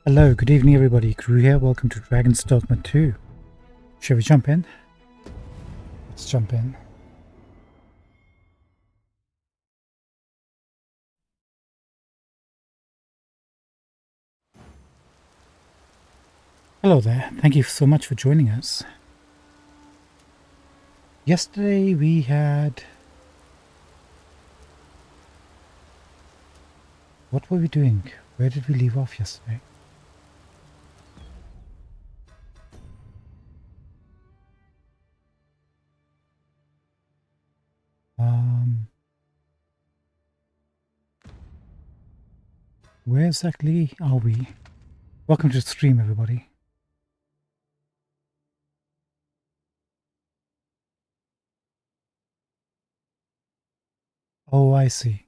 Hello, good evening everybody, Crew here, welcome to Dragon's Dogma 2. Shall we jump in? Let's jump in. Hello there, thank you so much for joining us. Yesterday we had... What were we doing? Where did we leave off yesterday? Where exactly are we? Welcome to the stream, everybody. Oh, I see.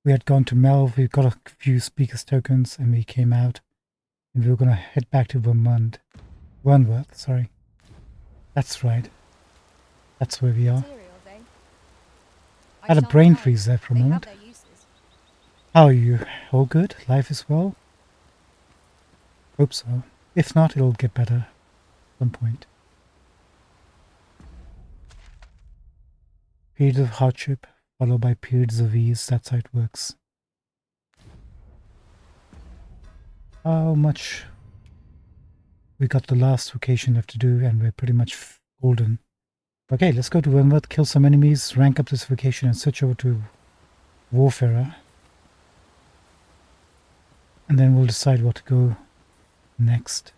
We had gone to Melv, we got a few speakers tokens, and we came out, and we were going to head back to Wernworth, sorry. That's right. That's where we are. I had a brain freeze there for a moment. How are you? All good? Life is well? Hope so. If not, it'll get better at some point. Periods of hardship, followed by periods of ease. That's how it works. How much? We got the last vocation left to do, and we're pretty much golden. Okay, let's go to Wernworth, kill some enemies, rank up this vocation, and switch over to Warfarer. And then we'll decide what to go next.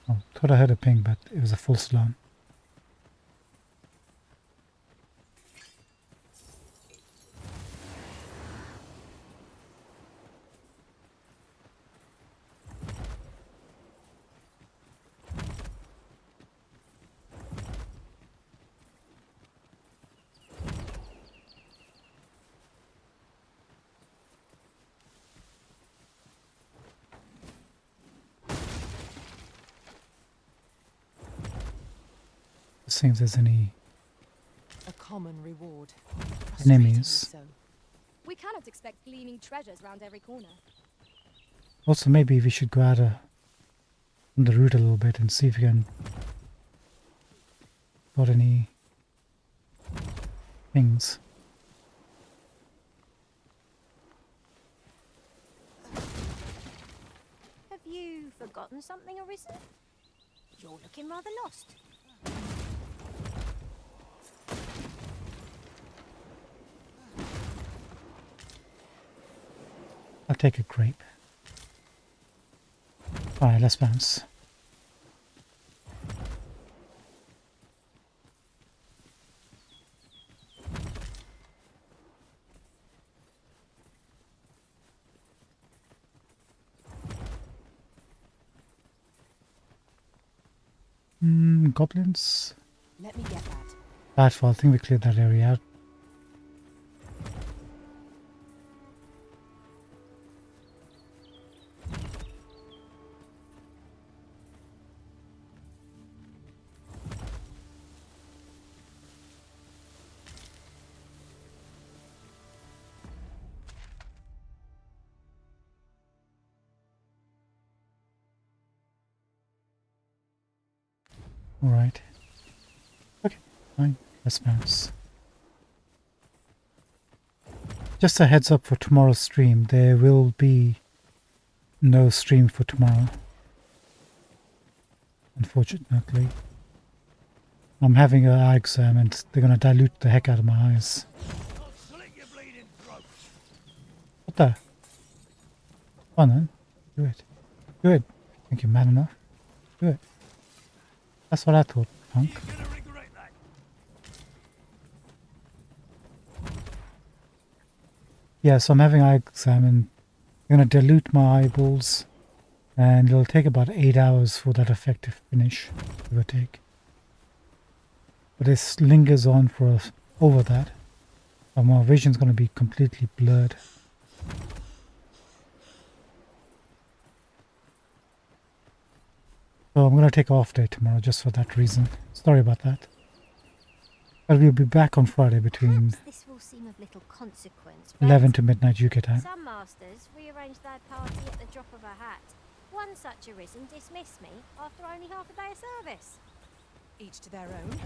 Oh, thought I heard a ping, but it was a false alarm. Let's see if there's any a common reward. enemies. So. We cannot expect gleaming treasures round every corner. Also, maybe we should go out on the route a little bit and see if we can spot any things. Have you forgotten something, Arisen? You're looking rather lost. I'll take a grape. Alright, let's bounce. Goblins? Let me get that. Platform, I think we cleared that area out. Alright. Okay, fine. Let's bounce. Just a heads up for tomorrow's stream. There will be no stream for tomorrow. Unfortunately. I'm having an eye exam and they're going to dilute the heck out of my eyes. What the? Come on then. Do it. Do it. Think you're man enough? Do it. That's what I thought, punk. Yeah, so I'm having eye exam and I'm going to dilute my eyeballs and it'll take about 8 hours for that effective finish, give or take. But this lingers on for over that. And my vision's going to be completely blurred. So I'm going to take off day tomorrow just for that reason. Sorry about that. But we'll be back on Friday between Perhaps this will seem of little consequence, 11 but to midnight UK time. some masters rearrange their party at the drop of a hat. One such arisen dismissed me after only half a day of service. Each to their own.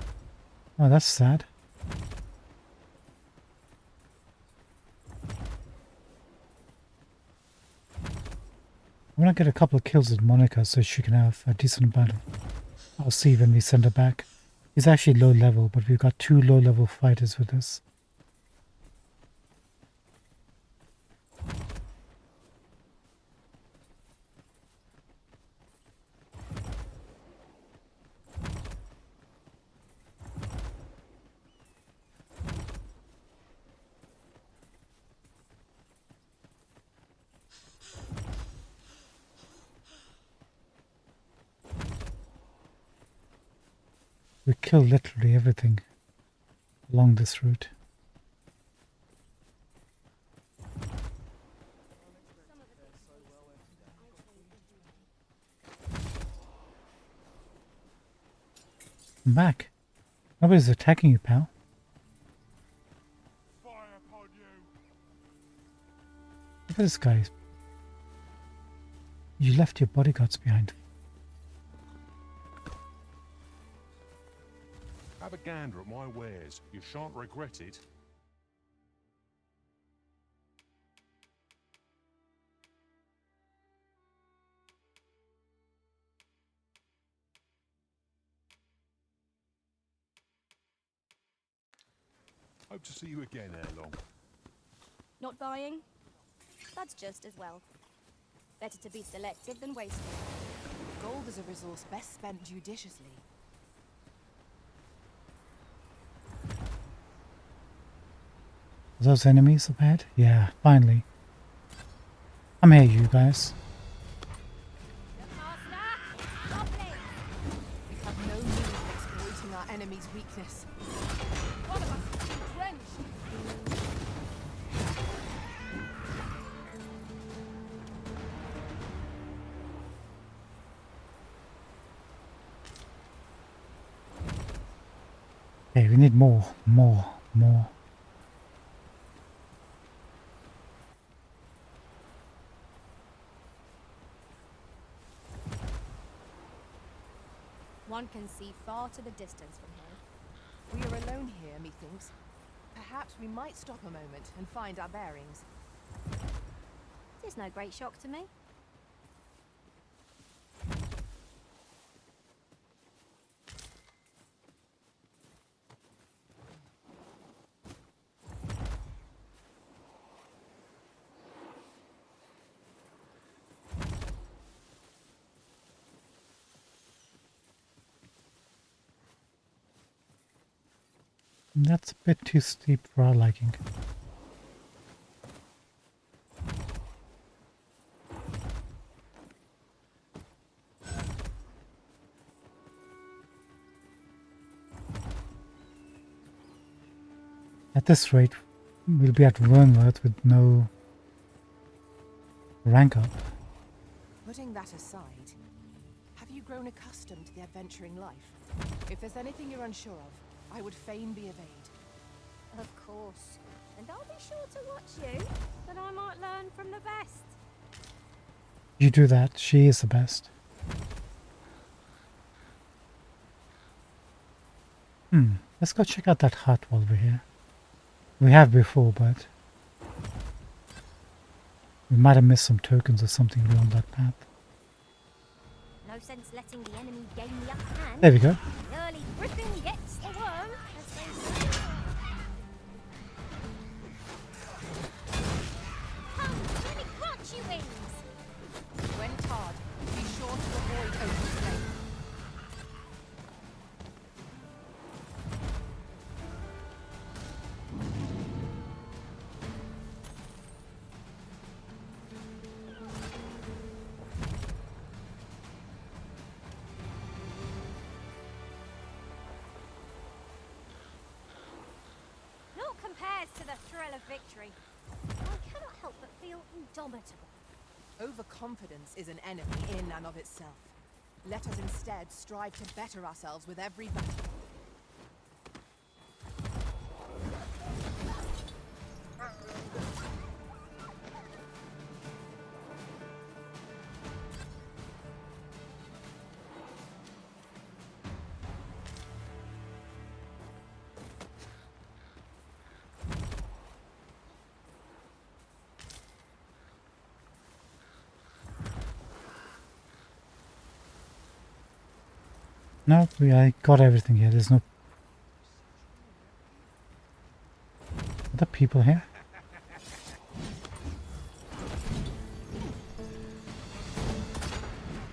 Oh, that's sad. I want to get a couple of kills with Monica so she can have a decent amount of... I'll see when we send her back. He's actually low level, but we've got 2 low level fighters with us. We kill literally everything along this route. I'm back. Nobody's attacking you, pal. Look at this guy. You left your bodyguards behind. Have a gander at my wares. You shan't regret it. Hope to see you again ere long. Not buying? That's just as well. Better to be selective than wasteful. Gold is a resource best spent judiciously. Are those enemies up ahead? Yeah, finally. I'm here, you guys. We have no need of exploiting our enemy's weakness. One of us is drenched. Okay, we need more. One can see far to the distance from here. We are alone here, methinks. Perhaps we might stop a moment and find our bearings. It's no great shock to me. That's a bit too steep for our liking. At this rate, we'll be at Wernworth with no rank up. Putting that aside, have you grown accustomed to the adventuring life? If there's anything you're unsure of, I would fain be of aid. Of course. And I'll be sure to watch you, that I might learn from the best. You do that, she is the best. Let's go check out that hut while we're here. We have before, but we might have missed some tokens or something along that path. No sense letting the enemy gain the upper hand. There we go. The early griffin gets the worm, as they say. Come, let me crunch you wings. When tarred, be sure to avoid open flame. Naught compares to the thrill of victory. I cannot help but feel indomitable. Overconfidence is an enemy in and of itself. Let us instead strive to better ourselves with every battle. No, I got everything here. There's no other people here.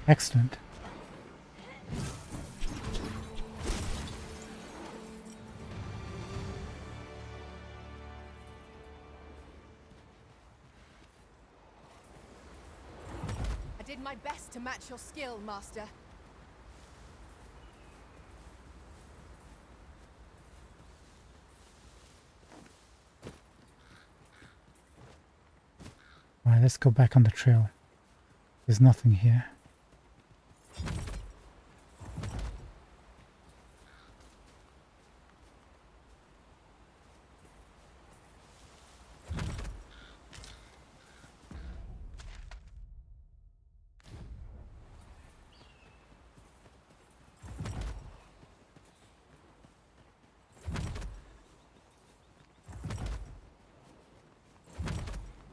Excellent. I did my best to match your skill, Master. Alright, let's go back on the trail. There's nothing here.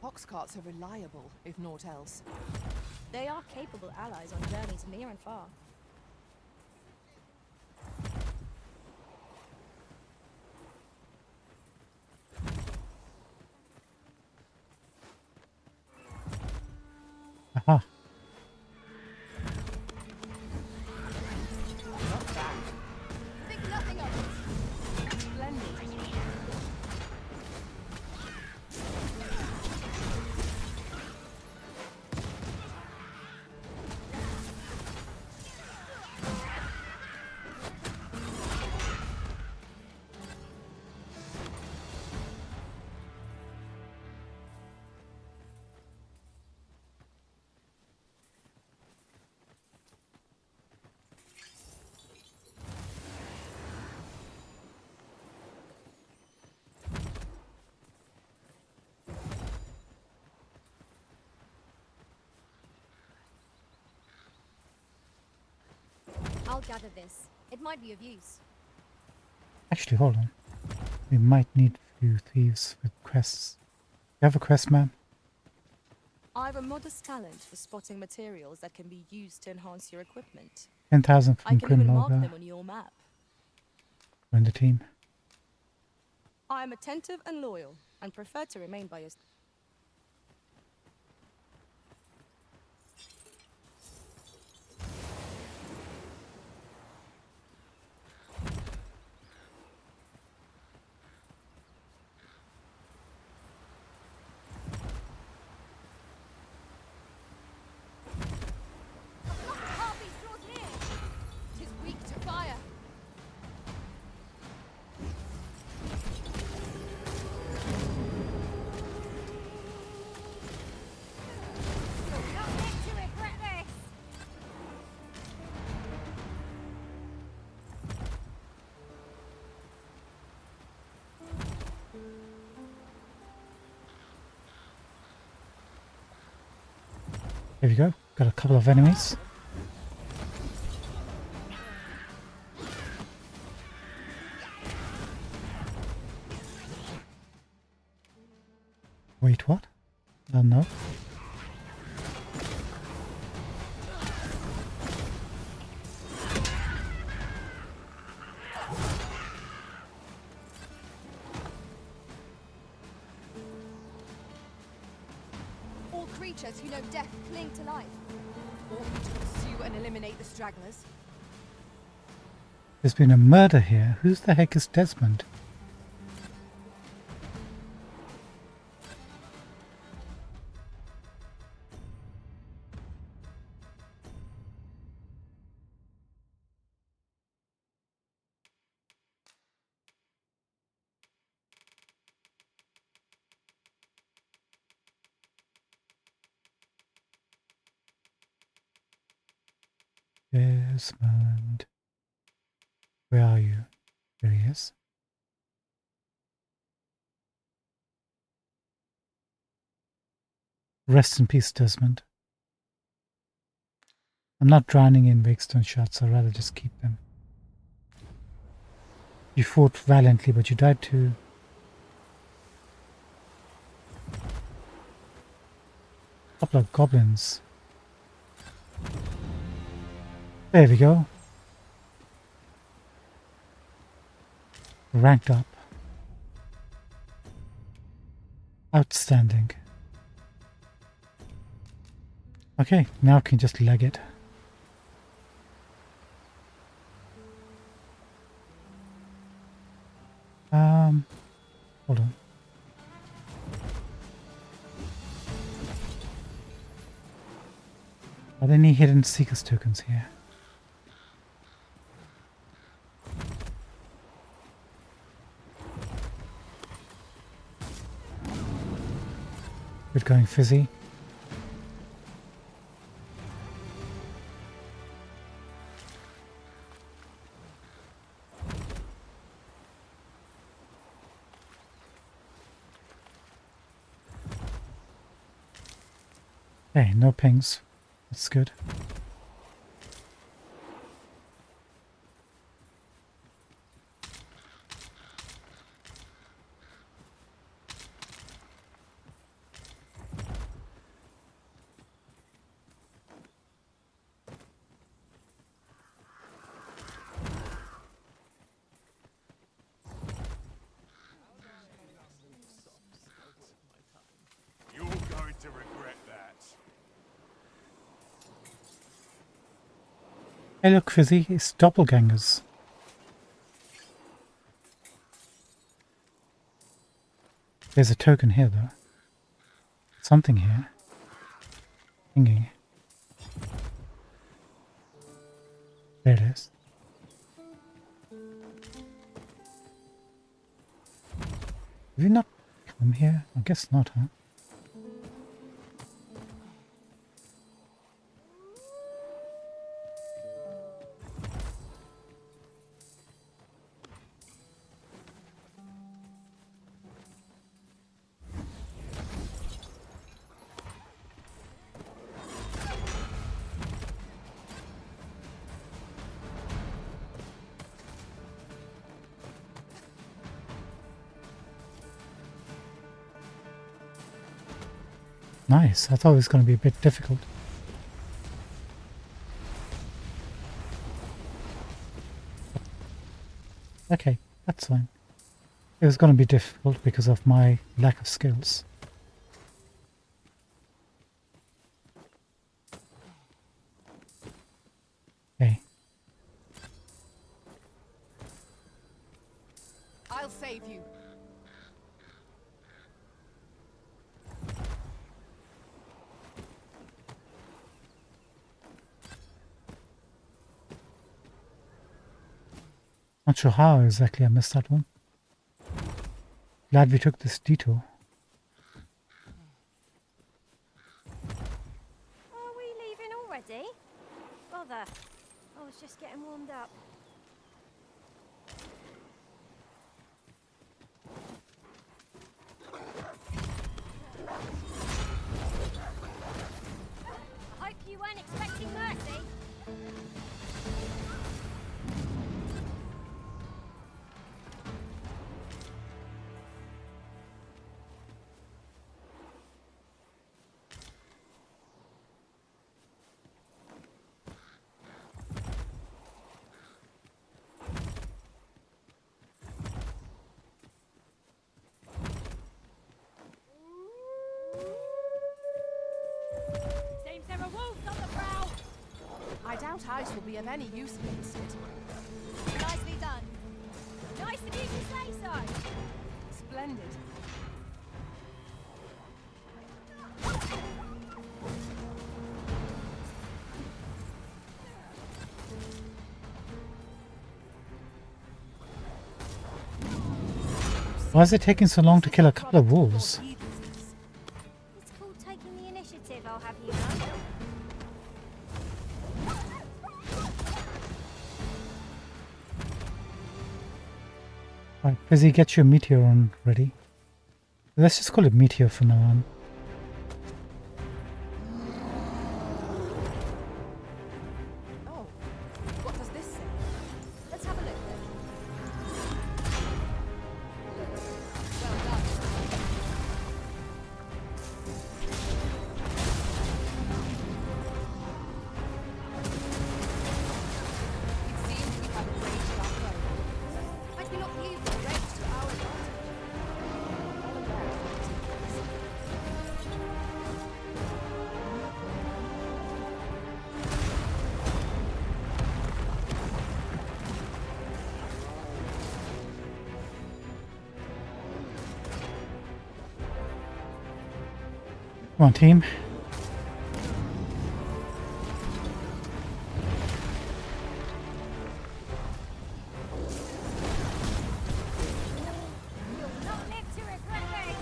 Box carts are reliable, if naught else. They are capable allies on journeys near and far. Aha. Think nothing of it. Splendid. I'll gather this. It might be of use. Actually, hold on. We might need a few thieves with quests. You have a quest, man? I've a modest talent for spotting materials that can be used to enhance your equipment. 10,000 I from can even mark Grim them on your map. Join the team. I am attentive and loyal, and prefer to remain by your side. Harpies draws near! 'Tis weak to fire. Not meant to regret this. Here we go. Got a couple of enemies. Wait, what? No. All creatures who know death cling to life. Ought we to pursue and eliminate the stragglers? There's been a murder here. Who's the heck is Desmond? Desmond. Where are you? There he is. Rest in peace, Desmond. I'm not drowning in Wakestone shots, I'd rather just keep them. You fought valiantly, but you died too. Couple of goblins. There we go. Ranked up. Outstanding. Okay, now I can just leg it. Hold on. Are there any hidden Seekers tokens here? Good going, Fizzy. Okay, no pings. That's good. You're going to regret that. Hey look, Fizzy, it's doppelgangers. There's a token here though. Something here. Hanging. There it is. Did we not come here? I guess not, huh? Nice. I thought it was going to be a bit difficult. Okay, that's fine. It was going to be difficult because of my lack of skills. Okay. I'll save you. Not sure how exactly I missed that one. Glad we took this detour. Are we leaving already? Bother. I was just getting warmed up. I hope you weren't expecting mercy. Seems there are wolves on the prowl. I doubt ice will be of any use against it. Nicely done. Nice of you to say so. Splendid. Why is it taking so long to kill a couple of wolves? It's called taking the initiative, I'll have you know. Right, Fizzy, get your meteor on ready. Let's just call it meteor from now on. Oh, what does this say? Let's have a look then. Well done. It seems we have arranged our foe. Might we not leave them Come on, team. You'll not live to regret this!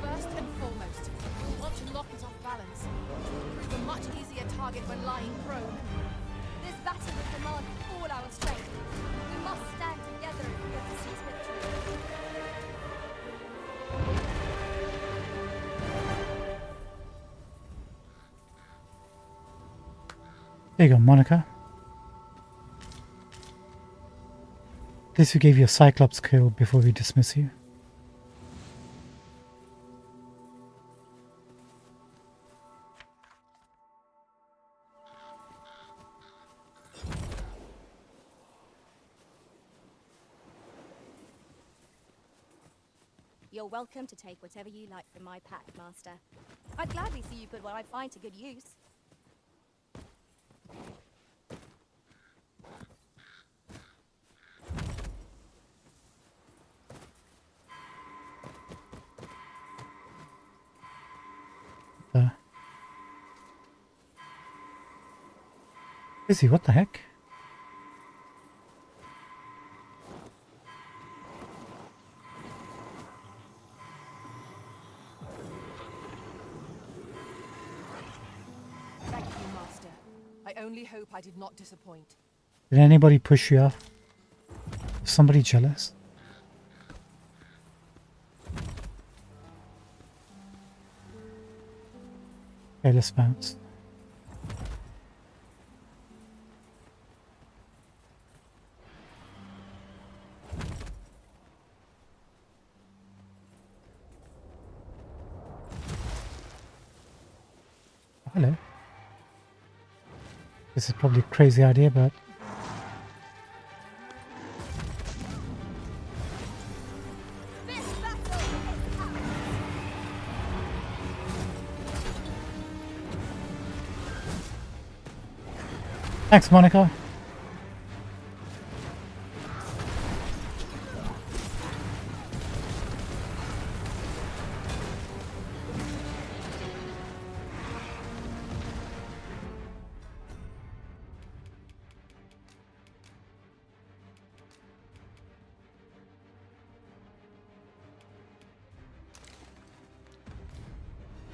First and foremost, you'll want to knock it off balance. Prove a much easier target when lying prone. This battle will demand all our strength. We must stand together if we are to seize victory. There you go, Monica. At least we gave you a Cyclops kill before we dismiss you. You're welcome to take whatever you like from my pack, Master. I'd gladly see you put what I find to good use. Is he? What the heck? Thank you, Master. I only hope I did not disappoint. Did anybody push you off? Was somebody jealous? Okay, let's bounce. Oh, hello. This is probably a crazy idea, but This battle is ours. thanks, Monica.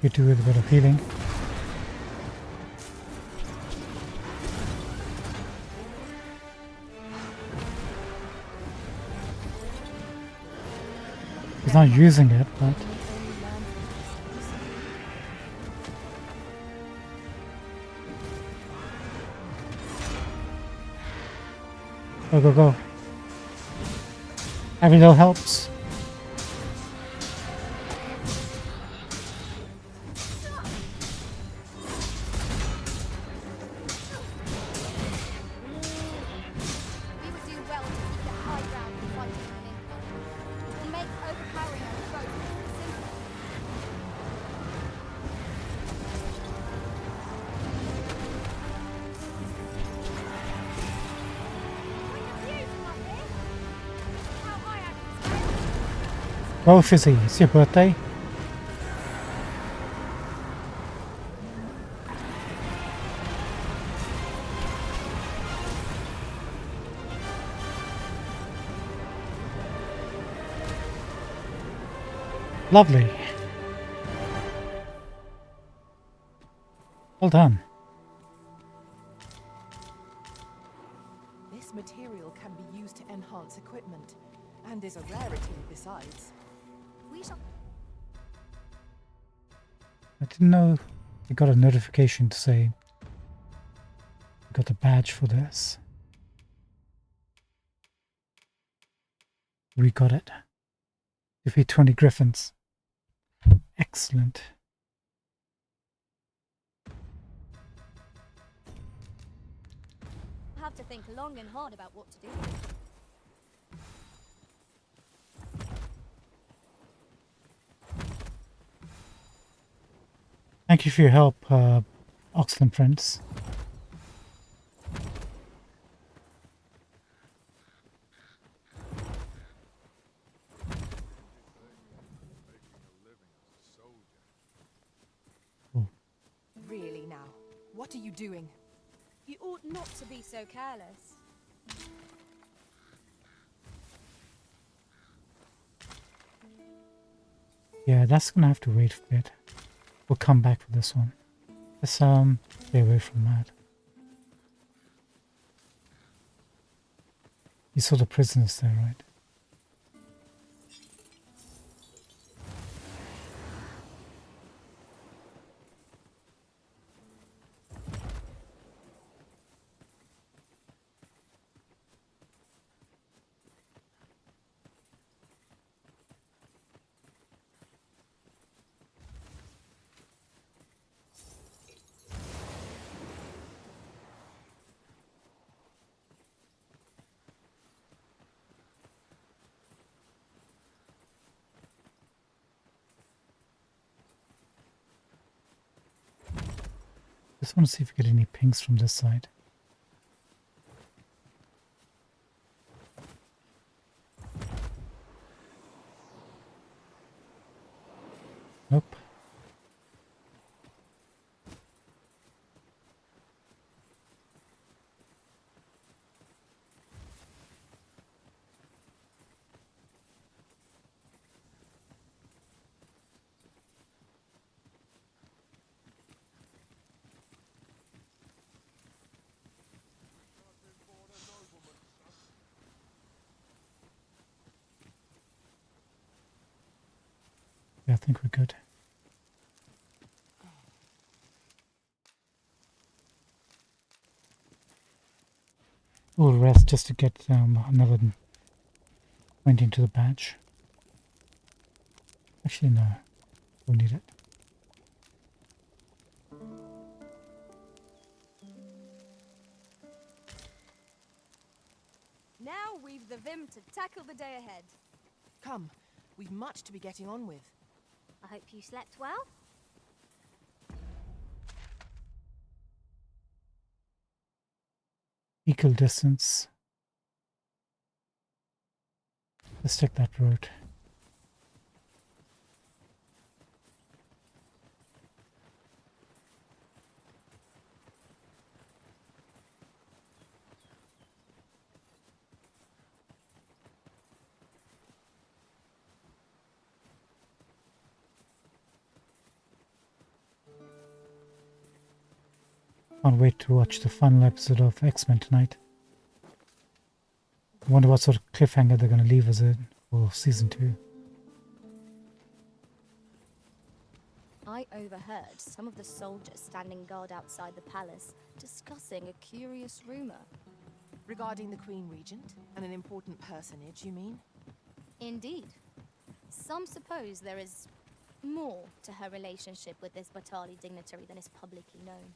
You do with a bit of healing. He's not using it, but go, go, go. Every little helps. We would do well to keep the high ground in fighting an income. And make overpowering our foes simple. How high I can scale? Go, Fizzy. It's your birthday. Lovely. Well done. This material can be used to enhance equipment, and is a rarity besides. We shall I didn't know we got a notification to say we got the badge for this. We got it. Defeat 20 griffins. Excellent. have to think long and hard about what to do. Thank you for your help, Oxland friends. Really now? What are you doing? You ought not to be so careless. Yeah, that's gonna have to wait a bit. We'll come back for this one. Let's stay away from that. You saw the prisoners there, right? Just want to see if we get any pings from this side. Nope. Yeah, I think we're good. We'll rest just to get another point into the badge. Actually, no. We'll need it. Now we've the vim to tackle the day ahead. Come, we've much to be getting on with. I hope you slept well. Equal distance. Let's take that road. Can't wait to watch the final episode of X-Men tonight. I wonder what sort of cliffhanger they're going to leave us in for season 2. I overheard some of the soldiers standing guard outside the palace discussing a curious rumor. Regarding the Queen Regent and an important personage, you mean? Indeed. Some suppose there is more to her relationship with this Batali dignitary than is publicly known.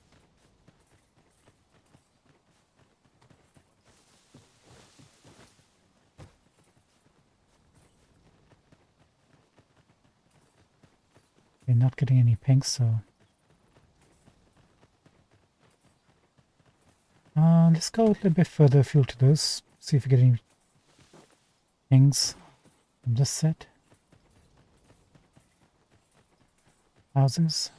We're not getting any pinks, so... let's go a little bit further afield to those. See if we get any pings from this set. Houses.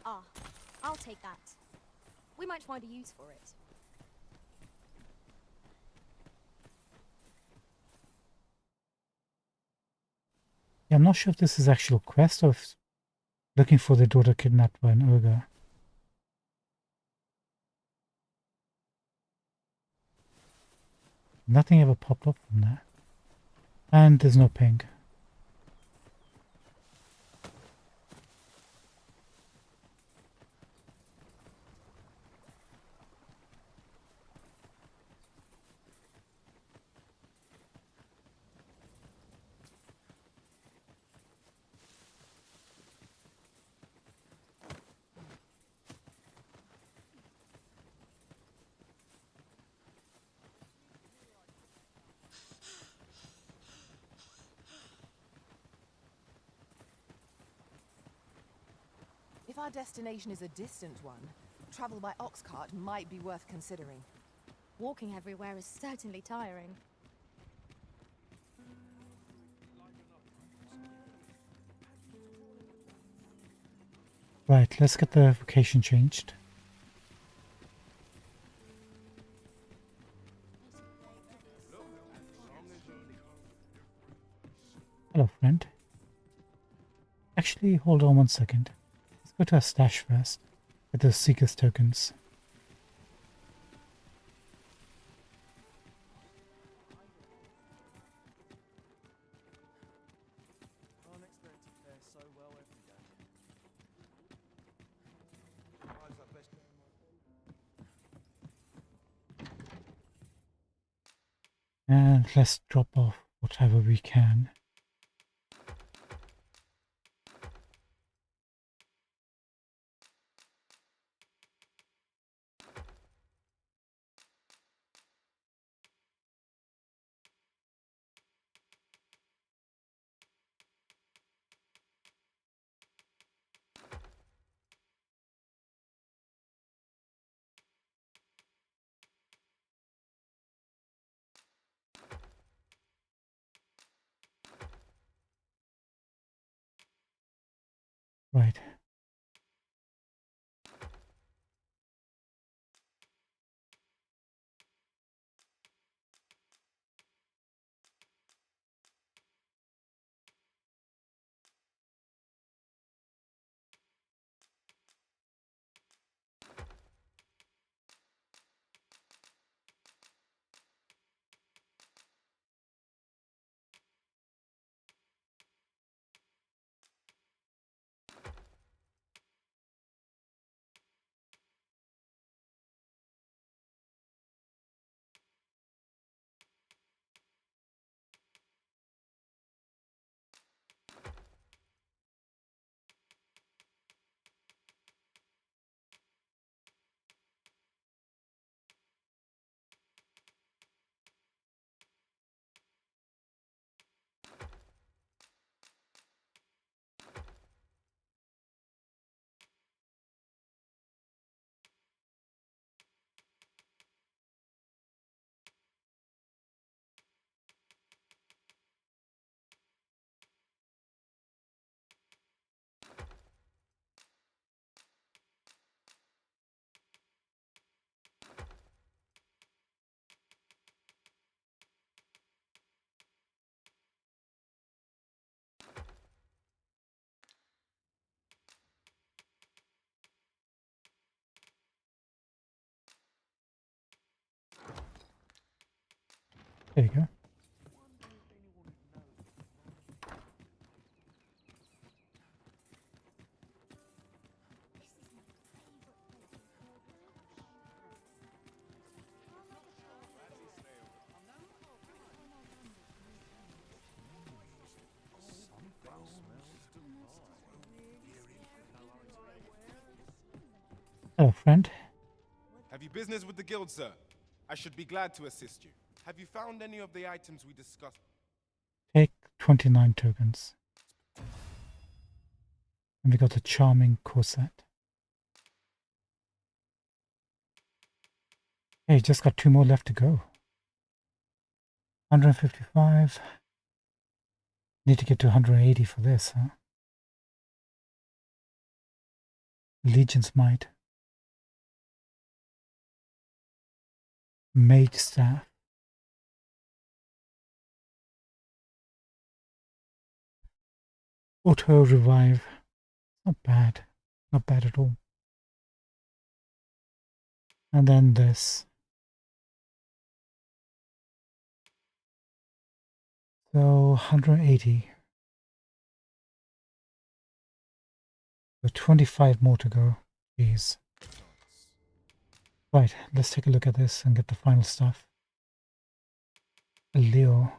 Ah, I'll take that. We might find a use for it. Yeah, I'm not sure if this is actual quest or if looking for the daughter kidnapped by an ogre. Nothing ever popped up from there. And there's no ping. If our destination is a distant one, travel by ox cart might be worth considering. Walking everywhere is certainly tiring. Right, let's get the vocation changed. Hello, friend. Actually, hold on one second. Let's go to our stash first. Get those Seeker's tokens. Can't expect to fare so well every day. Mine's the best day of my And let's drop off whatever we can. Right. There you go. Hello, friend. Have you business with the guild, sir? I should be glad to assist you. Have you found any of the items we discussed? Take 29 tokens. And we got a charming corset. Hey, just got 2 more left to go. 155. Need to get to 180 for this, huh? Legion's Might. Mage Staff. Auto Revive. Not bad. Not bad at all. And then this. So 180. So 25 more to go. Jeez. Right, let's take a look at this and get the final stuff. Leo.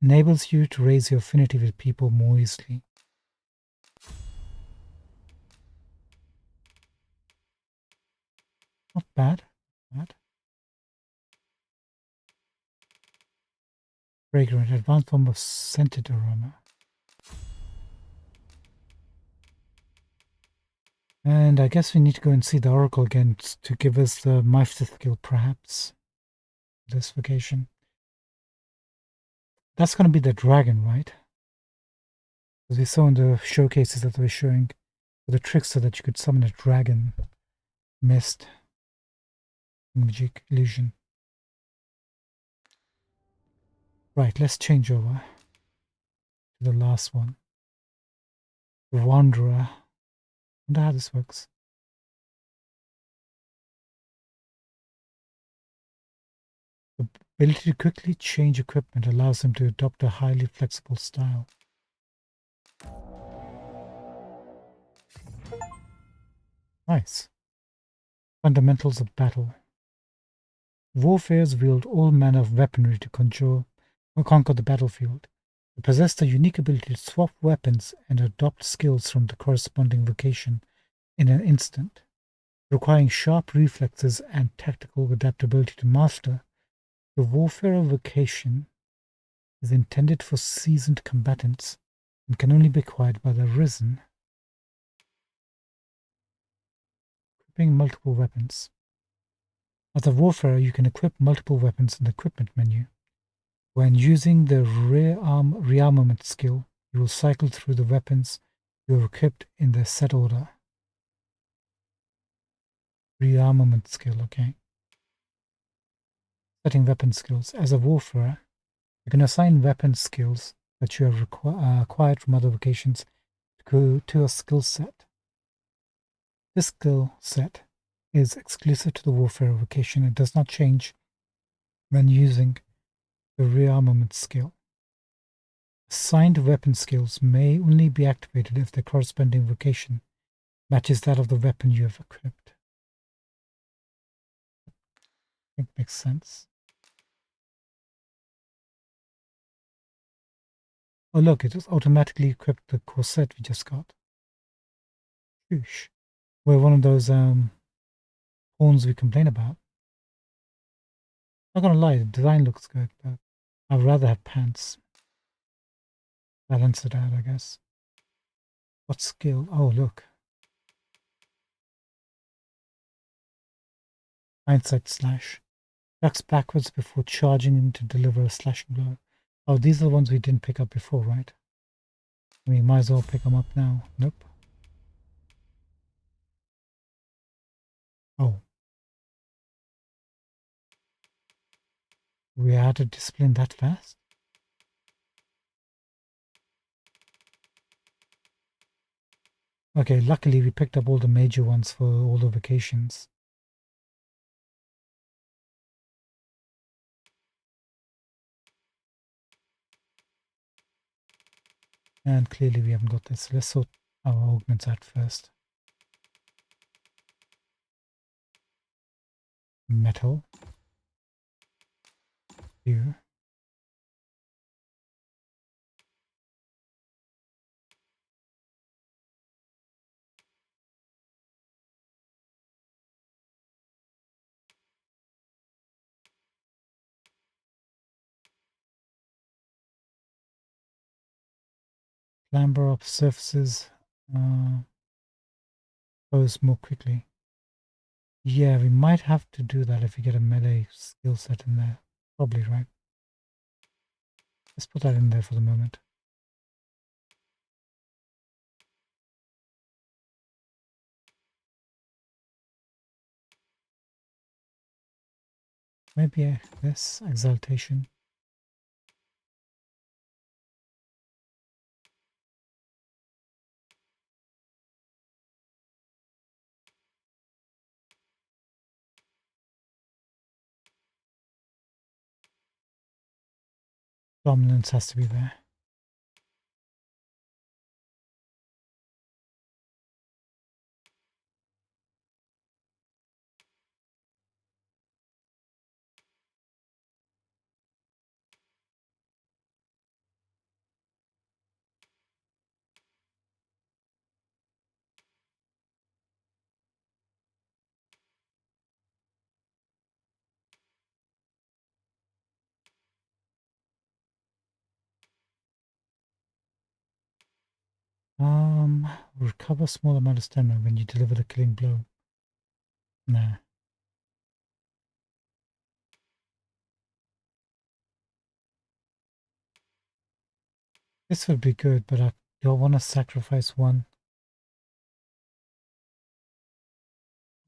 Enables you to raise your affinity with people more easily. Not bad. Not bad. Fragrant. Advanced form of scented aroma. And I guess we need to go and see the Oracle again to give us the Meister skill, perhaps, this vacation. That's going to be the dragon, right? As we saw in the showcases that they were showing, the tricks so that you could summon a dragon, mist, magic, illusion. Right, let's change over to the last one. Wanderer. I wonder how this works. The ability to quickly change equipment allows them to adopt a highly flexible style. Nice. Fundamentals of battle. Warfares wield all manner of weaponry to conquer the battlefield. They possess the unique ability to swap weapons and adopt skills from the corresponding vocation in an instant, requiring sharp reflexes and tactical adaptability to master. The Warfare vocation is intended for seasoned combatants and can only be acquired by the Risen. Equipping multiple weapons. As a Warfare, you can equip multiple weapons in the equipment menu. When using the rearmament skill, you will cycle through the weapons you have equipped in their set order. Rearmament skill, okay. Setting weapon skills. As a Warfare, you can assign weapon skills that you have acquired from other vocations to a skill set. This skill set is exclusive to the Warfare vocation and does not change when using the rearmament skill. Assigned weapon skills may only be activated if the corresponding vocation matches that of the weapon you have equipped. I think makes sense. Oh look, it just automatically equipped the corset we just got. Shoosh. We're one of those horns we complain about. Not gonna lie, the design looks good, but I'd rather have pants. Balance it out, I guess. What skill? Oh, look. Hindsight slash. Ducks backwards before charging in to deliver a slashing blow. Oh, these are the ones we didn't pick up before, right? We might as well pick them up now. Nope. Oh. We had to discipline that fast? Okay, luckily we picked up all the major ones for all the vacations. And clearly we haven't got this. Let's sort our augments out first. Metal. Here. Clamber up surfaces. Goes more quickly. Yeah, we might have to do that if we get a melee skill set in there. Probably, right? Let's put that in there for the moment. Maybe this exaltation. Dominance has to be there. Recover small amount of stamina when you deliver the killing blow. Nah. This would be good, but I don't want to sacrifice one.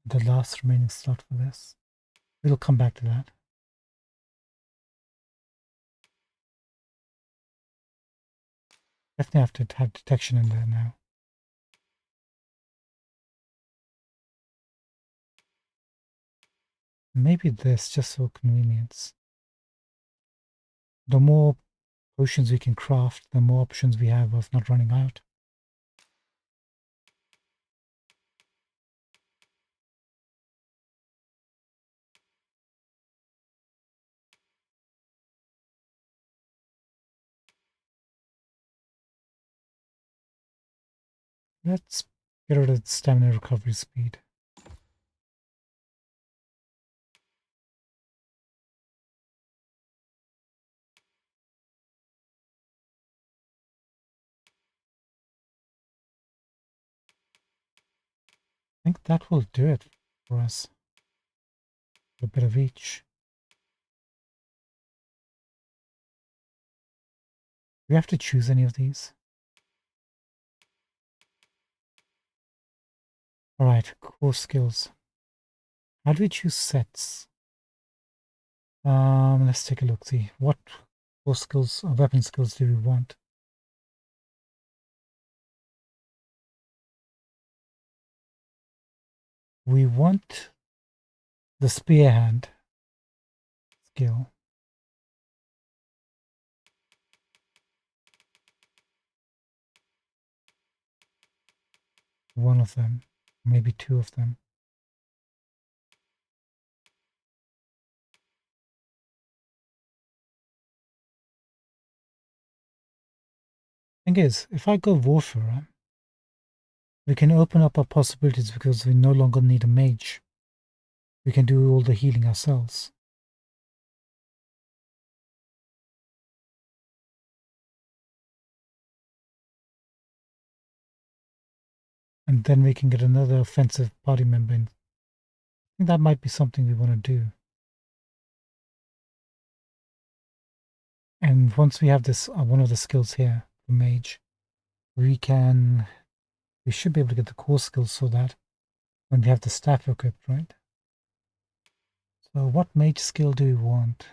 The last remaining slot for this. We'll come back to that. Definitely have to have detection in there now. Maybe this, just for convenience. The more potions we can craft, the more options we have of not running out. Let's get rid of the stamina recovery speed. I think that will do it for us. A bit of each. Do we have to choose any of these? Alright, core skills. How do we choose sets? Let's take a look, see what core skills or weapon skills do we want? We want the spear hand skill. One of them, maybe two of them. Thing is, if I go warfare, we can open up our possibilities because we no longer need a mage. We can do all the healing ourselves. And then we can get another offensive party member in. I think that might be something we want to do. And once we have this, one of the skills here, for mage, we should be able to get the core skills so that when we have the staff equipped, right? So what mage skill do we want?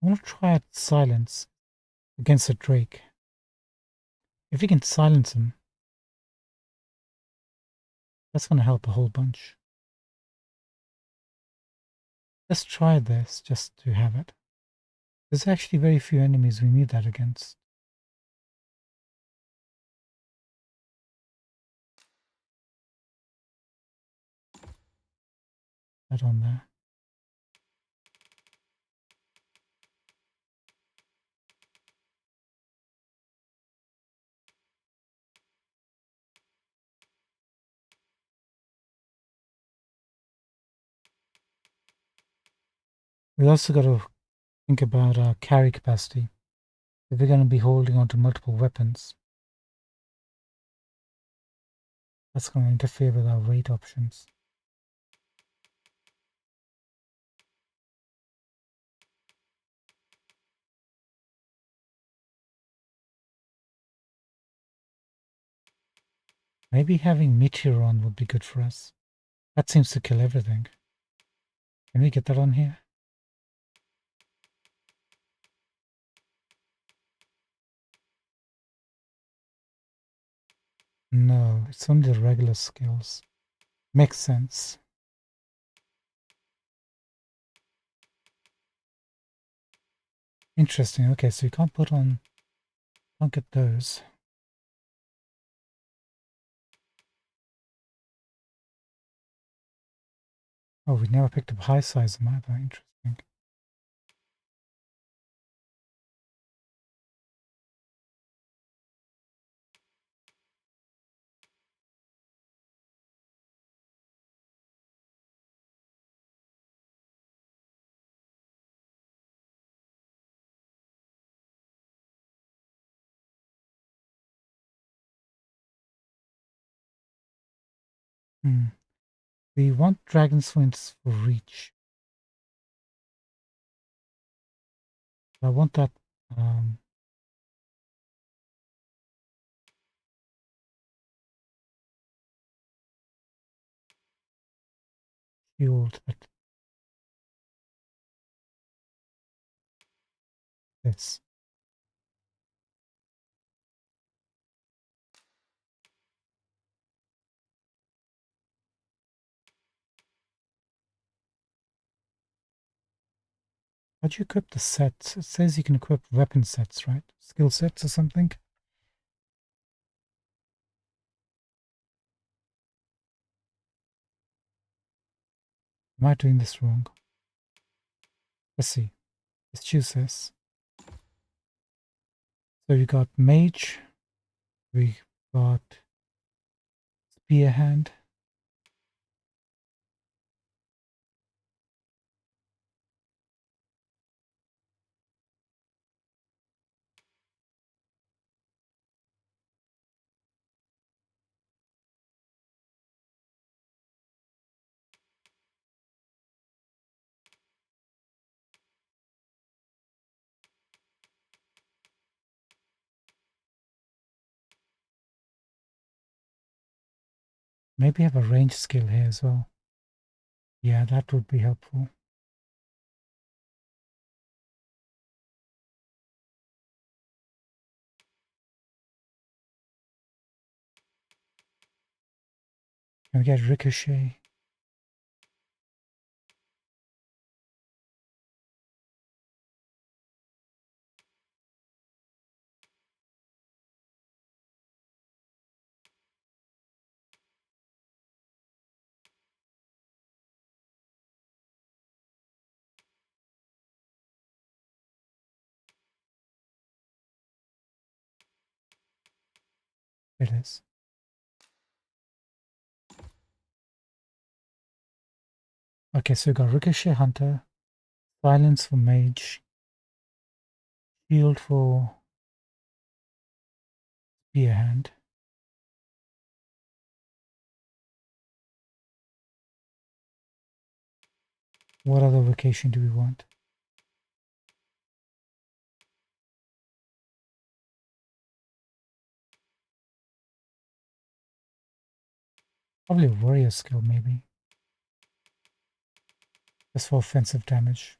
I want to try out silence against a drake. If we can silence him, that's going to help a whole bunch. Let's try this just to have it. There's actually very few enemies we need that against. That on there. We also got to think about our carry capacity. If we're going to be holding on to multiple weapons, that's going to interfere with our weight options. Maybe having Meteoron would be good for us. That seems to kill everything. Can we get that on here? No, it's only the regular skills. Makes sense. Interesting. Okay, so you can't put on, can't get those. Oh, we never picked up high size map. Interesting. Hmm. We want dragon's wings for reach. I want that um, shield that this. How do you equip the sets? It says you can equip weapon sets, right? Skill sets or something. Am I doing this wrong? Let's see. Let's choose this. So we got mage, we got spear hand. Maybe have a range skill here as well. Yeah, that would be helpful. Can we get ricochet? It is. Okay, so we got ricochet hunter, silence for mage, shield for spear hand. What other vocation do we want? Probably a warrior skill, maybe. Just for offensive damage.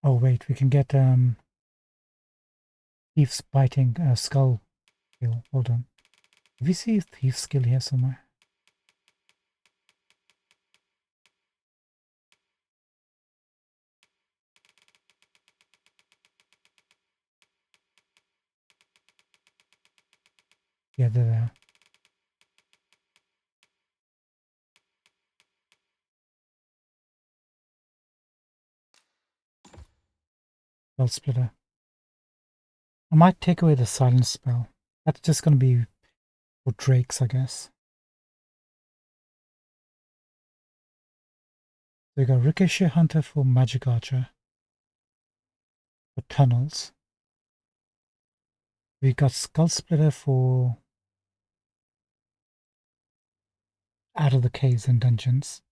Oh wait, we can get thief's biting skull skill. Hold on. Have you seen thief skill here somewhere? Yeah, they're there. Spell splitter. I might take away the silence spell. That's just going to be for drakes, I guess. So we got Ricochet Hunter for Magic Archer. For tunnels. We got Skull Splitter for out of the caves and dungeons.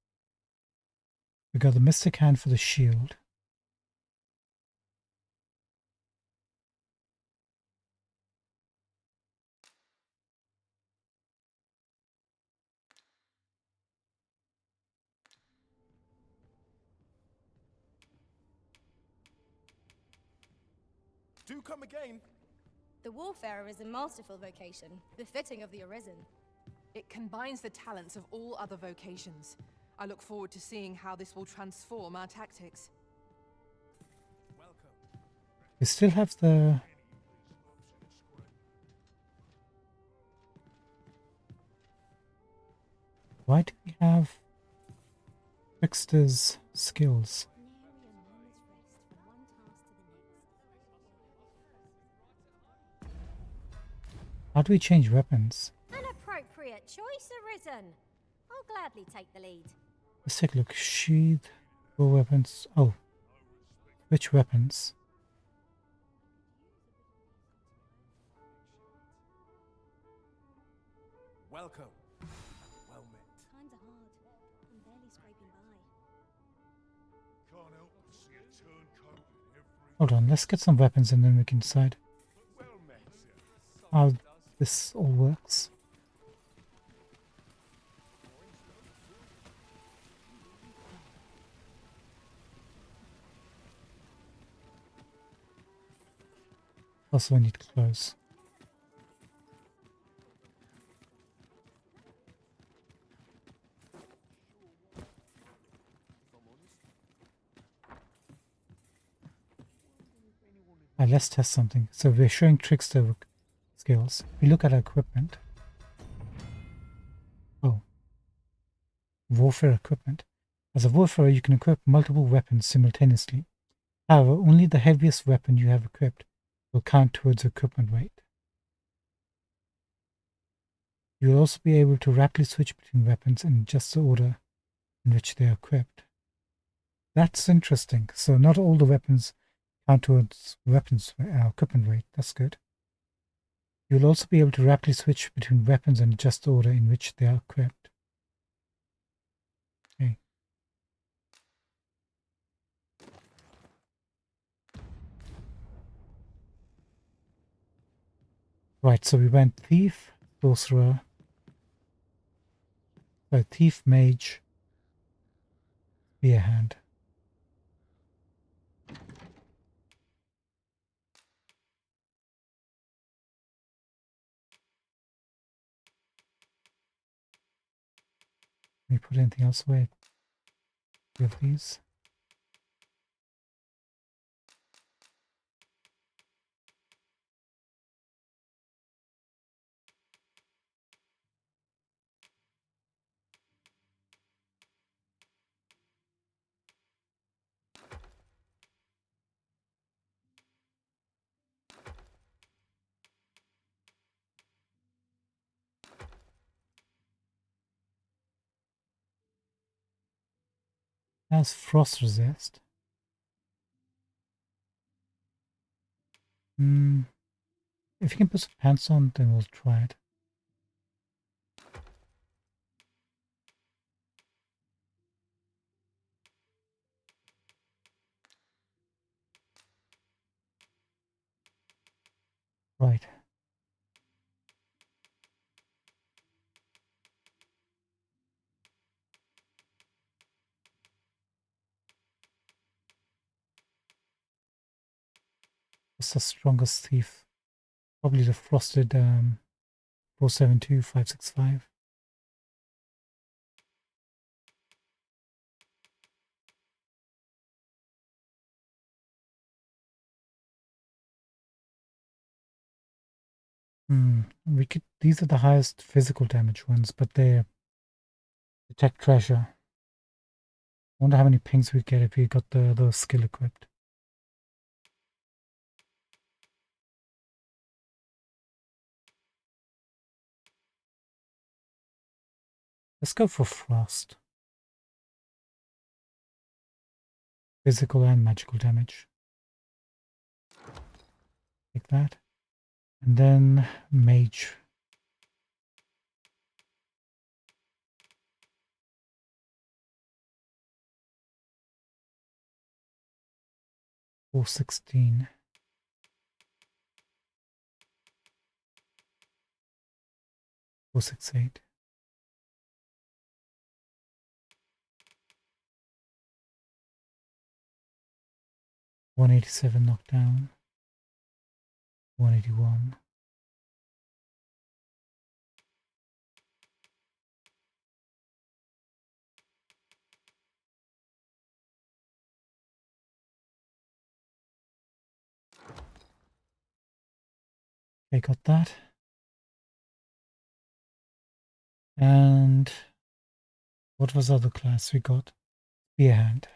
We got the Mystic Hand for the shield. Do come again. The Warfarer is a masterful vocation, befitting of the Arisen. It combines the talents of all other vocations. I look forward to seeing how this will transform our tactics. Welcome. We still have the... Why do we have Trickster's skills? Nary a moment's rest from one task to the next. How do we change weapons? An appropriate choice, Arisen. I'll gladly take the lead. Let's take a look. Sheath, bow weapons. Oh, which weapons? Welcome. Well met. Times are hard. I'm barely scraping by. Can't help but see a turncoat in every. Hold on, let's get some weapons and then we can decide Well met. how this all works. Also, I need clothes. Let's test something. So we're showing trickster skills. We look at our equipment. Oh. Warfare equipment. As a warfare, you can equip multiple weapons simultaneously. However, only the heaviest weapon you have equipped will count towards equipment weight. You will also be able to rapidly switch between weapons in just the order in which they are equipped. That's interesting. So not all the weapons count towards weapons equipment weight. That's good. You will also be able to rapidly switch between weapons and adjust the order in which they are equipped. Okay. Right, so we went thief, sorcerer, thief, mage, spear hand. Can we put anything else away? We have these. Has frost resist. If you can put some pants on, then we'll try it. Right. What's the strongest thief? Probably the frosted 472565. We could. These are the highest physical damage ones, but they detect treasure. I wonder how many pings we get if we got the skill equipped. Let's go for frost. Physical and magical damage. Like that. And then mage. $416. $468. $187 knockdown. 181. Okay, got that. And what was the other class we got? Spearhand.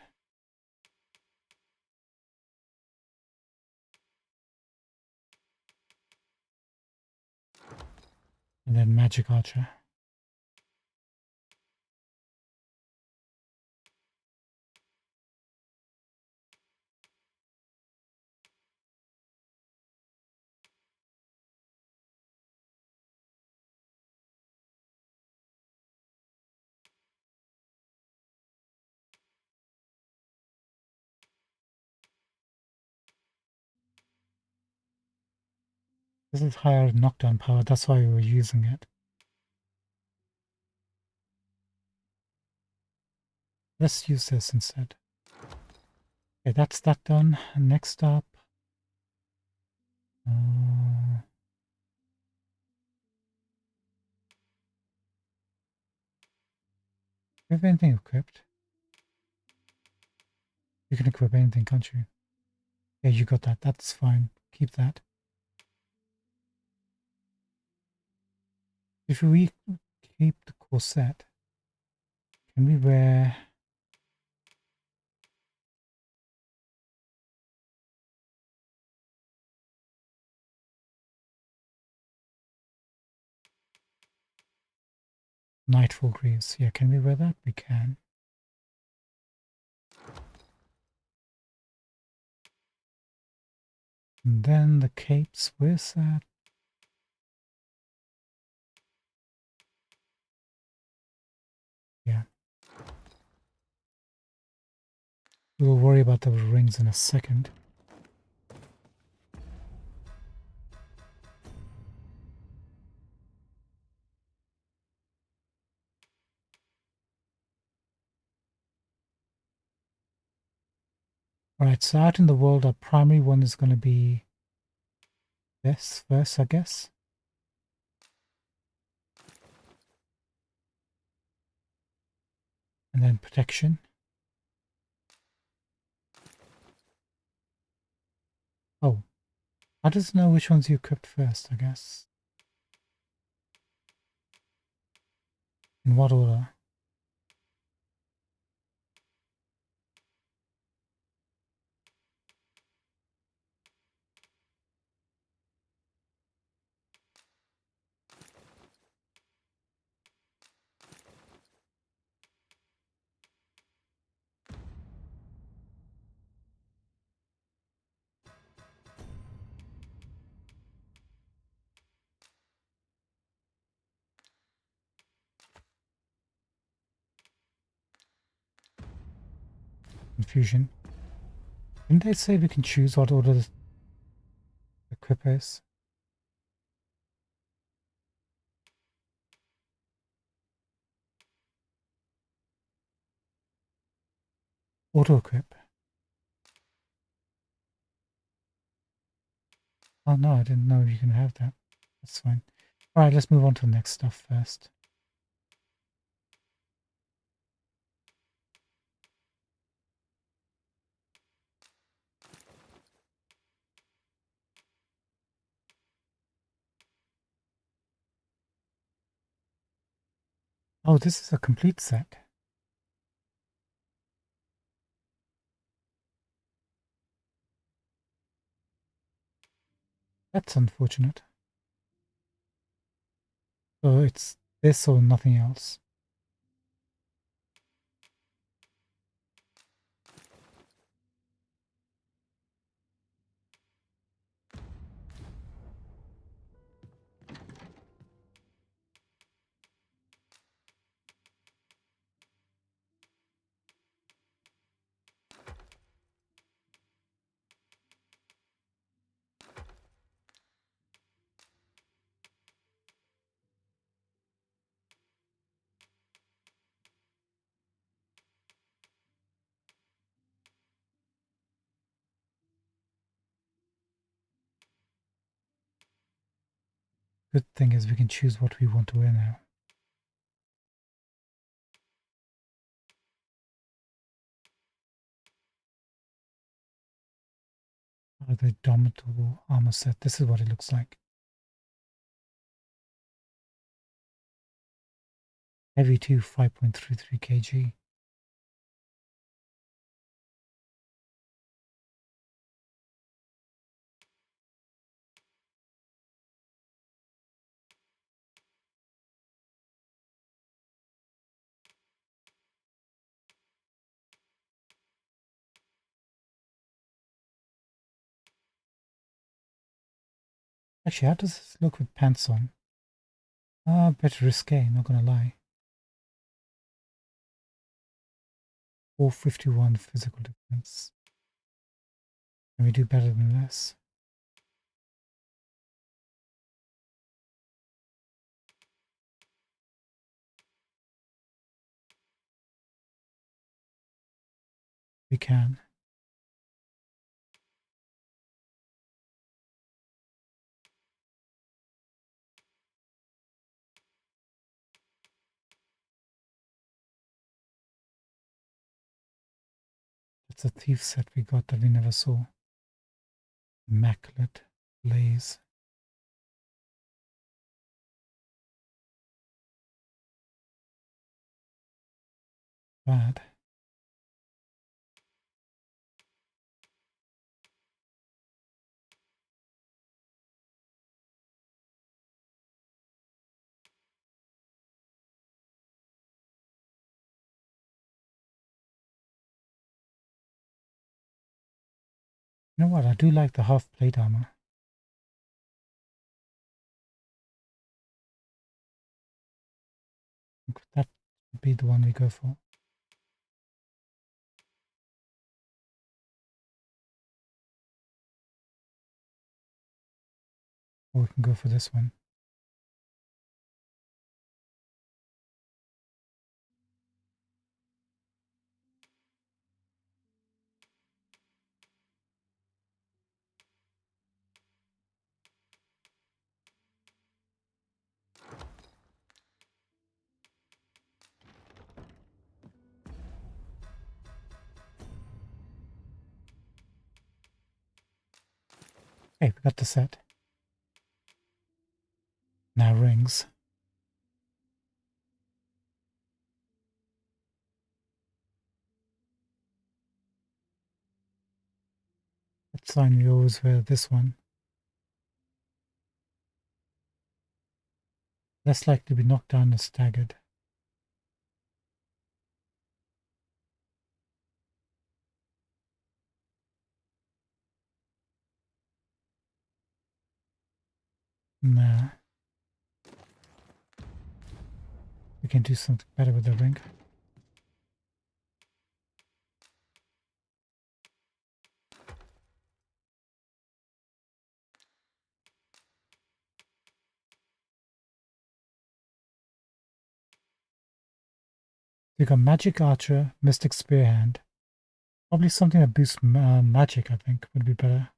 And then Magic Archer. This is higher knockdown power, that's why we were using it. Let's use this instead. Okay, that's that done. Next up, do you have anything equipped? You can equip anything, can't you? Yeah, you got that. That's fine. Keep that. If we keep the corset, can we wear... Nightfall Greaves? Yeah, can we wear that? We can. And then the capes, where's that? Yeah. We'll worry about the rings in a second. Alright, so out in the world, our primary one is going to be this first, I guess. And then protection. Oh, how does it know which ones you equipped first, I guess? In what order? Confusion. Didn't they say we can choose what order the equip is? Auto equip. Oh no, I didn't know you can have that. That's fine. Alright, let's move on to the next stuff first. Oh, this is a complete set. That's unfortunate. So it's this or nothing else. Good thing is we can choose what we want to wear now. The domitable armor set. This is what it looks like. Heavy 2, 5.33 kg. Actually, how does this look with pants on? A bit risque, not gonna lie. 451 physical defense. Can we do better than this? We can. It's a thief set we got that we never saw. Immaculate Blaze. Bad. You know what? I do like the half plate armor. That would be the one we go for. Or we can go for this one. Okay, we got the set. Now rings. That's fine, we always wear this one. Less likely to be knocked down and staggered. Nah. We can do something better with the ring. We got Magic Archer, Mystic Spearhand. Probably something that boosts magic, I think, would be better.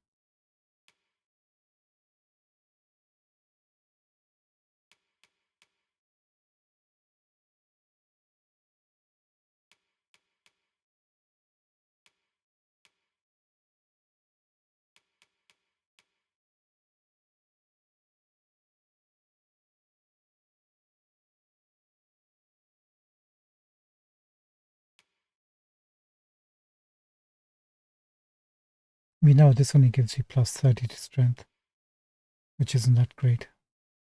We know this only gives you plus 30 to strength, which isn't that great.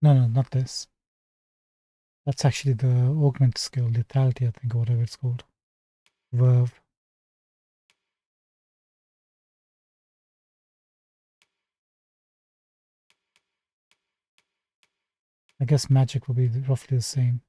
No, not this. That's actually the augment skill, lethality, I think, or whatever it's called. Verve. I guess magic will be roughly the same.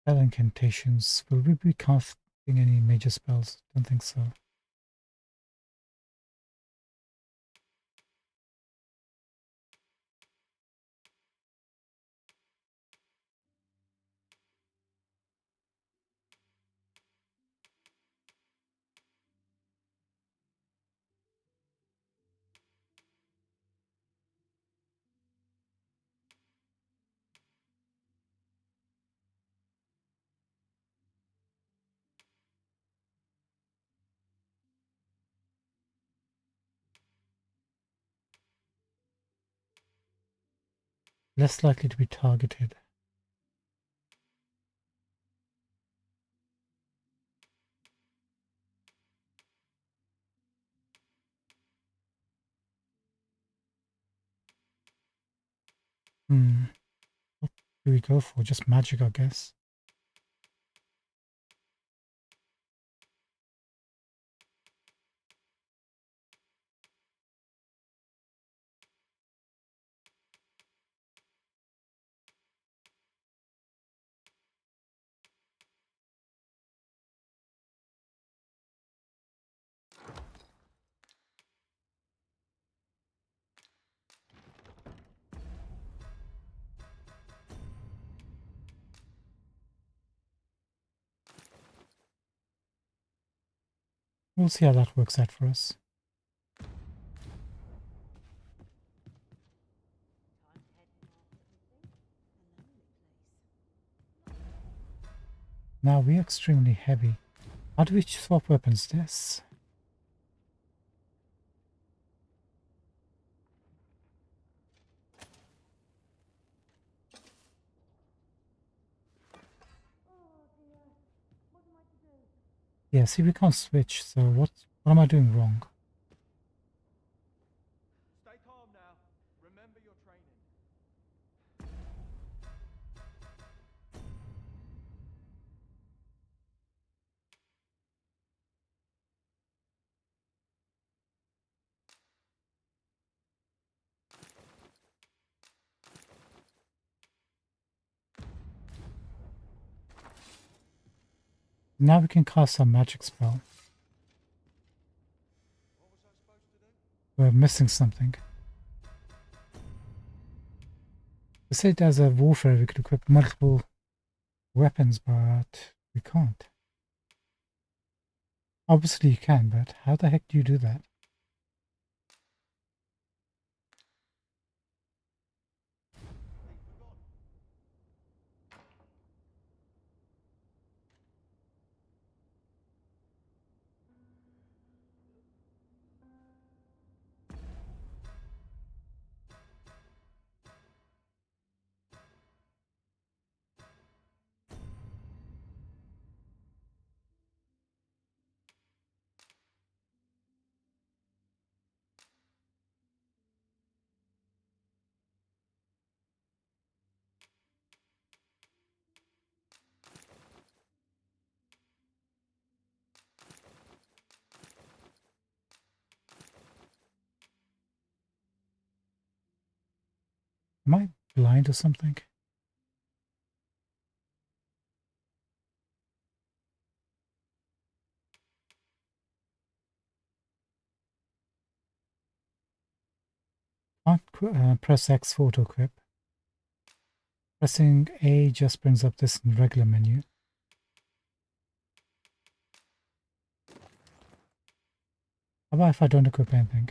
Spell incantations. Will we be casting any major spells? Don't think so. Less likely to be targeted. What do we go for? Just magic, I guess. We'll see how that works out for us. Now we're extremely heavy. How do we swap weapons? This? Yeah, see, we can't switch, so what am I doing wrong? Stay calm now. Remember your training. Now we can cast some magic spell. What was I supposed to do? We're missing something. They said as a warfare we could equip multiple weapons, but we can't. Obviously you can, but how the heck do you do that? Forgotten. Am I blind or something? Can't press X for auto equip. Pressing A just brings up this regular menu. How about if I don't equip anything?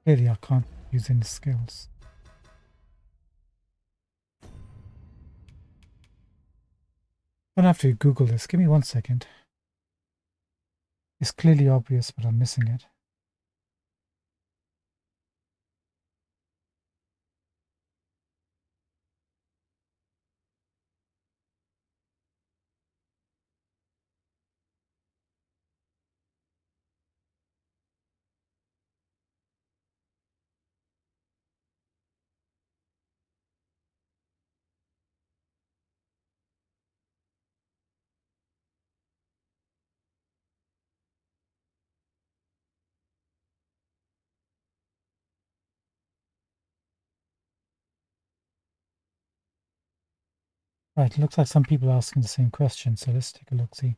Clearly I can't use any skills. I'm gonna have to Google this. Give me 1 second. It's clearly obvious, but I'm missing it. Right, it looks like some people are asking the same question, so let's take a look, see.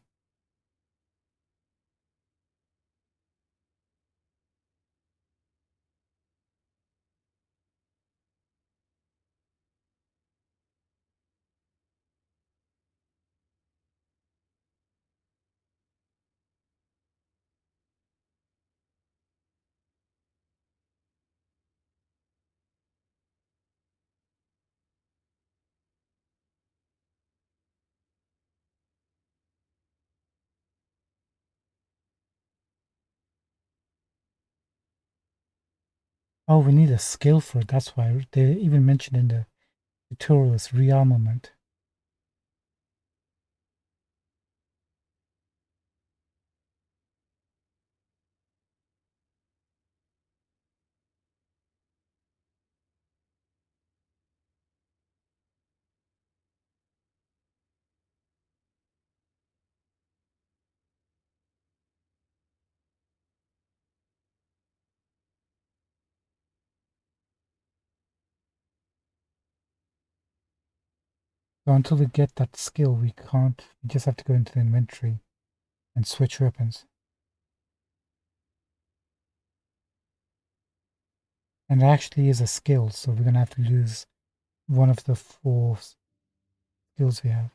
Oh, we need a skill for it, that's why. They even mentioned in the tutorial is rearmament. So until we get that skill, we can't, we just have to go into the inventory and switch weapons. And it actually is a skill, so we're going to have to lose one of the 4 skills we have.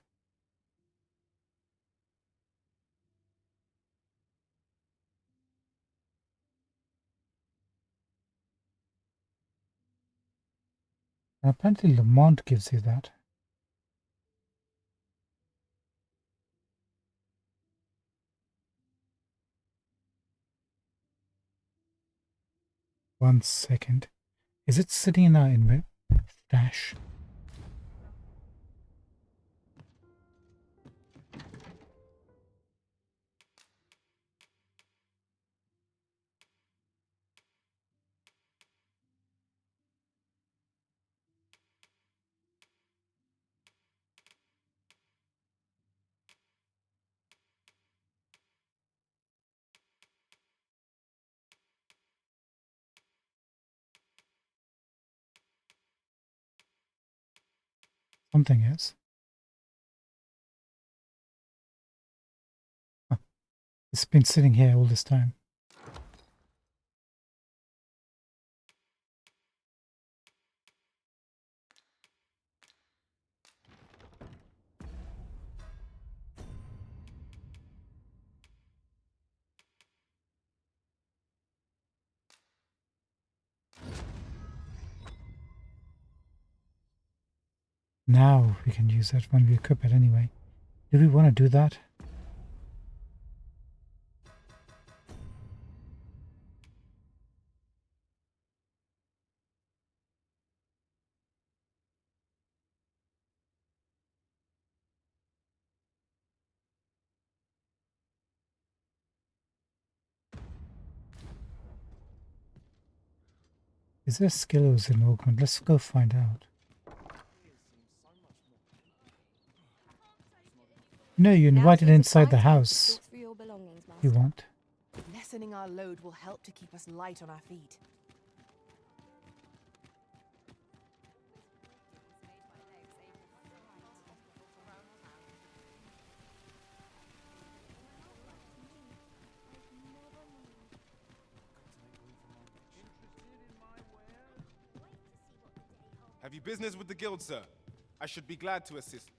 And apparently Lamont gives you that. One second. Is it sitting in our dash? Something is. Huh. It's been sitting here all this time. Now we can use it when we equip it anyway. Do we want to do that? Is there a skill or is it an augment? Let's go find out. No, you're Now's invited a good inside the time to house. Sort through your belongings, You Master. want? Lessening our load will help to keep us light on our feet. Have you business with the guild, sir? I should be glad to assist.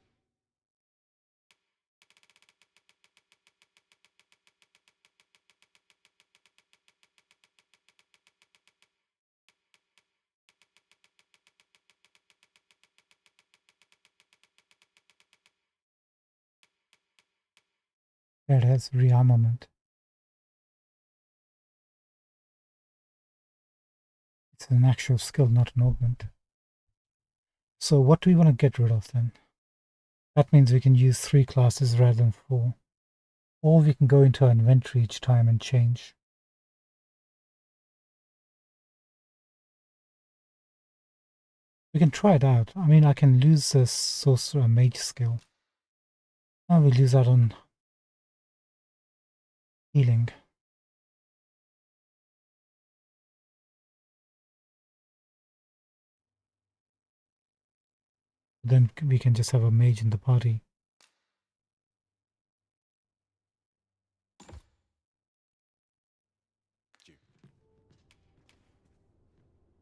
There it is, rearmament. It's an actual skill, not an augment. So what do we want to get rid of then? That means we can use 3 classes rather than 4. Or we can go into our inventory each time and change. We can try it out. I mean, I can lose the sorcerer mage skill. I will lose that on healing. Then we can just have a mage in the party.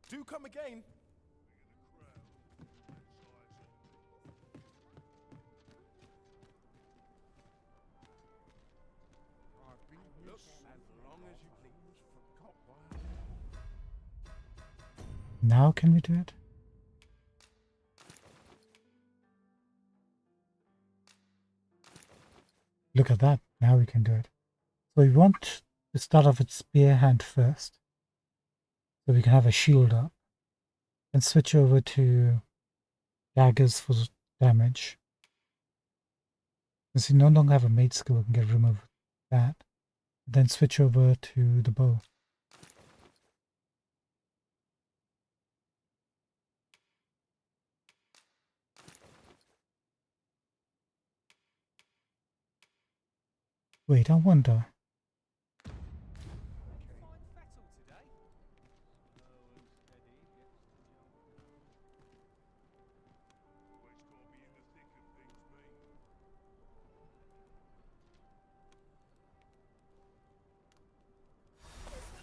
Do come again. Look, as long as you please. Forgot why. Now can we do it? Look at that. Now we can do it. So we want to start off with spear hand first. So we can have a shield up. Then switch over to daggers for damage. Since we no longer have a mage skill, we can get rid of that. Then switch over to the bow. Wait, I wonder. Always got to be in the thick of things, mate.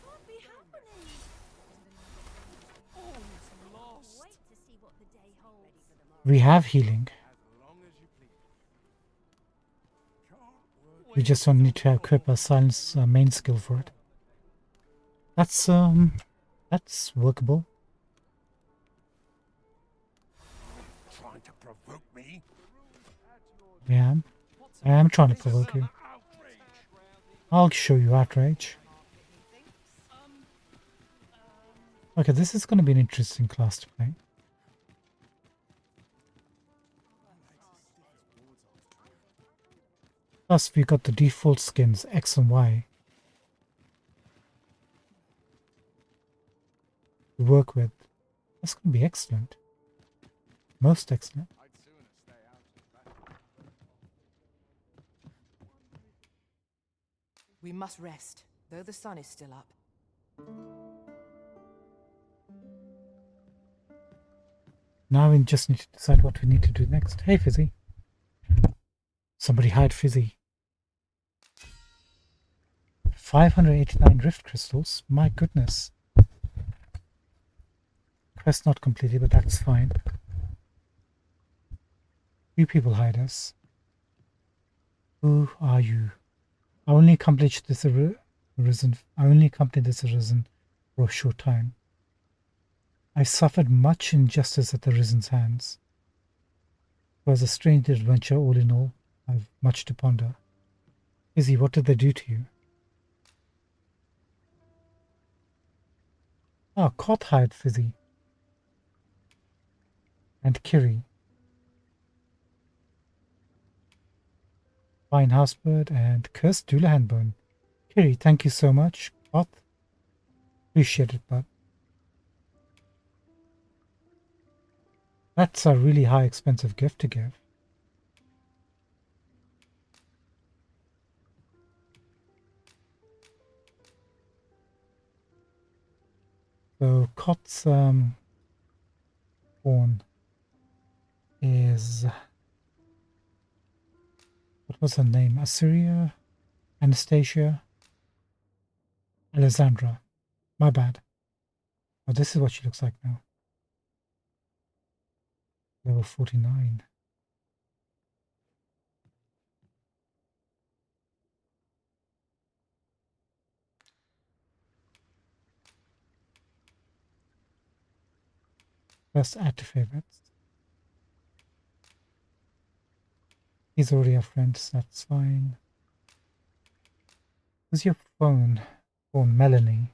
Can't be happening. Wait to see what the day holds. We have healing. As long as you please. We just don't need to equip a silence main skill for it. That's workable. Trying to provoke me? Yeah, I am trying to provoke you. Outrage! I'll show you outrage. Okay, this is going to be an interesting class to play. Plus, we got the default skins X and Y to work with. That's going to be excellent. Most excellent. I'd sooner stay out of that. We must rest, though the sun is still up. Now we just need to decide what we need to do next. Hey, Fizzy. Somebody hide Fizzy. 589 rift crystals. My goodness. Quest not completed, but that's fine. Few people hide us. Who are you? I only accomplished this arisen for a short time. I suffered much injustice at the Risen's hands. It was a strange adventure all in all. I've much to ponder. Izzy, what did they do to you? Ah, Koth hired Fizzy. And Kiri. Fine Housebird and Cursed Doulahan Bone. Kiri, thank you so much. Koth. Appreciate it, bud. That's a really high expensive gift to give. So Koth's born is, what was her name? Assyria, Anastasia, Alessandra. My bad. Oh, this is what she looks like now. Level 49. Let's add to favorites. He's already a friend, so that's fine. Who's your phone? Phone Melanie.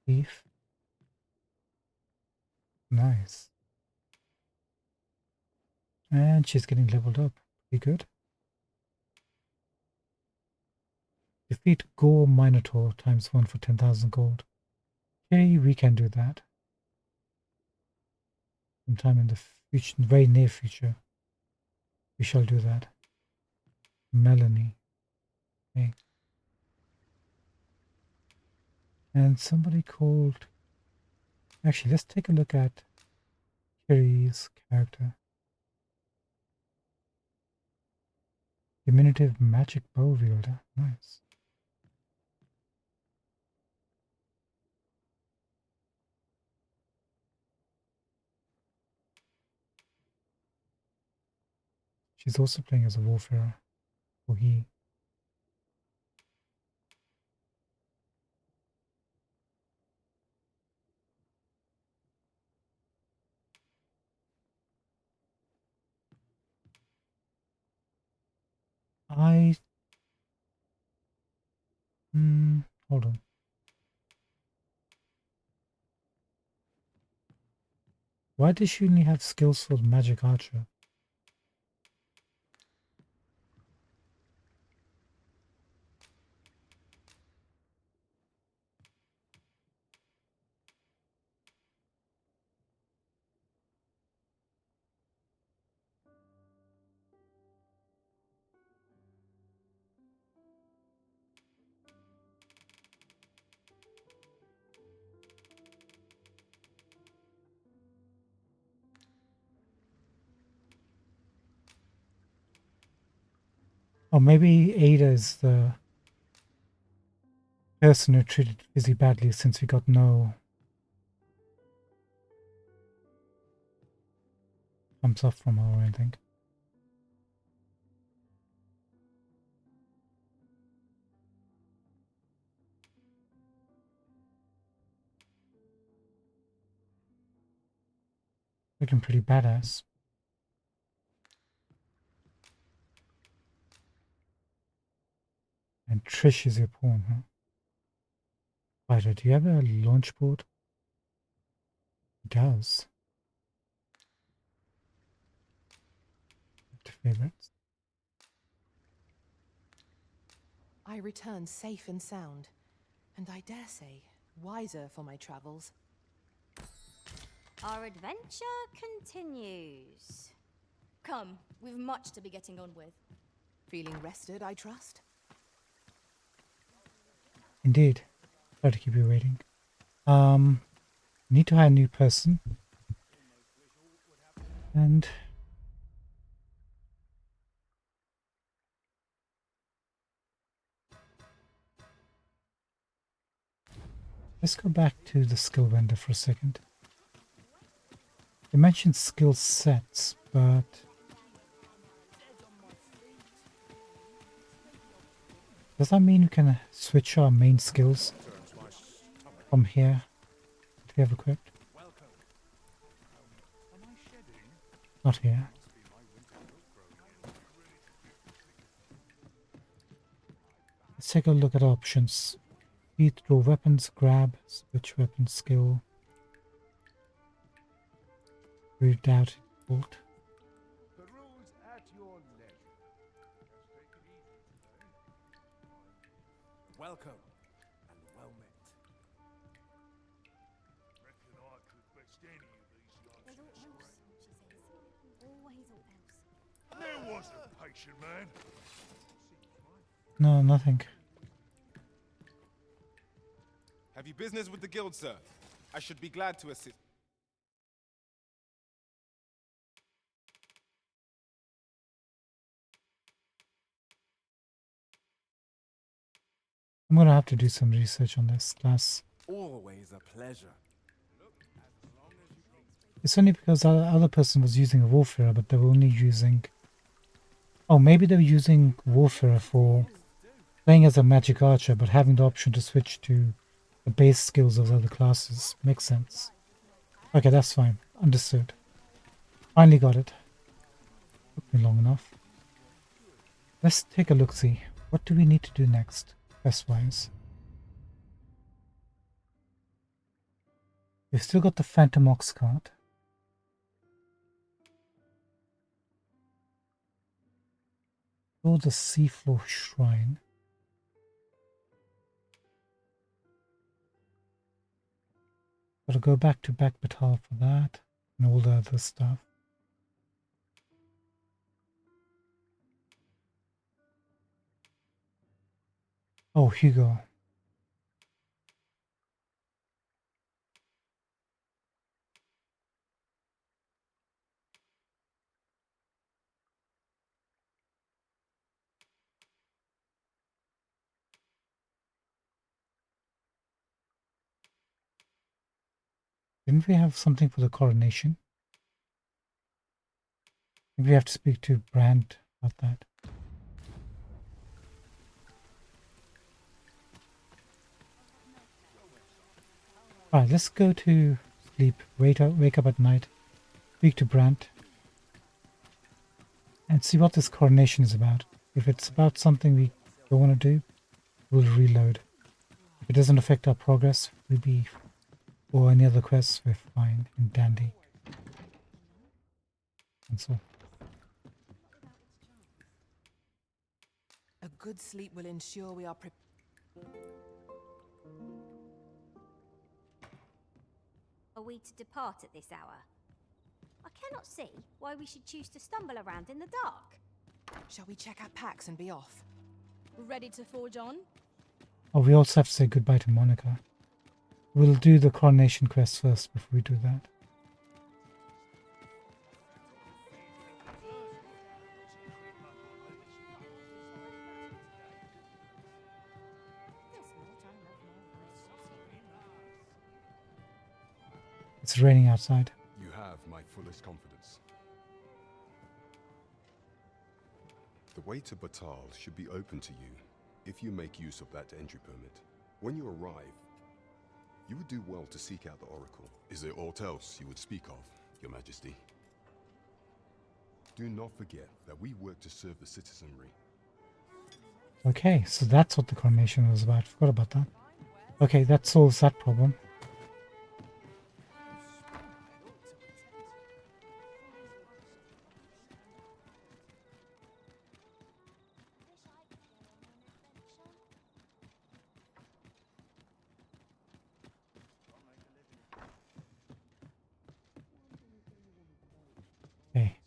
Thief. Nice. And she's getting leveled up. Pretty good. Defeat Gore Minotaur ×1 for 10,000 gold. Okay, we can do that. Sometime in the future, very near future. We shall do that. Melanie. Okay. And somebody called... Actually, let's take a look at Kiri's character. Diminutive magic bow wielder. Nice. She's also playing as a warfarer. Or he. I... hold on. Why does she only have skills for magic archer? Or maybe Ada is the person who treated Fizzy badly since we got no thumbs up from her or anything. Looking pretty badass. And Trish is your pawn, huh? Fighter, do you have a launch board? It does. Favorites. I return safe and sound, and I dare say, wiser for my travels. Our adventure continues. Come, we've much to be getting on with. Feeling rested, I trust? Indeed. Try to keep you waiting. Need to hire a new person. And let's go back to the skill vendor for a second. They mentioned skill sets, but does that mean we can switch our main skills from here that we have equipped? Not here. Let's take a look at options. Speed, throw weapons, grab, switch weapon skill, redoubt, bolt. The rules at your leisure. Let's take it easy today. Welcome and well met. Reckon I could best any of these yards. There's all else, she says. Always all else. There was a patient man. No, nothing. Have you business with the guild, sir? I should be glad to assist. I'm gonna have to do some research on this class. Always a pleasure. It's only because the other person was using a warfare, but they were only using... Oh, maybe they were using warfare for playing as a magic archer, but having the option to switch to the base skills of the other classes. Makes sense. Okay, that's fine. Understood. Finally got it. Took me long enough. Let's take a look-see. What do we need to do next, quest-wise? We've still got the Phantom Ox card. Or the Seafloor Shrine. Gotta go back to Back Batal for that, and all the other stuff. Oh, Hugo. Didn't we have something for the coronation? Maybe we have to speak to Brand about that. Alright, let's go to sleep. Wake up at night. Speak to Brand. And see what this coronation is about. If it's about something we don't want to do, we'll reload. If it doesn't affect our progress, we'll be... or any other quests, we're fine and dandy. And so... A good sleep will ensure we are Are we to depart at this hour? I cannot see why we should choose to stumble around in the dark. Shall we check our packs and be off? Ready to forge on? Oh, we also have to say goodbye to Monica. We'll do the coronation quest first before we do that. It's raining outside. You have my fullest confidence. The way to Batal should be open to you if you make use of that entry permit. When you arrive, you would do well to seek out the Oracle. Is there aught else you would speak of, Your Majesty? Do not forget that we work to serve the citizenry. Okay, so that's what the coronation was about. Forgot about that. Okay, that solves that problem. Okay.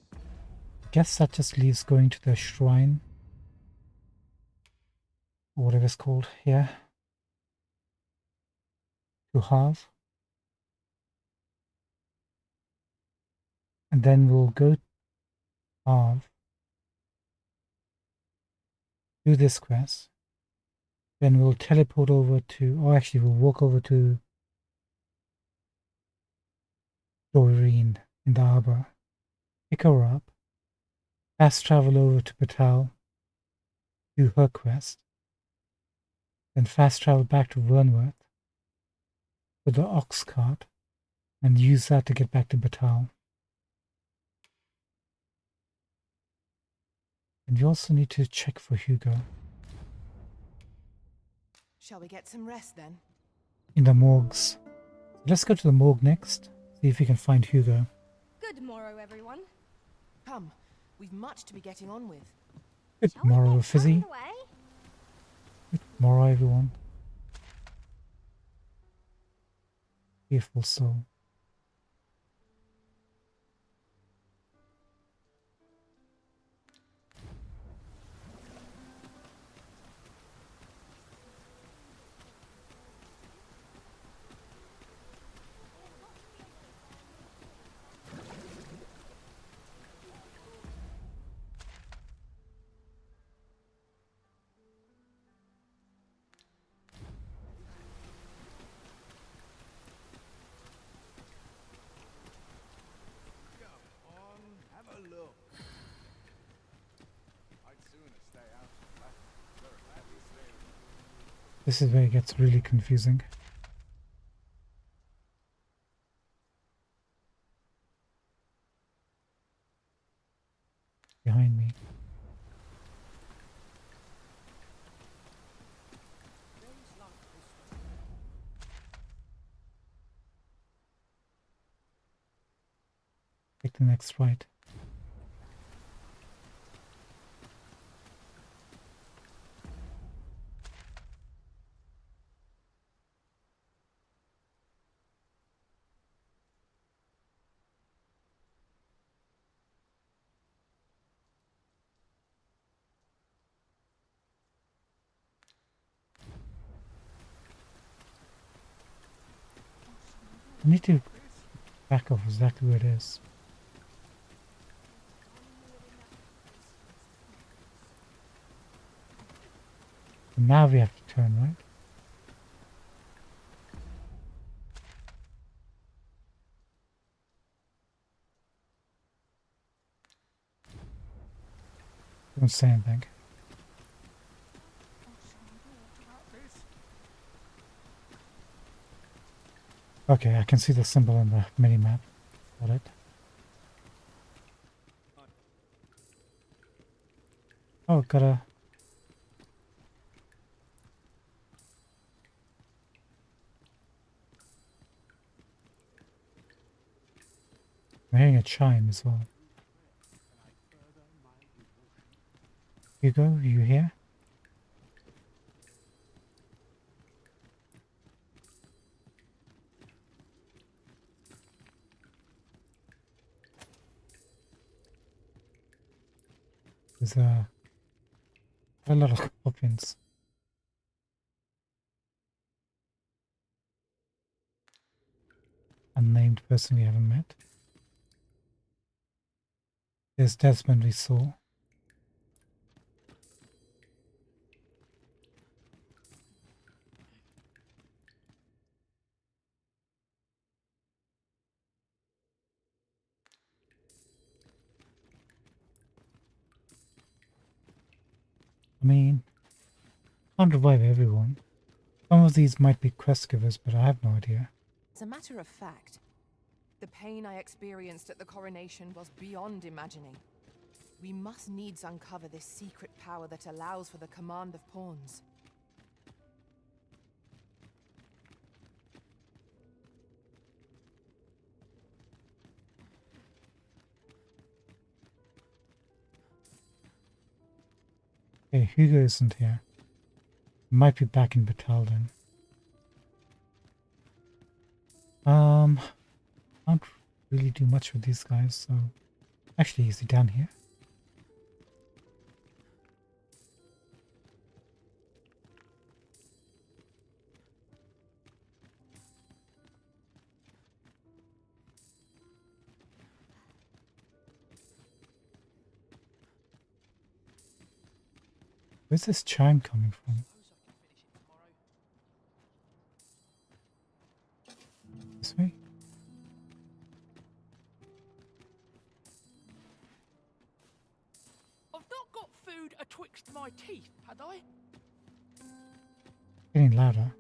I guess that just leaves going to the shrine. Or whatever it's called here. To have. And then we'll go have. Do this quest. Then we'll teleport over to, or actually we'll walk over to Doreen in the arbor. Pick her up. Fast travel over to Batal. Do her quest. Then fast travel back to Vernworth with the ox cart and use that to get back to Batal. And you also need to check for Hugo Shall we get some rest then? in the morgues. Let's go to the morgue next, see if we can find Hugo. Good morrow, everyone. Come, we've much to be getting on with. Good Shall we morrow, get Fizzy. underway? Good morrow, everyone. Beautiful soul. Have a look. I'd sooner stay out of that. Very gladly stay. This is where it gets really confusing. Behind me. Take the next right. I need to back off exactly where it is. Now we have to turn, right? Don't say anything. Okay, I can see the symbol on the mini-map. Got it. Oh, gotta... I'm hearing a chime as well. Hugo, you here? There's a lot of coffins. Unnamed person we haven't met. There's Desmond we saw. I mean, can't revive everyone. Some of these might be quest givers, but I have no idea. As a matter of fact, the pain I experienced at the coronation was beyond imagining. We must needs uncover this secret power that allows for the command of pawns. Okay, Hugo isn't here. He might be back in Batalden. Can't really do much with these guys, so... Actually, is he down here? Where's this chime coming from? This way? I've not got food atwixt my teeth, had I? Getting louder.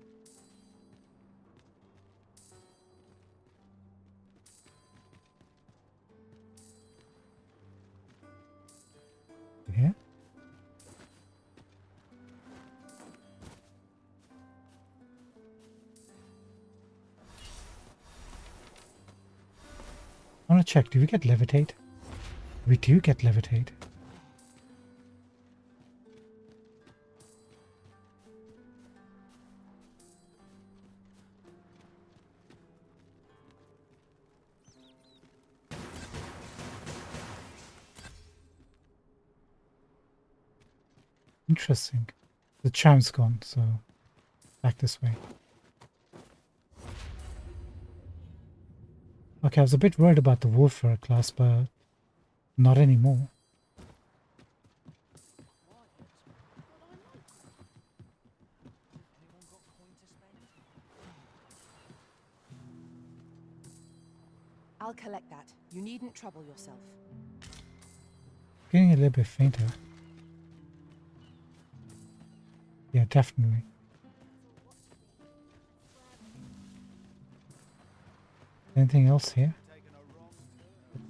You hear? I want to check, do we get levitate? We do get levitate. Interesting. The chime's gone, so back this way. Okay, I was a bit worried about the warfare class, but not anymore. I'll collect that. You needn't trouble yourself. Getting a little bit fainter. Yeah, definitely. Anything else here?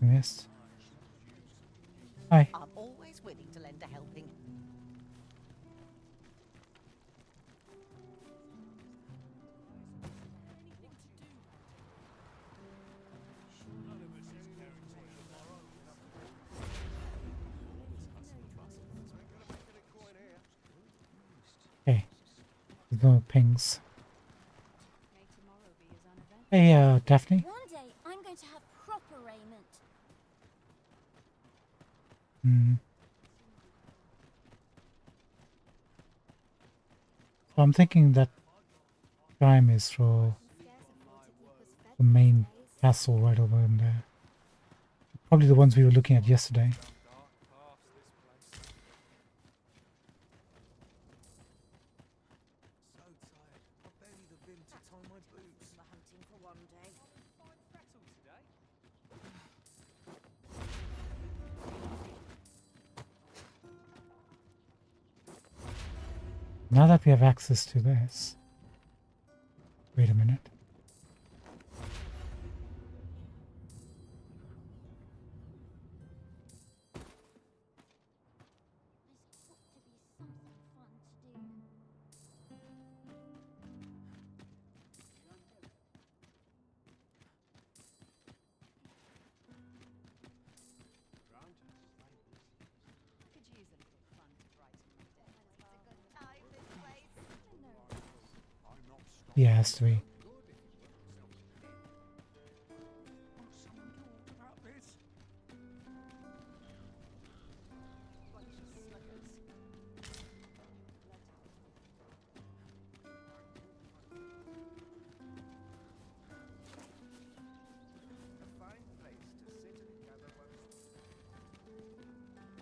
We missed. Hi. I'm always willing to lend a helping. Okay. There's no pings. Hey, Daphne. One day I'm going to have proper raiment. So I'm thinking that chime is for the main castle right over in there. Probably the ones we were looking at yesterday. Hunting for one day. Now that we have access to this. Wait a minute. Could use a little fun to brighten my day. It's a good time, this place. Yeah, has to be. Bunch of sluggers.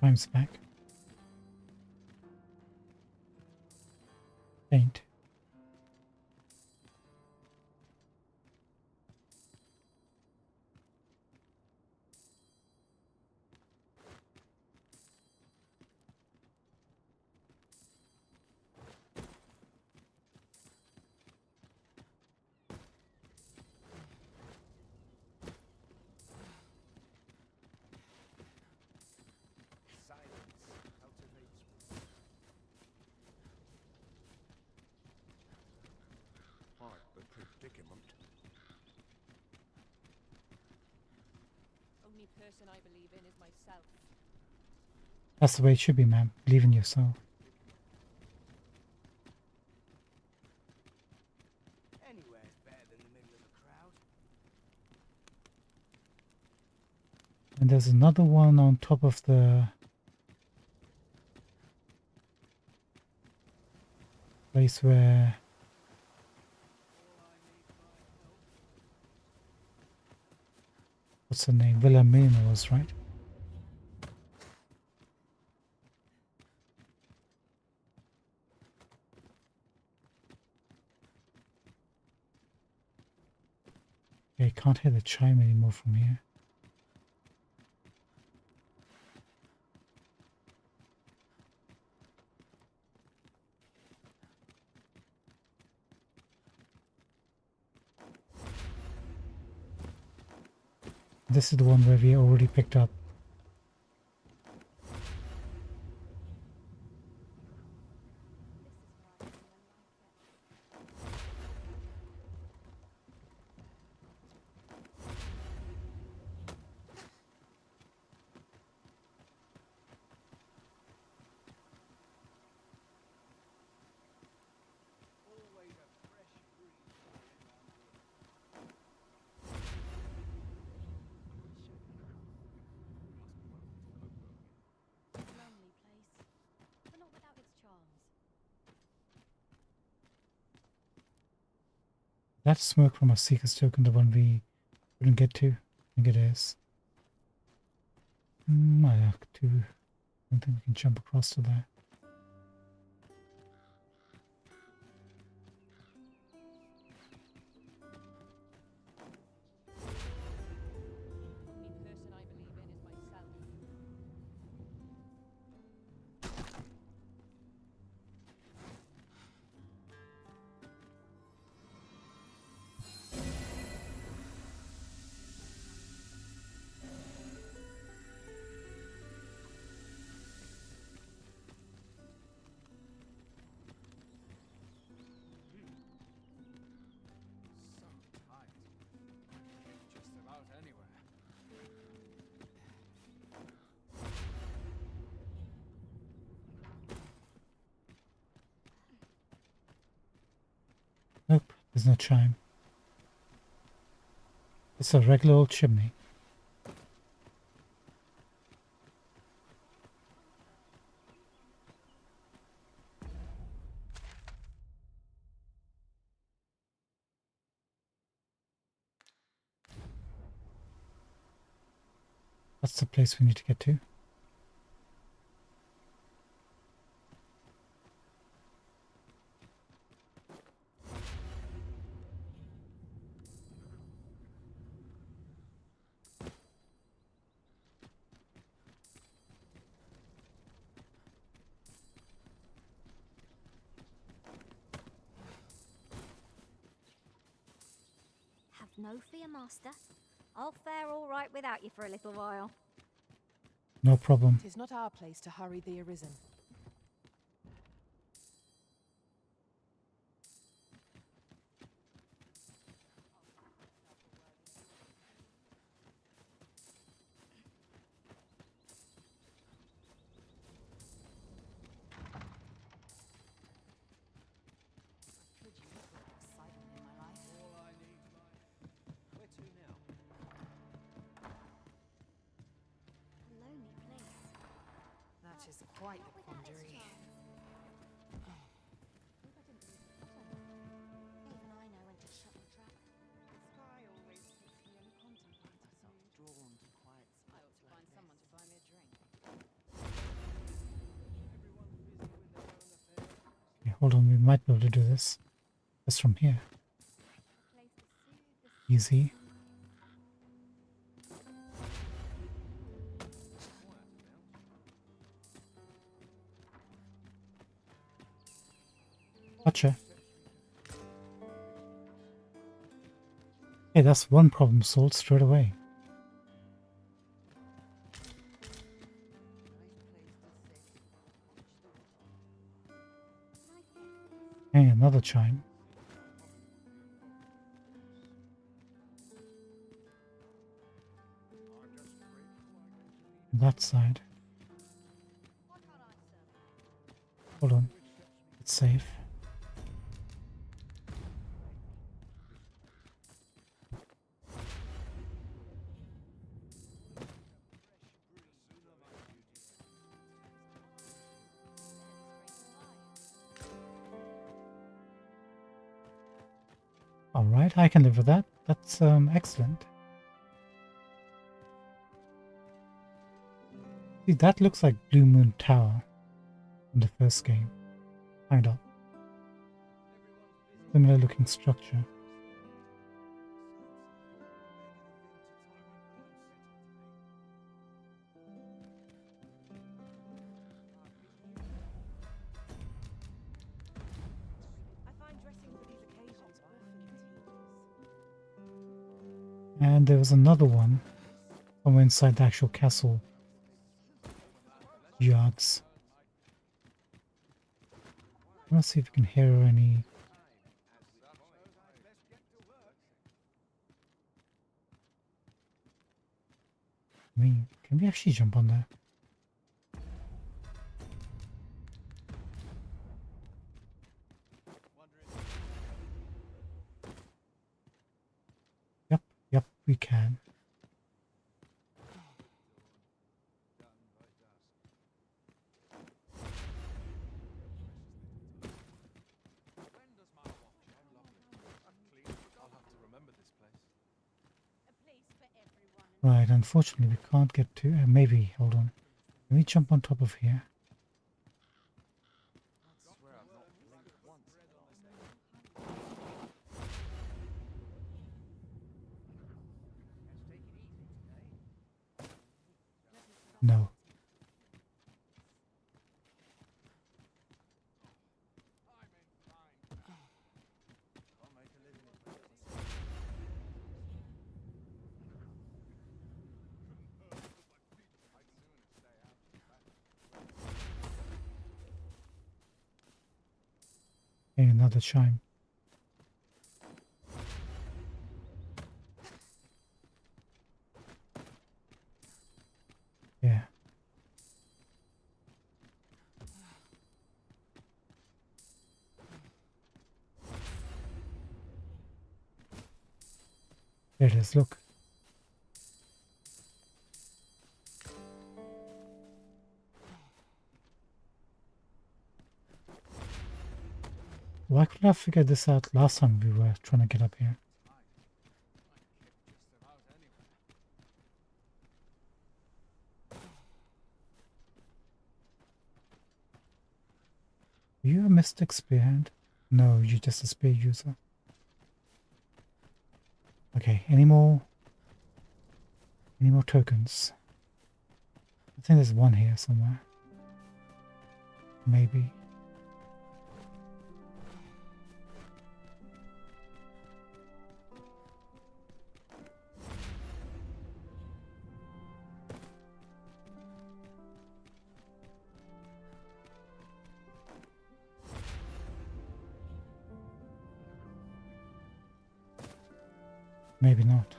Time's back. Paint. Only person I believe in is myself. That's the way it should be, ma'am. Believe in yourself. Anywhere's better than the middle of a crowd. And there's another one on top of the place where what's her name? Wilhelmina was, right? Okay, can't hear the chime anymore from here. This is the one where we already picked up. Lonely place, but not without its charms. That smoke from our Seeker's token, the one we couldn't get to. I think it is. I have to. I don't think we can jump across to there. Only person I believe in is myself. So tight. Just about anywhere. Nope, there's no chime. It's a regular old chimney. That's the place we need to get to. No fear, Master. I'll fare all right without you for a little while. No problem. 'Tis not our place to hurry the Arisen. Where to now? A lonely place. That is quite the quandary. Even I know when to shut the trap. The sky always keeps me in a contemplative mood. Drawn to quiet I ought to find someone to buy me a drink. Everyone's busy with their own affairs. Okay, hold on, we might be able to do this. Just from here. A place to soothe the Easy. Gotcha. Hey, that's one problem solved straight away. Hey, another chime. That side. Hold on. It's safe. Alright, I can live with that. That's excellent. See, that looks like Blue Moon Tower in the first game. Kind of. Similar looking structure. I find dressing for these occasions awfully tedious. And there was another one somewhere inside the actual castle yards. Let's see if we can hear any. I mean, can we actually jump on there? Yep, we can. I'll have to remember this place. A place for everyone. Right, unfortunately we can't get to. Maybe, hold on. Can we jump on top of here? I swear I've not blinked once. No. I'll make a living at Hey, another chime. Yeah. There it is, look. Why couldn't I figure this out last time we were trying to get up here? just about anywhere. Are you a mystic spearhand? No, you're just a spear user. Okay, any more tokens? I think there's one here somewhere. Maybe. Maybe not.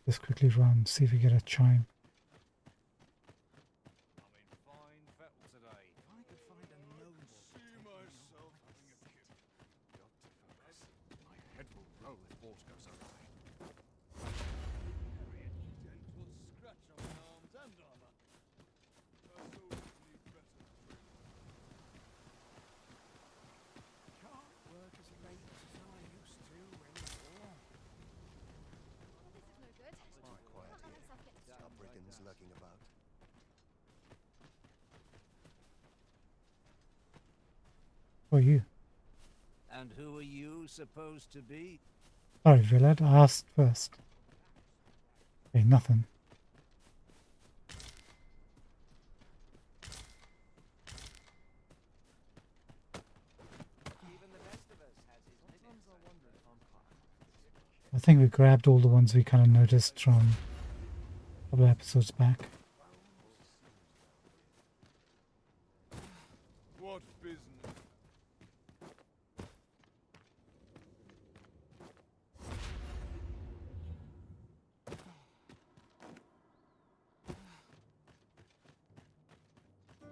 Just quickly run, see if we get a chime. I'm in fine fettle today. If I could find a noble to take me on, I'd accept it. Got to focus. My head will roll if aught goes awry. Gentle scratch on my arms and armor. Our soldiers need better training. Can't work as late as I used to anymore. This is no good. Quite quiet Can't let here. myself get distracted. Our brigands lurking about. Who are you? And who are you supposed to be? Sorry, Villard, I asked first. Okay, nothing. Even the best of us has his Sometimes I wonder if I'm part of I think we grabbed all the ones we kind of noticed from a couple of episodes back. What business?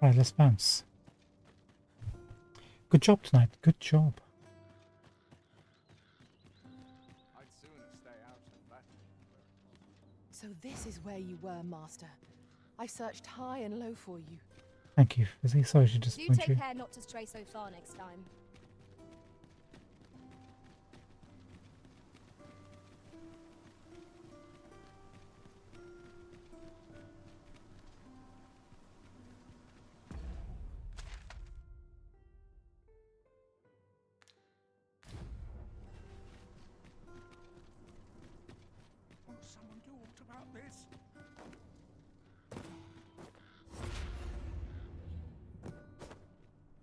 Alright, let's bounce. Good job tonight, good job. I'd sooner stay out of battle. So this is where you were, Master. I searched high and low for you. Thank you, Fizzy. Sorry to Do disappoint take you. care not to stray so far next time. Won't someone do aught about this?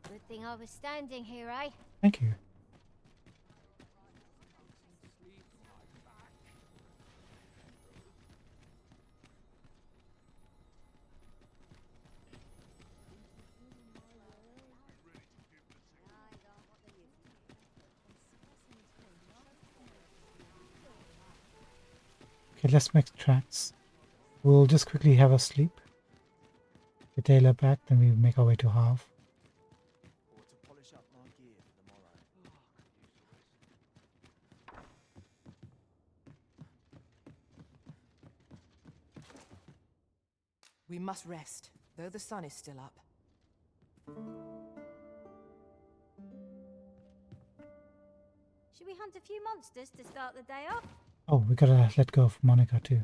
Good thing I was standing here, eh? Thank you. Okay, let's make tracks. We'll just quickly have a sleep. We tailor back, then we make our way to half. Or to polish up my gear for the morrow. We must rest, though the sun is still up. Should we hunt a few monsters to start the day off? Oh, we gotta let go of Monica too.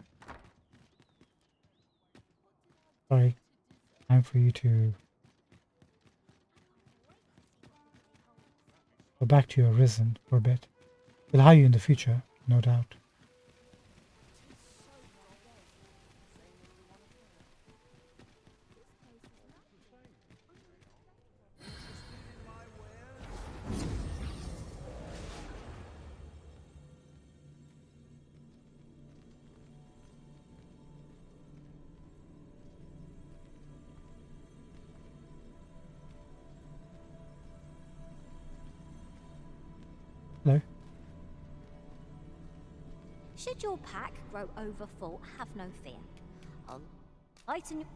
Sorry. Time for you to go back to your risen for a bit. We'll hire you in the future, no doubt. Hello? Should your pack grow overfull, have no fear. I'll lighten your...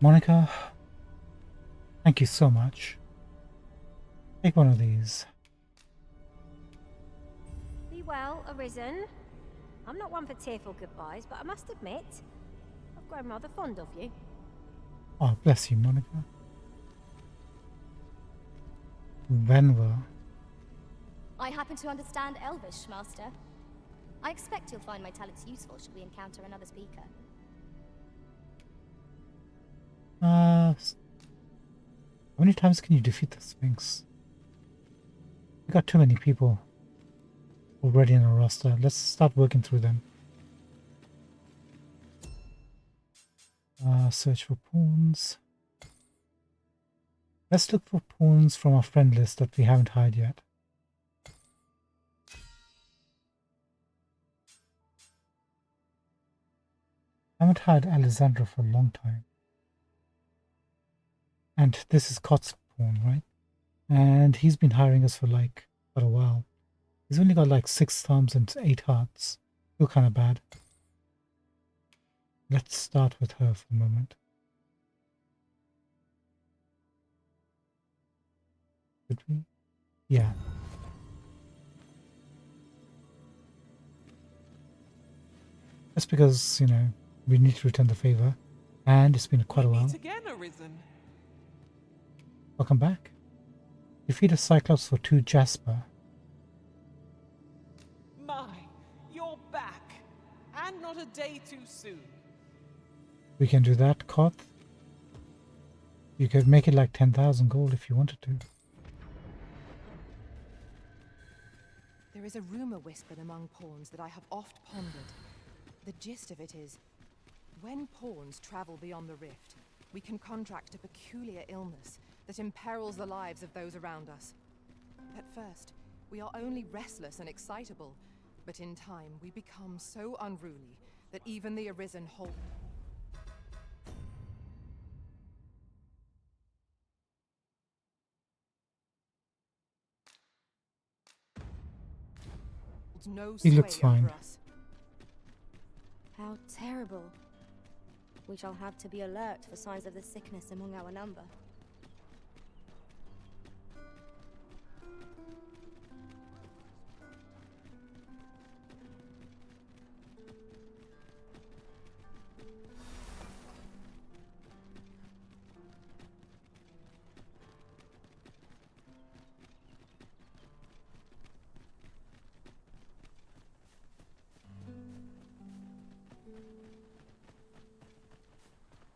Monica, thank you so much. Take one of these. Be well, Arisen. I'm not one for tearful goodbyes, but I must admit, I've grown rather fond of you. Oh, bless you, Monica. Venver. I happen to understand Elvish, Master. I expect you'll find my talents useful should we encounter another speaker. How many times can you defeat the Sphinx? We got too many people already in our roster. Let's start working through them. Search for pawns. Let's look for pawns from our friend list that we haven't hired yet. I haven't hired Alessandra for a long time. And this is Cott's pawn, right? And he's been hiring us for like quite a while. He's only got like 6 thumbs and 8 hearts. Still kind of bad. Let's start with her for a moment. Did we? Yeah. Just because, you know, we need to return the favor. And it's been quite a while. Meet again, Arisen. Welcome back. Defeat a Cyclops for 2 Jasper. My, you're back. And not a day too soon. We can do that, Koth. You could make it like 10,000 gold if you wanted to. There is a rumor whispered among pawns that I have oft pondered. The gist of it is, when pawns travel beyond the rift, we can contract a peculiar illness that imperils the lives of those around us. At first, we are only restless and excitable, but in time we become so unruly that even the Arisen hold no He sway looks fine. over us. How terrible. We shall have to be alert for signs of the sickness among our number.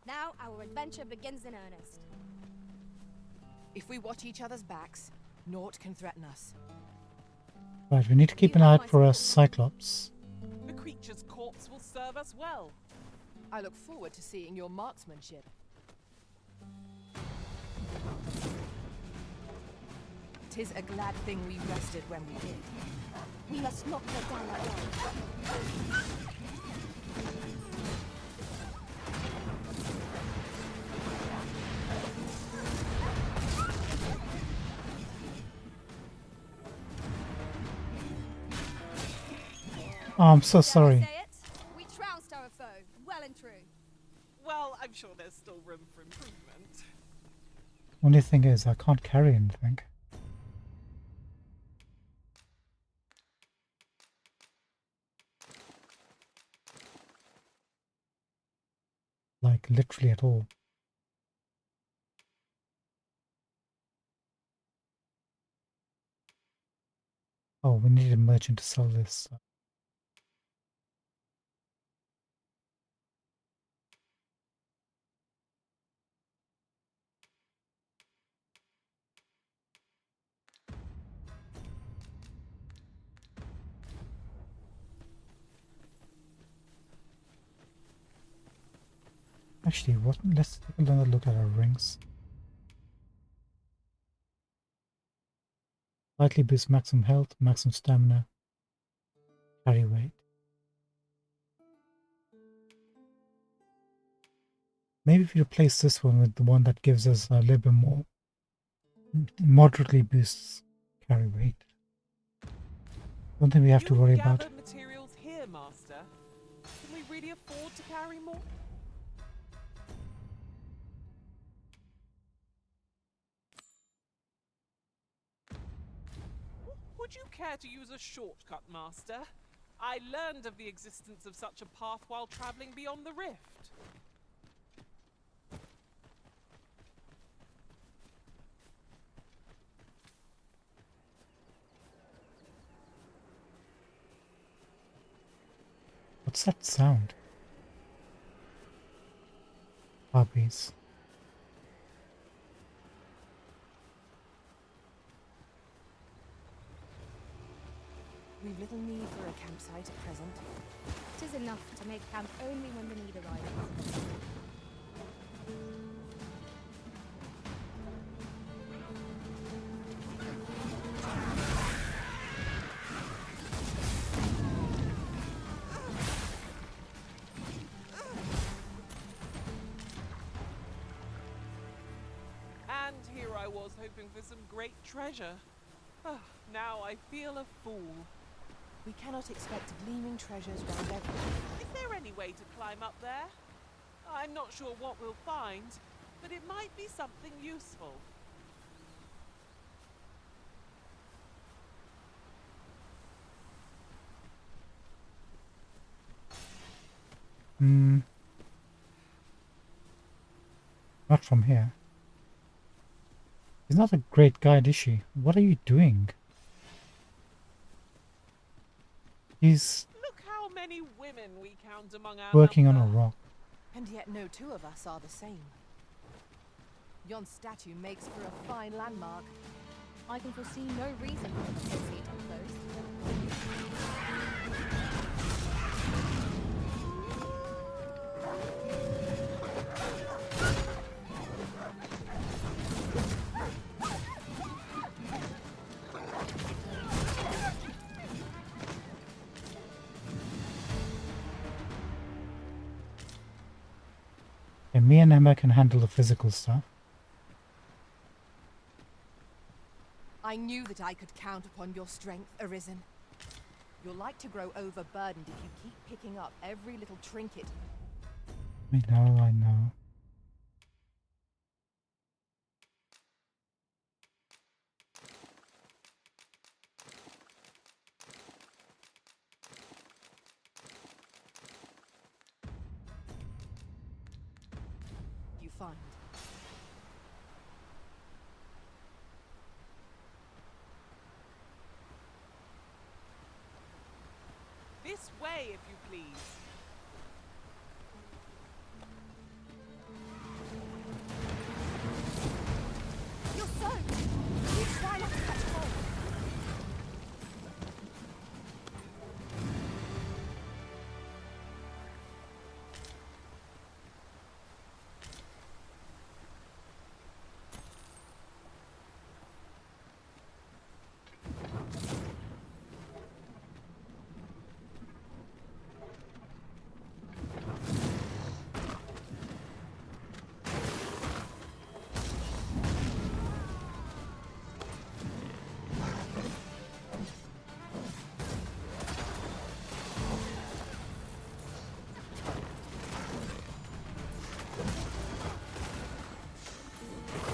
Now our adventure begins in earnest. If we watch each other's backs, naught can threaten us. Right, we need to keep an eye out for a Cyclops. The creature's corpse will serve us well. I look forward to seeing your marksmanship. Tis a glad thing we rested when we did. We must not go down that road. Oh, I'm so Dare I sorry. say it? We trounced our foe, well and true. Well, I'm sure there's still room for improvement. Only thing is, I can't carry anything. Like, literally at all. Oh, we need a merchant to sell this. Actually, what? Let's take another look at our rings. Slightly boost maximum health, maximum stamina, carry weight. Maybe if we replace this one with the one that gives us a little bit more, moderately boosts carry weight. Don't think we have to worry about. Gathered materials here, Master. Can we really afford to carry more? Would you care to use a shortcut, Master? I learned of the existence of such a path while traveling beyond the rift. What's that sound? Harpies. We've little need for a campsite at present. 'Tis enough to make camp only when the need arises. hoping for some great treasure. Ah, now I feel a fool. We cannot expect gleaming treasures round everywhere. Is there any way to climb up there? I'm not sure what we'll find, but it might be something useful. Not from here. She's not a great guide, is she? What are you doing? He's Look how many women we count among our working on a number. rock. And yet no two of us are the same. Yon statue makes for a fine landmark. I can foresee no reason for them to see it up close. And me and Emma can handle the physical stuff. I knew that I could count upon your strength, Arisen. You're like to grow overburdened if you keep picking up every little trinket. I know, I know. You find. This way, if you please. You're soaked! You try not to catch cold.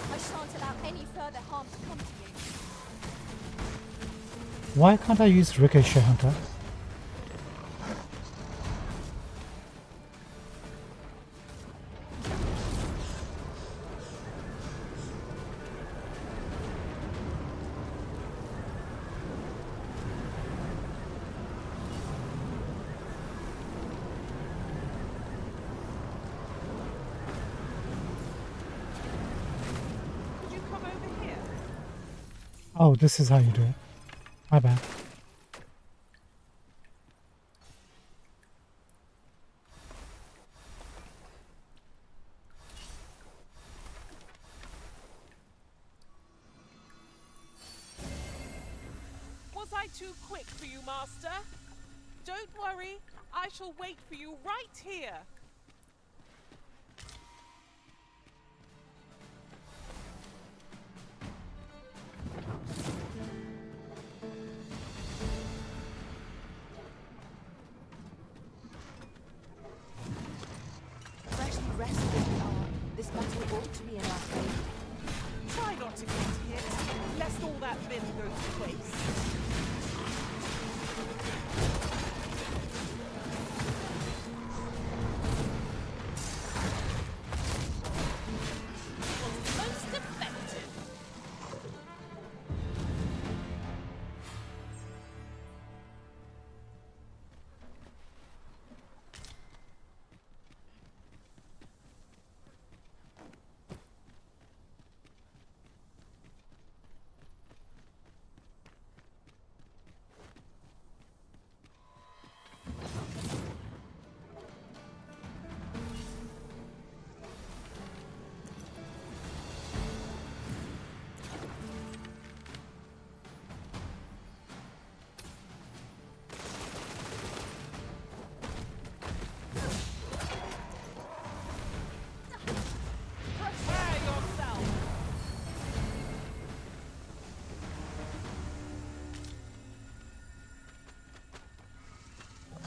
I shan't allow any further harm to come to you. Why can't I use Ricochet Hunter? Could you come over here? Oh, this is how you do it. My bad. Was I too quick for you, Master? Don't worry, I shall wait for you right here. Freshly rested as we are, this battle ought to be in our favor. Try not to get hit, lest all that vim go to waste. Was most effective.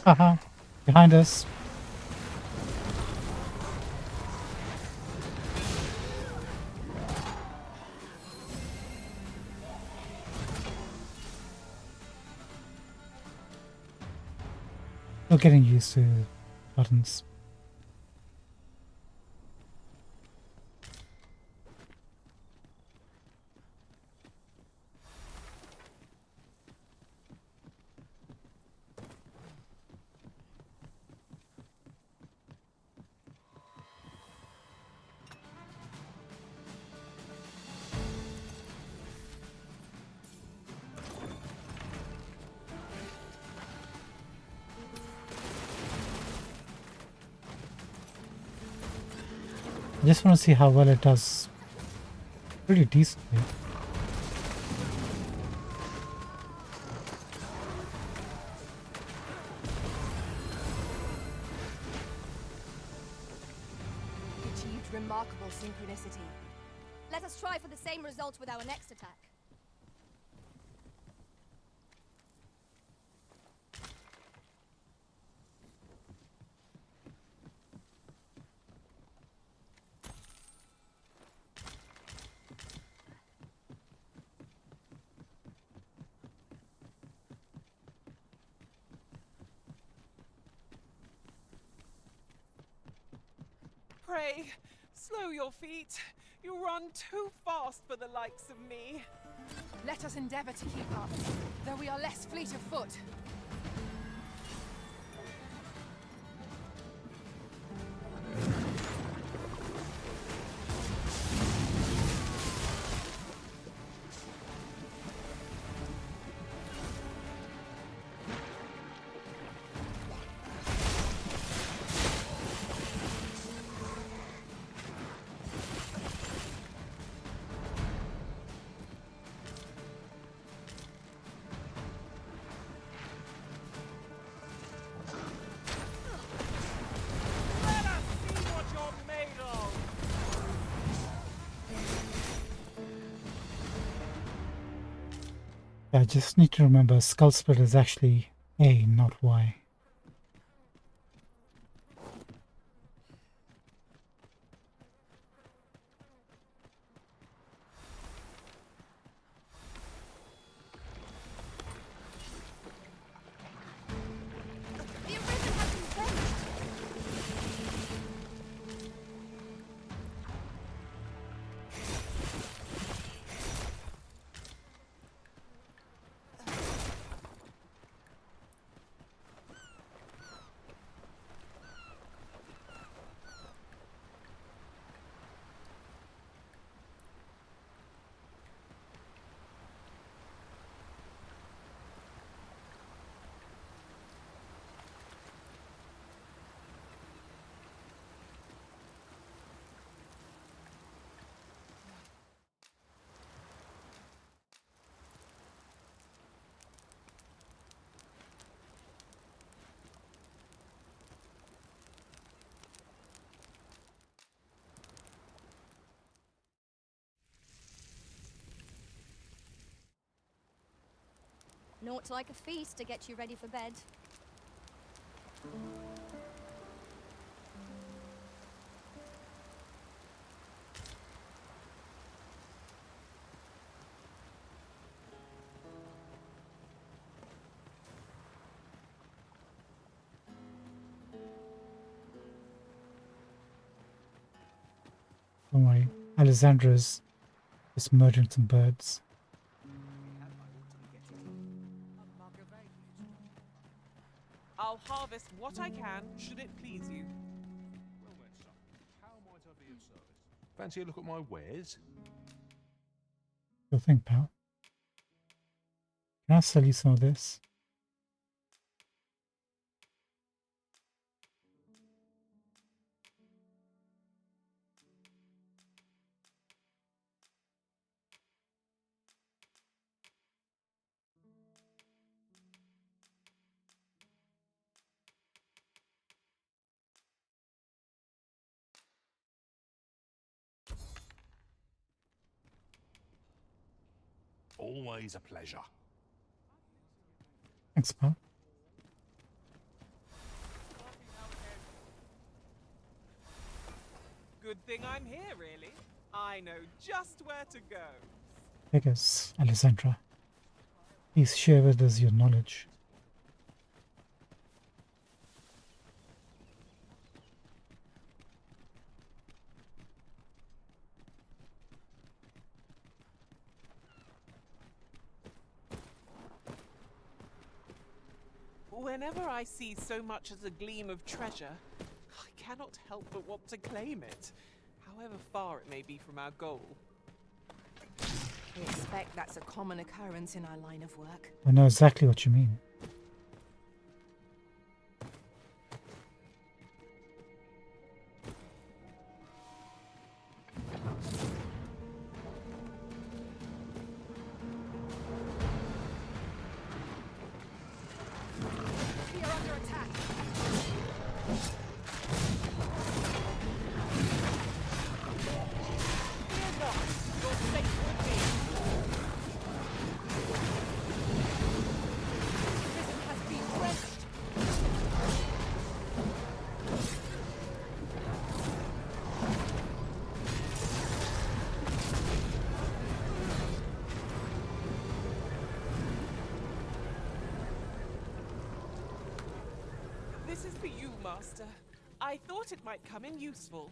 Haha. Behind us. Still getting used to buttons. I just want to see how well it does. Pretty decently. Achieved remarkable synchronicity. Let us try for the same result with our next attack. Pray, slow your feet. You run too fast for the likes of me. Let us endeavor to keep up, though we are less fleet of foot. Let us see what you're made of. I just need to remember Skull Split is actually A, not Y. The arisen has been quenched. Naught like a feast to get you ready for bed. Don't worry. Alessandra's just murdering some birds. I'll harvest what I can, should it please you. Well then, son, how might I be of service? Fancy a look at my wares? You'll think, pal. Can I sell you some of this? Always a pleasure. Thanks, pal. Good thing I'm here, really. I know just where to go. Take us, Alessandra. Please share with us your knowledge. Whenever I see so much as a gleam of treasure, I cannot help but want to claim it, however far it may be from our goal. I expect that's a common occurrence in our line of work. I know exactly what you mean. We are under attack. Fear not, you're safe with me. Prison has been wrenched. This is for you, Master. I thought it might come in useful.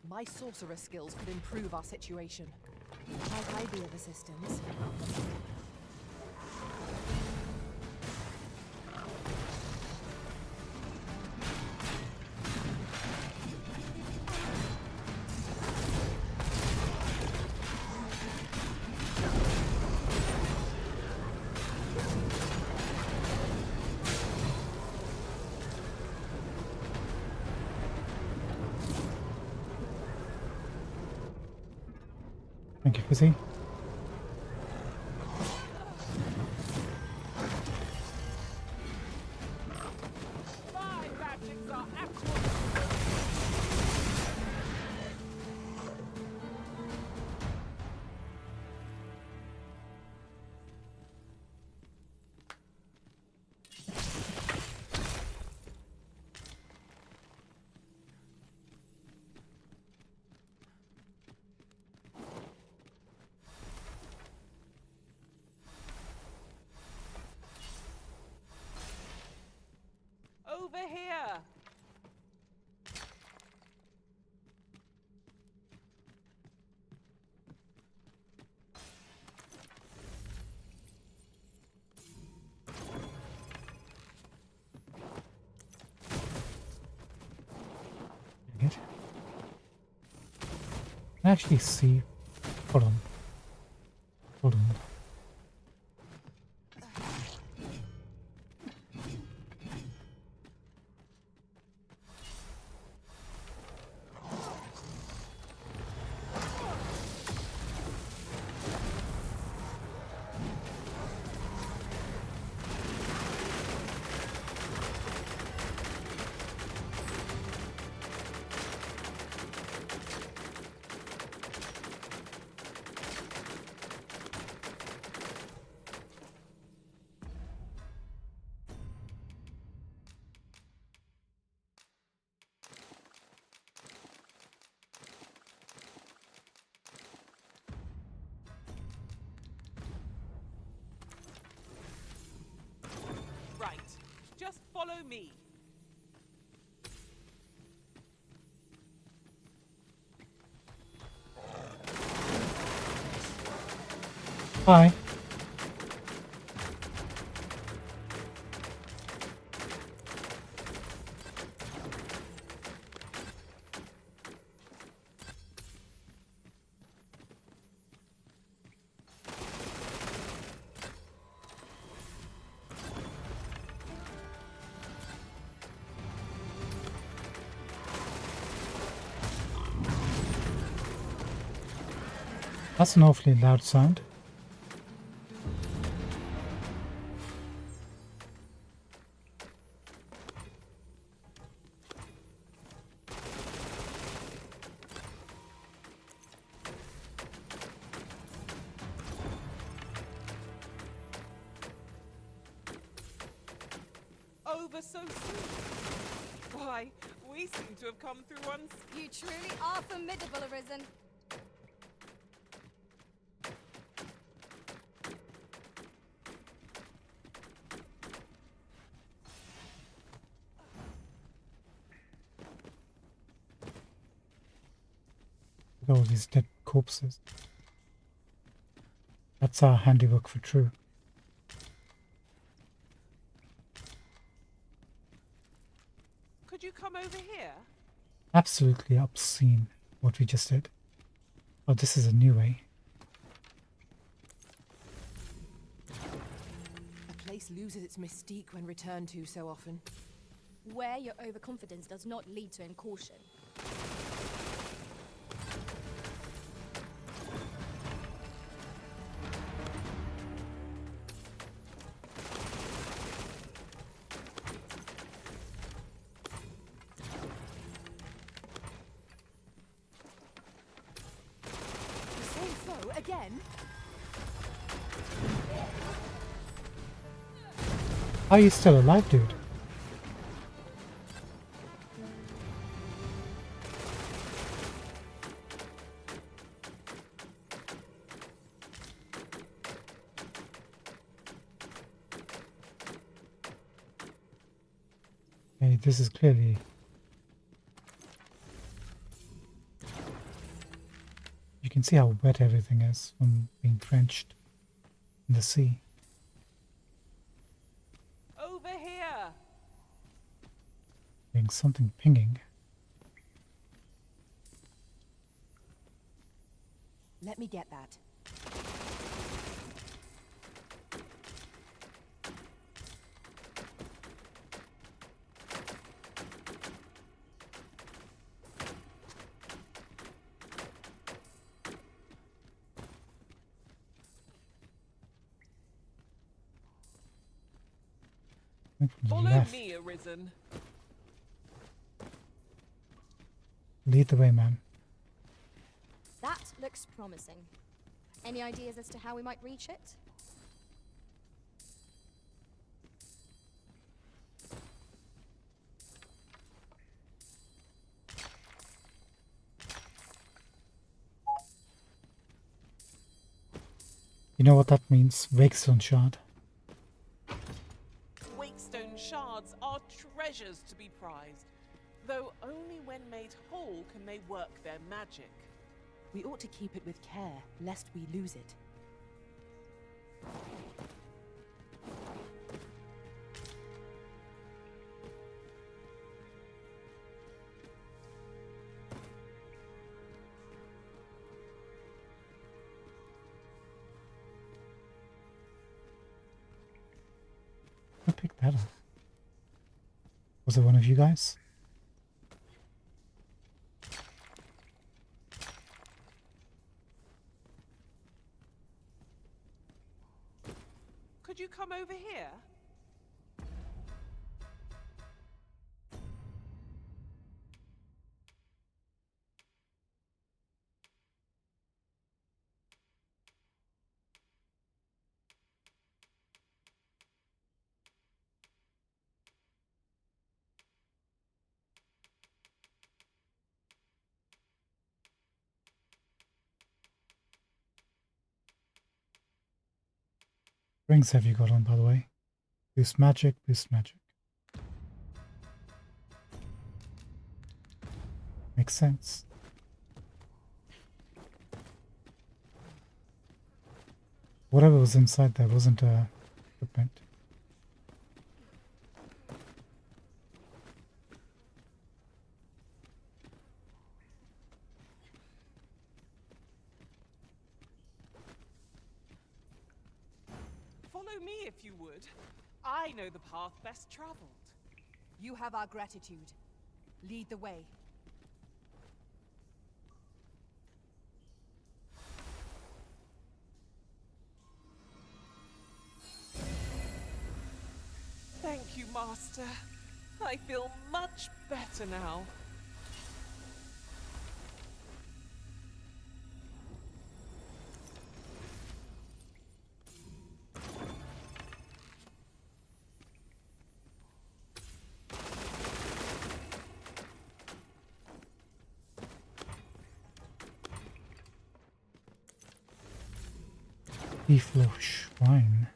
My sorcerer skills could improve our situation. Might I be of assistance? Thank you, Fizzy. My magics are actual. Over here. Dang it. I can actually see. Hold on. Hold on. Right. Just follow me. Hi. That's an awfully loud sound. Over over so soon? Why, we seem to have come through one. You truly are formidable, Arisen. Look at all these dead corpses. That's our handiwork for true. Could you come over here? Absolutely obscene what we just did. Oh, this is a new way. A place loses its mystique when returned to so often. Where your overconfidence does not lead to caution. The same foe again? How are you still alive, dude? Okay, this is clearly... You can see how wet everything is from being drenched in the sea. Over here! Being something pinging. Let me get that. From the Follow left. me, Arisen. Lead the way, man. That looks promising. Any ideas as to how we might reach it? You know what that means? Wakestone shard. Wakestone shards are treasures to be prized, though only when made whole can they work their magic. We ought to keep it with care, lest we lose it. Who picked that up? Was it one of you guys? Could you come over here? Rings have you got on, by the way? Boost magic, boost magic. Makes sense. Whatever was inside there wasn't a equipment. Follow me if you would. I know the path best traveled. You have our gratitude. Lead the way. Thank you, Master. I feel much better now. Beeflo Shrine.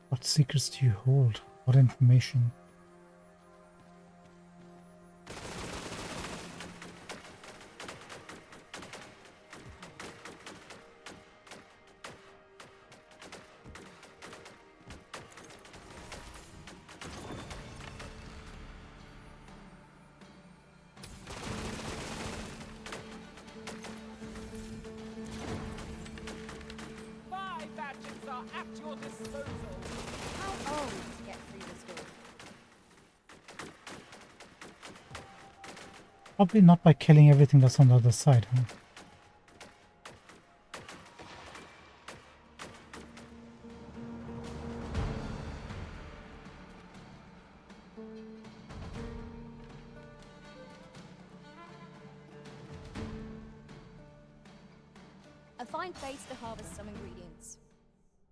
What secrets do you hold? What information? Five badges are at your disposal. How old to get through this door? Probably not by killing everything that's on the other side, huh? A fine place to harvest some ingredients.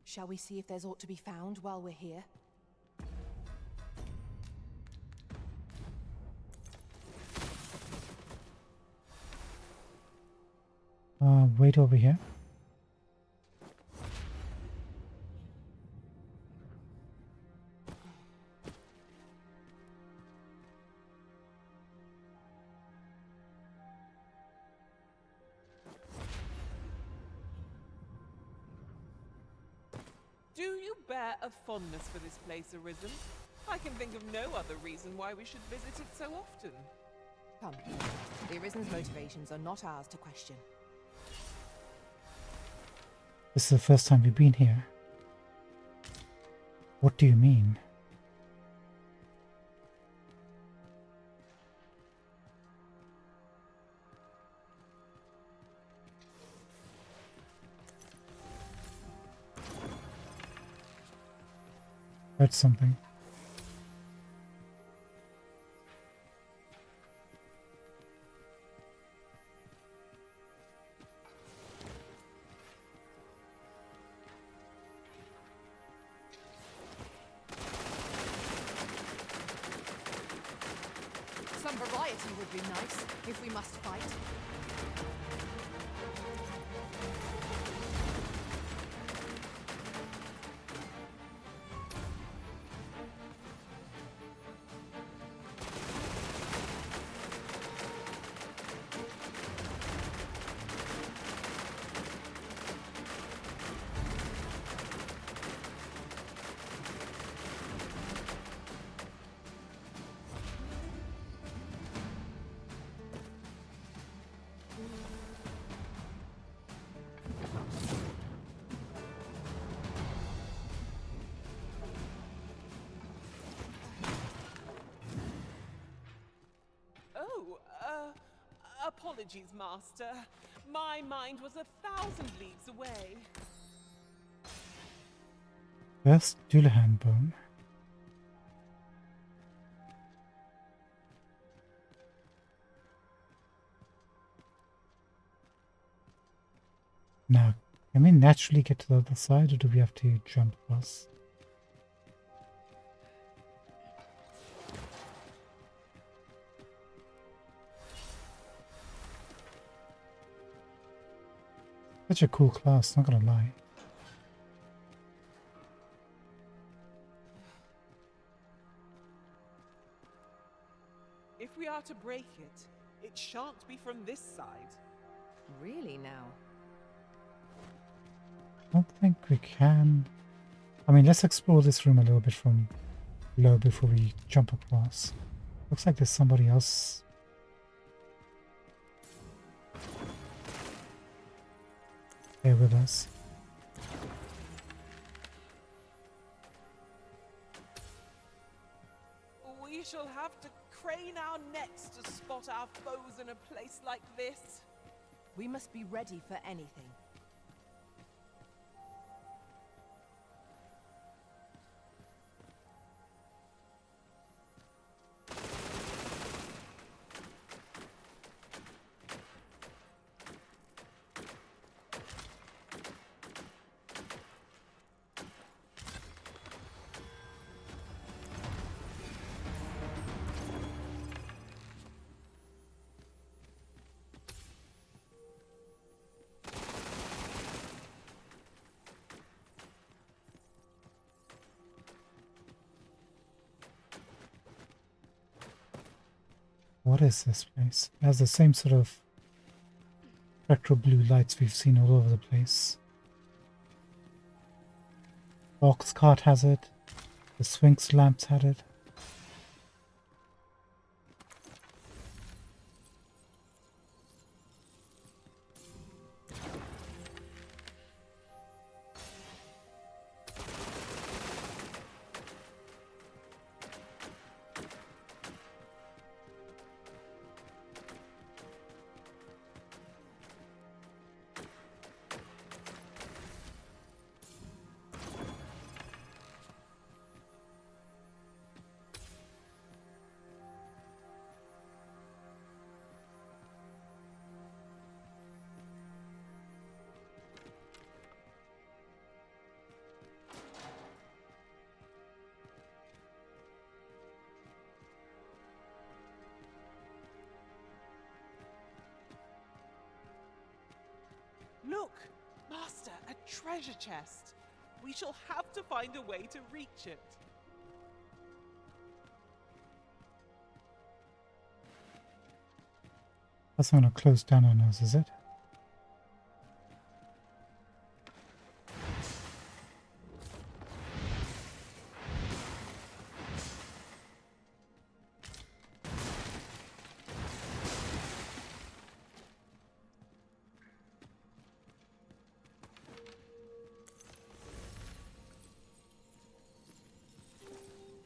Shall we see if there's aught to be found while we're here? Wait over here. Do you bear a fondness for this place, Arisen? I can think of no other reason why we should visit it so often. Come. The Arisen's motivations are not ours to question. This is the first time we've been here. What do you mean? Heard something. Some variety would be nice, if we must fight. Apologies, Master. My mind was 1,000 leagues away. First Dullahan bone. Now, can we naturally get to the other side, or do we have to jump across? Such a cool class, not gonna lie. If we are to break it, it shan't be from this side. Really now? I don't think we can. I mean, let's explore this room a little bit from low before we jump across. Looks like there's somebody else. Here with us. We shall have to crane our necks to spot our foes in a place like this. We must be ready for anything. What is this place? It has the same sort of retro blue lights we've seen all over the place. Ox cart has it. The Sphinx lamps had it. Look, Master, a treasure chest. We shall have to find a way to reach it. That's not going to close down on us, is it?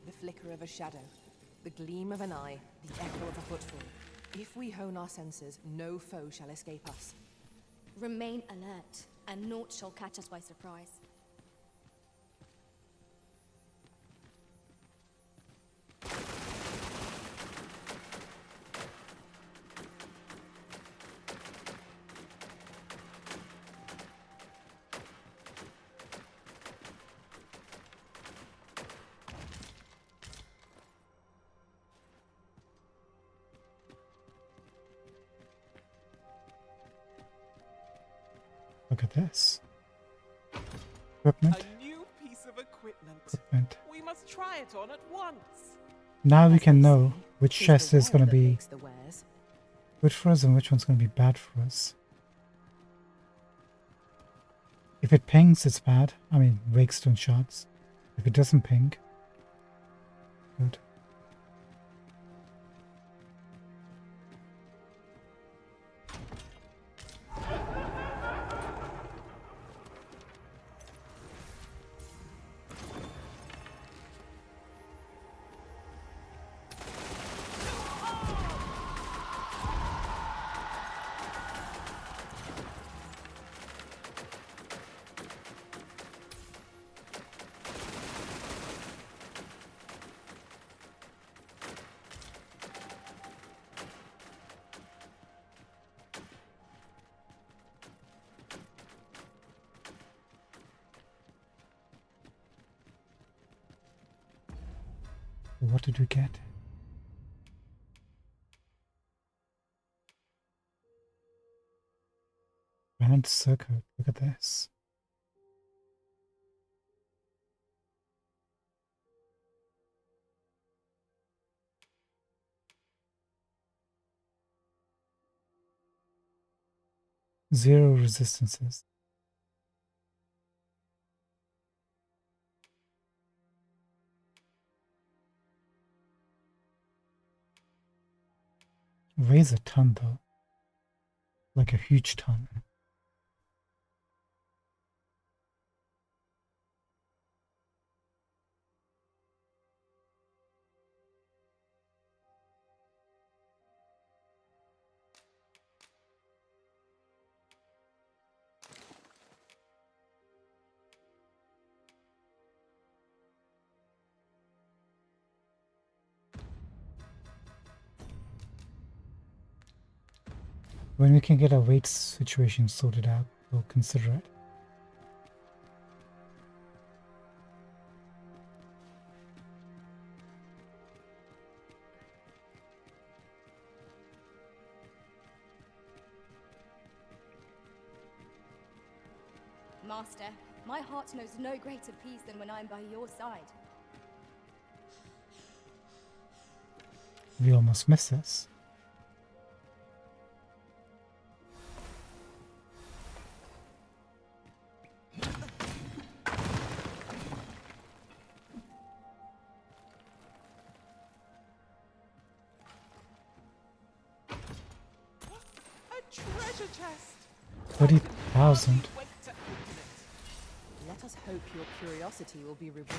The flicker of a shadow, the gleam of an eye, the echo of a footfall. If we hone our senses, no foe shall escape us. Remain alert, and naught shall catch us by surprise. Look at this. Equipment. A new piece of equipment. Equipment. We must try it on at once. Now we As can they know say, which 'tis chest the is going wearer to that be makes the wares. good for us and which one's going to be bad for us. If it pings, it's bad. I mean, Wakestone shards. If it doesn't ping, good. What did we get? Round circuit. Look at this. Zero resistances. Weighs a ton though. Like a huge ton. When we can get our weight situation sorted out, we'll consider it. Master, my heart knows no greater peace than when I'm by your side. We almost missed this. A treasure chest! 30,000. Wait to open it. Let us hope your curiosity will be rewarded.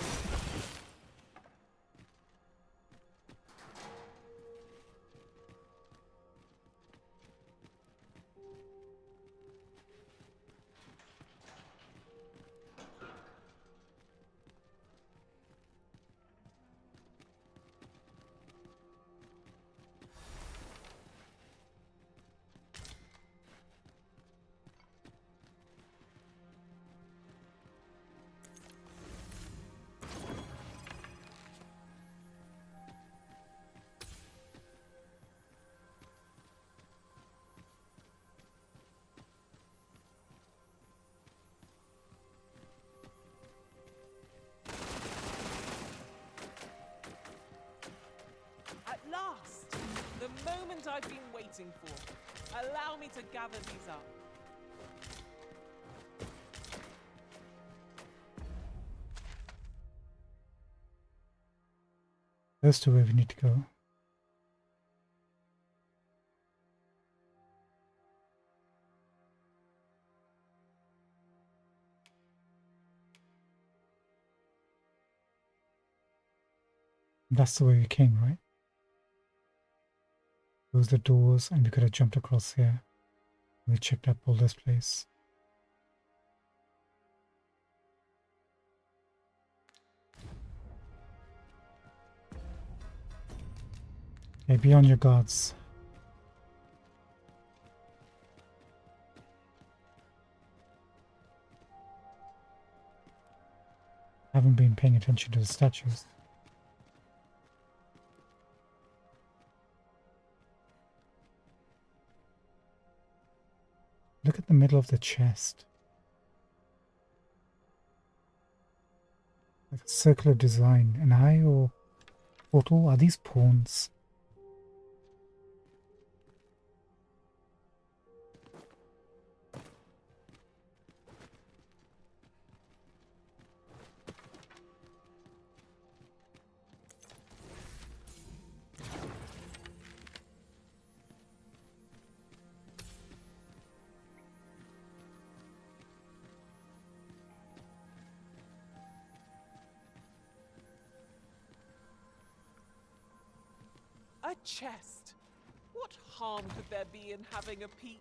At last! The moment I've been waiting for. Allow me to gather these up. That's to where we need to go. That's the way we came, right? Close the doors and we could have jumped across here. We checked out Boulder's place. Okay, be on your guards. Haven't been paying attention to the statues. Look at the middle of the chest. Like a circular design. An eye or portal? Are these pawns? A chest! What harm could there be in having a peek?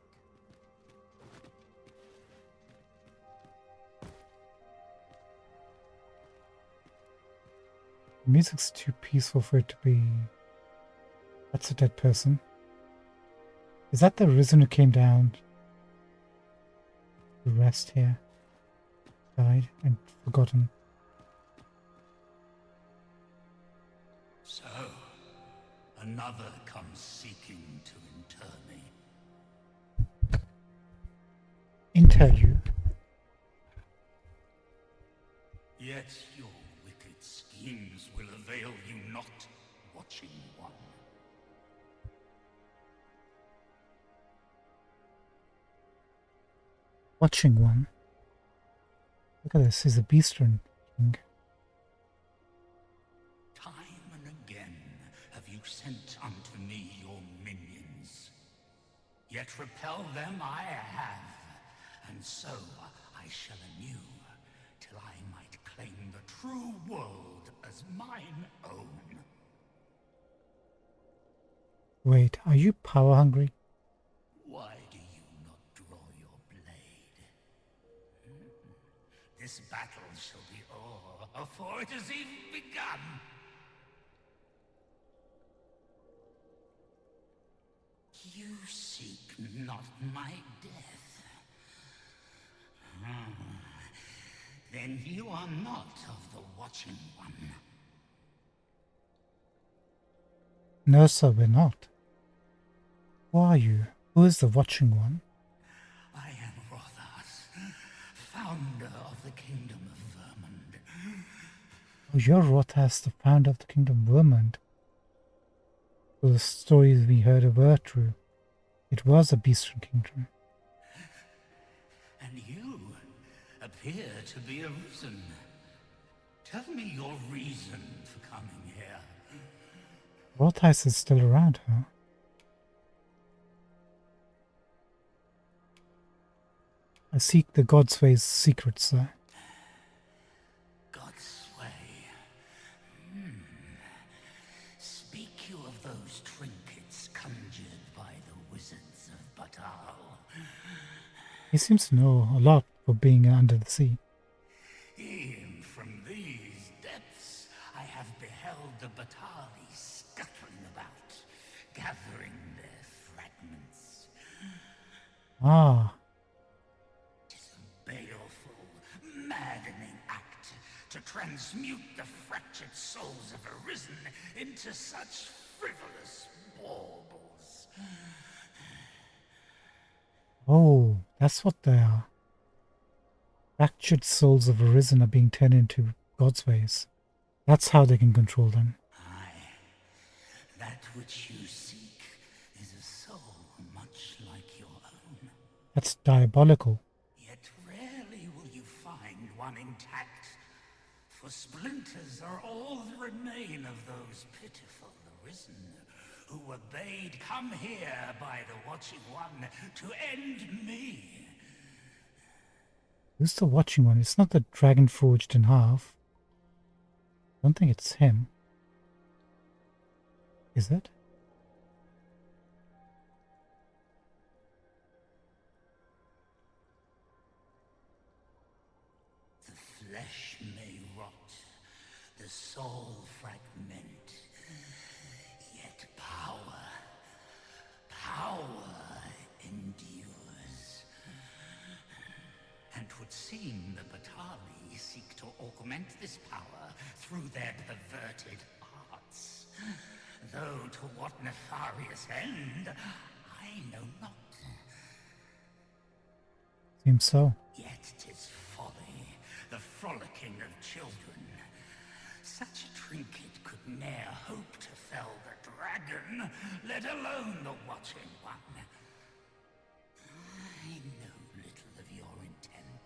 The music's too peaceful for it to be... That's a dead person. Is that the Risen who came down to rest here? Died and forgotten. So, another comes seeking to inter me. Inter you. Yet your wicked schemes will avail you not, watching one. Watching one. Look at this, he's a Beastern king. Time and again have you sent unto me your minions. Yet repel them I have, and so I shall anew, till I might claim the true world as mine own. Wait, are you power hungry? Why do you not draw your blade? This battle shall be o'er before it has even begun. You seek not my death. Then you are not of the Watching One. No, sir, we're not. Who are you? Who is the Watching One? I am Rothas, founder of the Kingdom of Vermund. Oh, you're Rothas, the founder of the Kingdom Vermund. So the stories we heard were true. It was a beastly kingdom. And you appear to be arisen. Tell me your reason for coming here. Rothas is still around, huh? I seek the God's Way's secrets, sir. God's way. Speak you of those trinkets conjured by the wizards of Batal. He seems to know a lot for being under the sea. E'en from these depths I have beheld the Batali scuttling about, gathering their fragments. Ah, Baleful, maddening act to transmute the fractured souls of Arisen into such frivolous baubles. oh, that's what they are. Fractured souls of Arisen are being turned into God's ways. That's how they can control them. Aye, that which you seek is a soul much like your own. That's diabolical. Yet rarely will you find one intact, for splinters are all that remain of those pitiful Arisen, who were bade come here by the Watching One to end me. Who's the Watching One? It's not the dragon forged in half. I don't think it's him. Is it? The flesh may rot, the soul fragment, yet power endures. And 'twould seem the Batali seek to augment this power through their perverted arts. Though to what nefarious end, I know not. Seems so. Yet 'tis folly, the frolicking of children. Such a trinket could ne'er hope to fell the dragon, let alone the Watching One. I know little of your intent,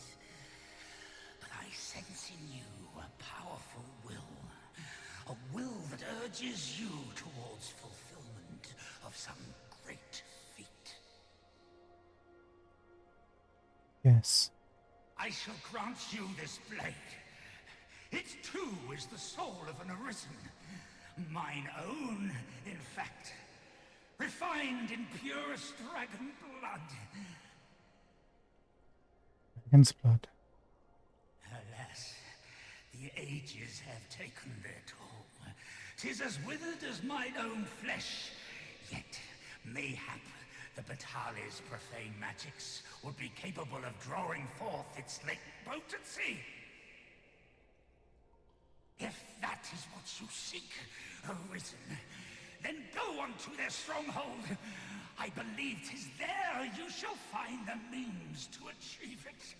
but I sense in you a powerful will. A will that urges you towards fulfillment of some great feat. Yes. I shall grant you this blade. It too is the soul of an Arisen. Mine own, in fact. Refined in purest dragon blood. Dragon's blood. Alas, the ages have taken their toll. 'Tis as withered as mine own flesh. Yet, mayhap, the Batali's profane magics would be capable of drawing forth its late potency. If that is what you seek, Arisen, then go unto their stronghold. I believe 'tis there you shall find the means to achieve it.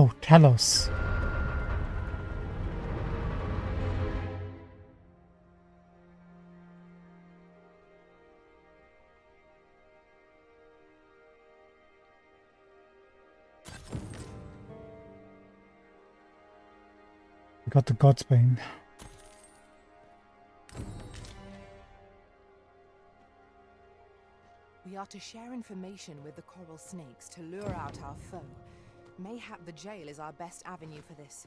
Oh, Talos. We got the Godsbane. We are to share information with the coral snakes to lure out our foe. Mayhap the jail is our best avenue for this.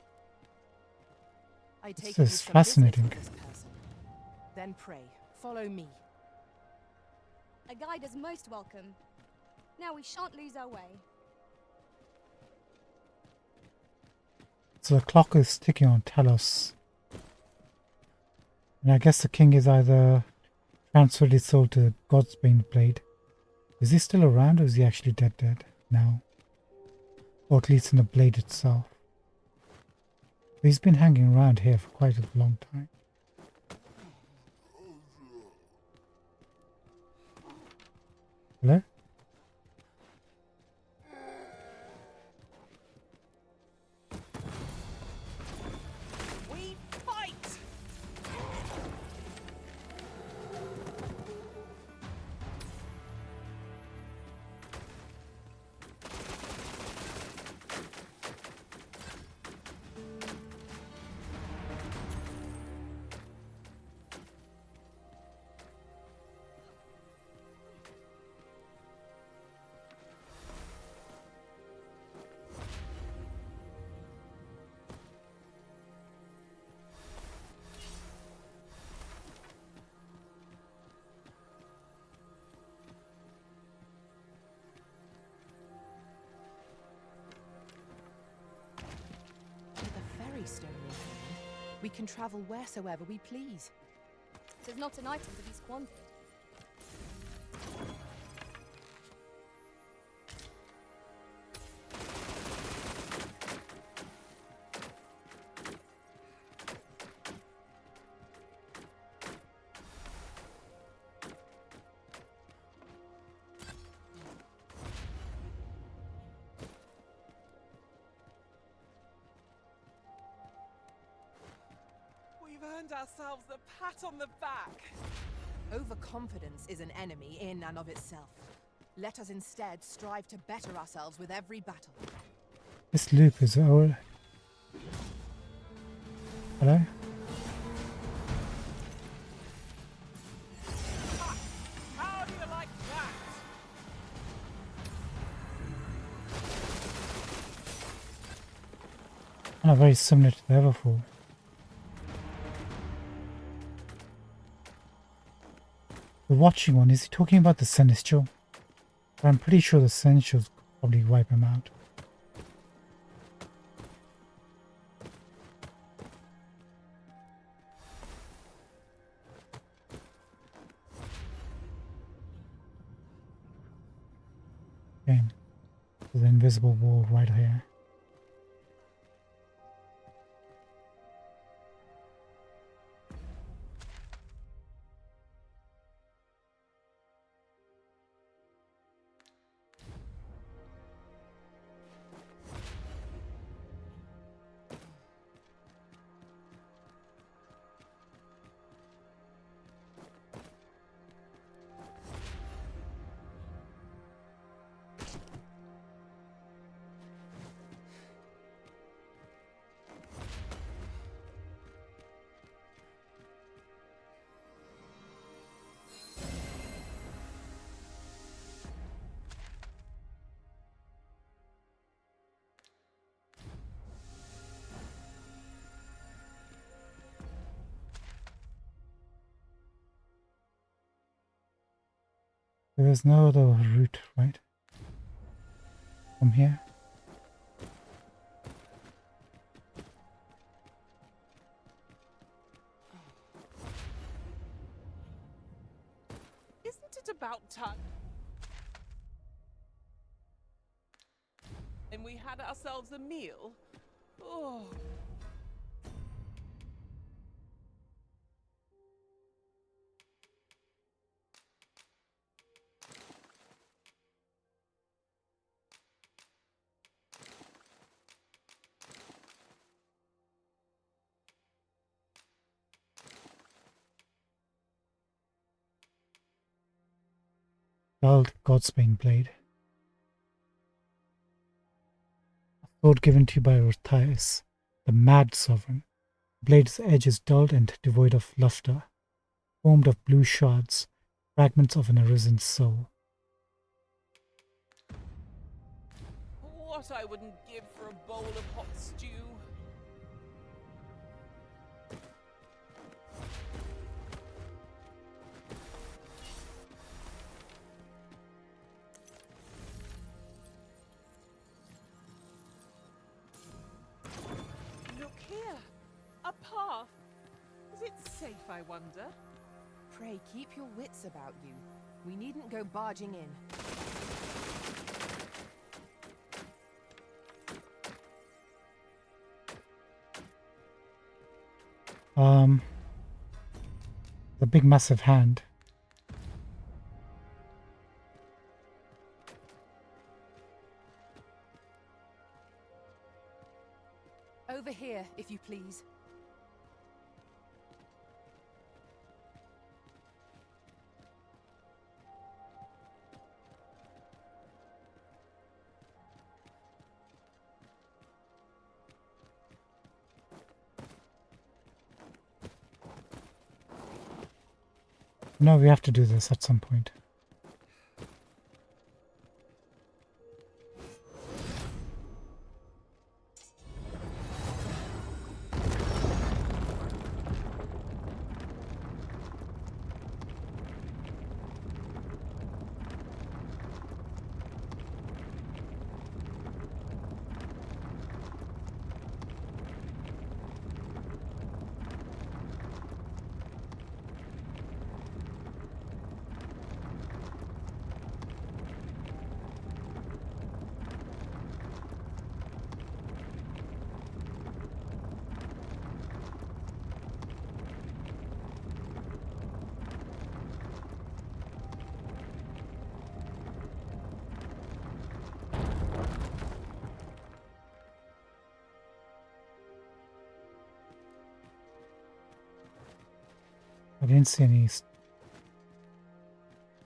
I take This it is you've some fascinating. business with this person. Then pray, follow me. A guide is most welcome. Now we shan't lose our way. So the clock is ticking on Talos. And I guess the king is either transferred his soul to Godsbane blade. Is he still around or is he actually dead now? Or at least in the blade itself. He's been hanging around here for quite a long time. Hello? We fight! With a ferry stone in hand, we can travel wheresoever we please. Tis not an item to be squandered. We've earned ourselves a pat on the back. Overconfidence is an enemy in and of itself. Let us instead strive to better ourselves with every battle. This loop is old. Hello? How do you like that? Kind of very similar to the Everfall. The watching one, is he talking about the Celestial? I'm pretty sure the Celestials probably wipe him out. Okay. So the invisible wall right here. There is no other route, right? From here? Isn't it about time? And we had ourselves a meal? Oh. dulled Godsbane blade. A sword given to you by Rothias, the mad sovereign. The blade's edge is dulled and devoid of luster, formed of blue shards, fragments of an arisen soul. What I wouldn't give for a bowl of hot stew. Look here, a path. Is it safe, I wonder? Pray keep your wits about you. We needn't go barging in. The big massive hand. Over here, if you please. No, we have to do this at some point. I didn't see any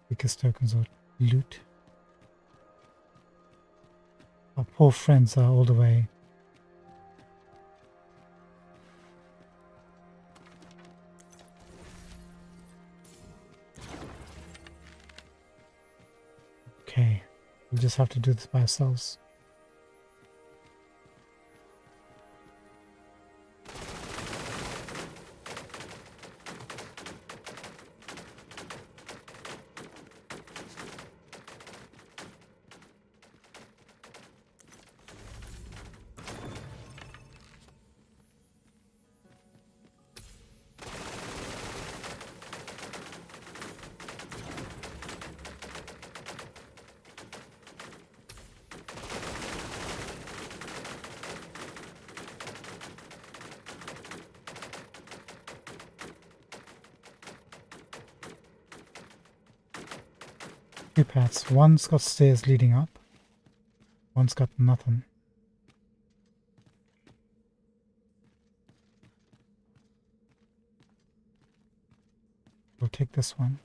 weakest tokens or loot. Our poor friends are all the way. Okay, we'll just have to do this by ourselves. Two paths. One's got stairs leading up. One's got nothing. We'll take this one.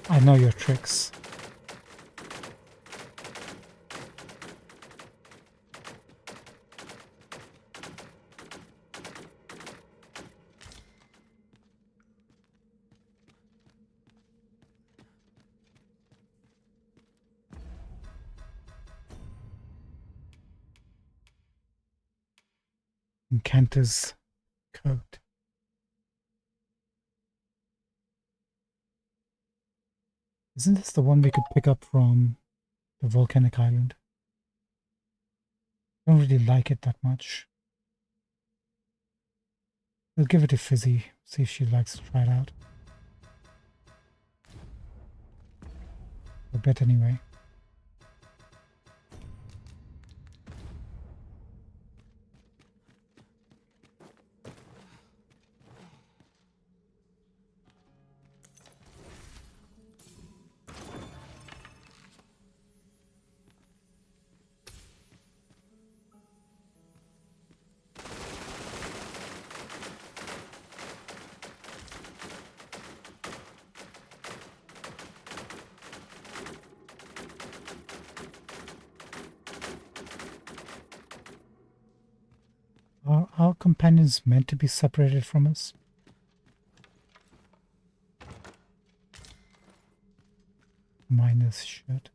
I know your tricks. Encanter's coat. Isn't this the one we could pick up from the volcanic island? I don't really like it that much. We'll give it to Fizzy, see if she likes to try it out. A bit anyway. Are our companions meant to be separated from us? Miner's shirt.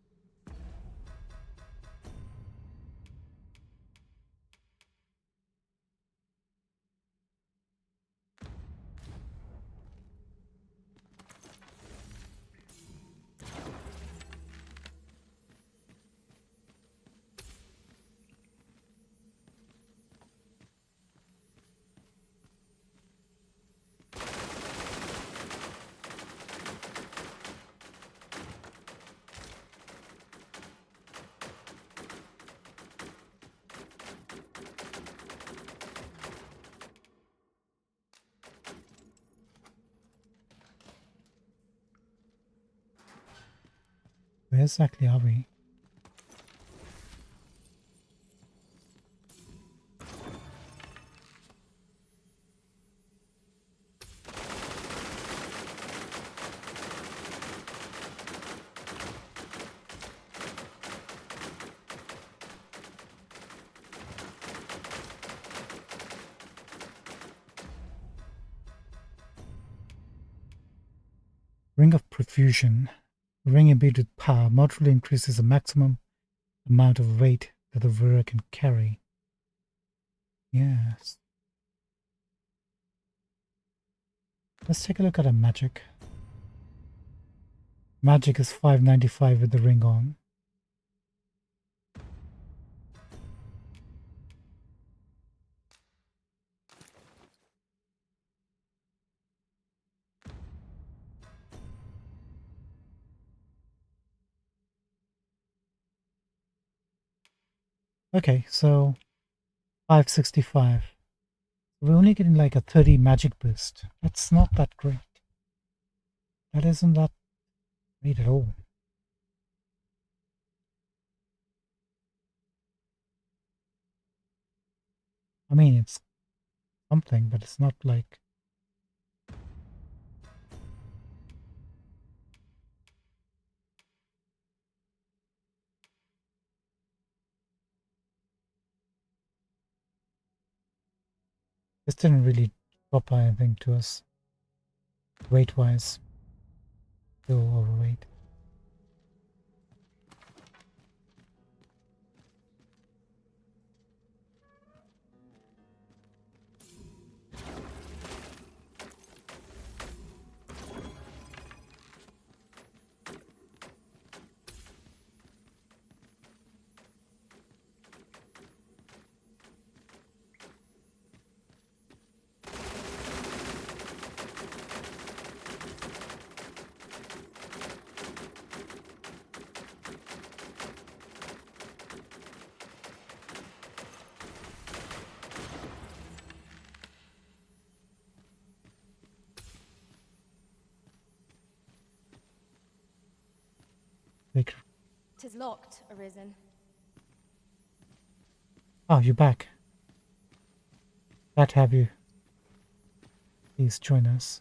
Where exactly are we? Ring of Profusion. A ring imbued with power moderately increases the maximum amount of weight that the wearer can carry. Yes. Let's take a look at our magic. Magic is 595 with the ring on. Okay, so 565. We're only getting like a 30 magic boost. That's not that great. That isn't that great at all. I mean, it's something, but it's not like... This didn't really drop anything to us, weight-wise. Still overweight. Like, Tis locked, Arisen. oh, you're back. Glad to have you. Please join us.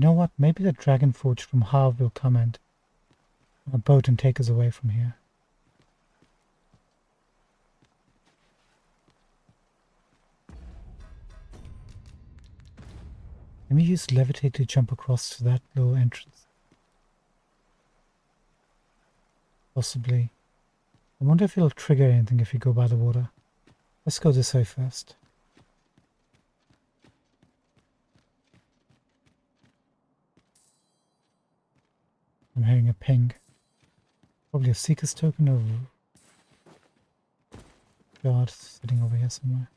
You know what? Maybe the Dragon Forge from Harv will come and on a boat and take us away from here. Let me use levitate to jump across to that little entrance. Possibly. I wonder if it'll trigger anything if you go by the water. Let's go this way first. I'm hearing a ping. Probably a Seeker's token or guard sitting over here somewhere.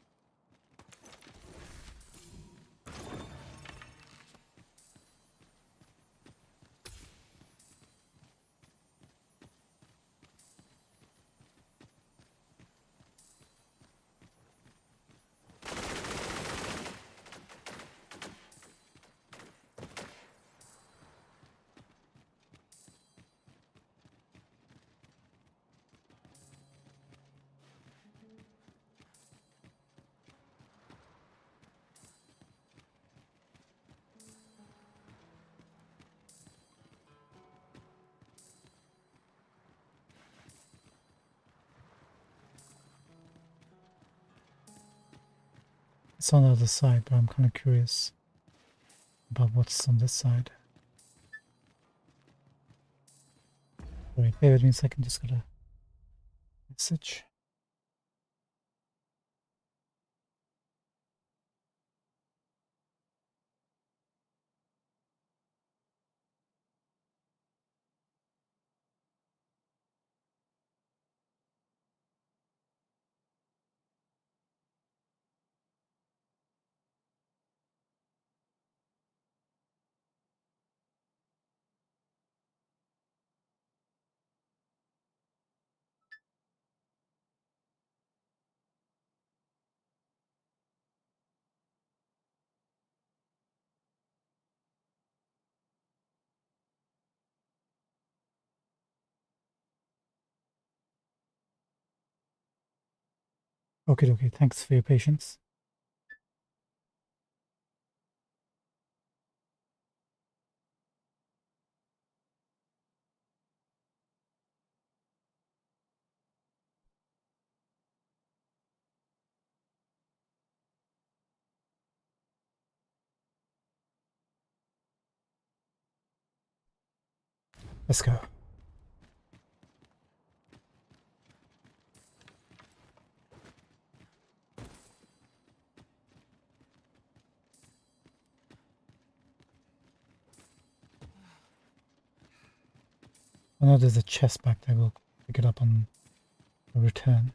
It's on the other side, but I'm kind of curious about what's on this side. Wait, bear with me a second, just got a message. Okay, thanks for your patience. Let's go. I know there's a chest back there, we'll pick it up on the return.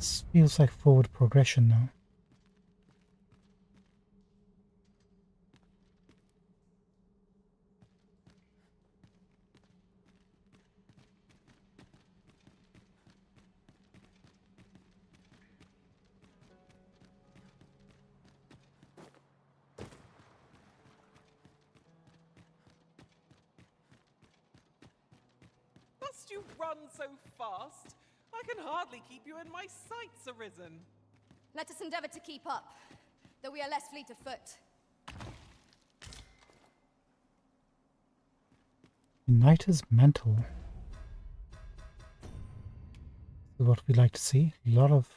This feels like forward progression now. Must you run so fast? I can hardly keep you in my sights, Arisen. Let us endeavor to keep up, though we are less fleet of foot. Uniter's Mantle. This is what we like to see. A lot of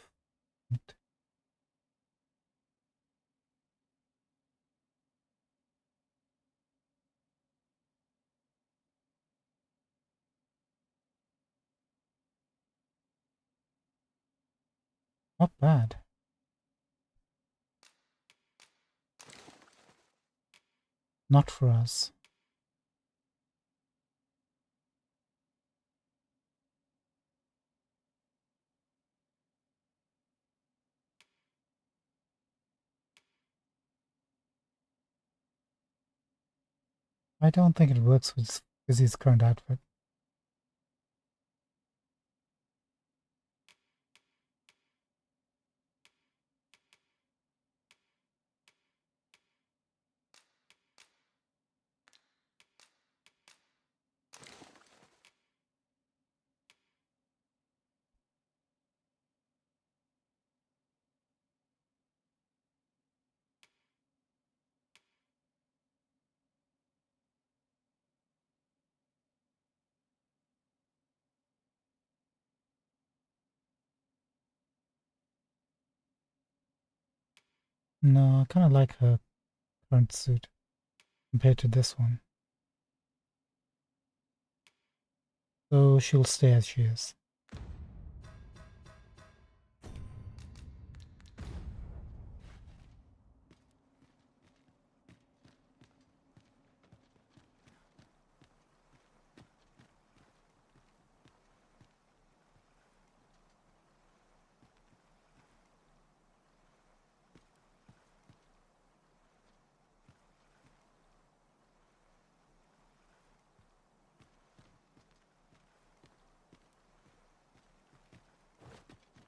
not bad. Not for us. I don't think it works with his current outfit. No, I kind of like her current suit compared to this one. So she'll stay as she is.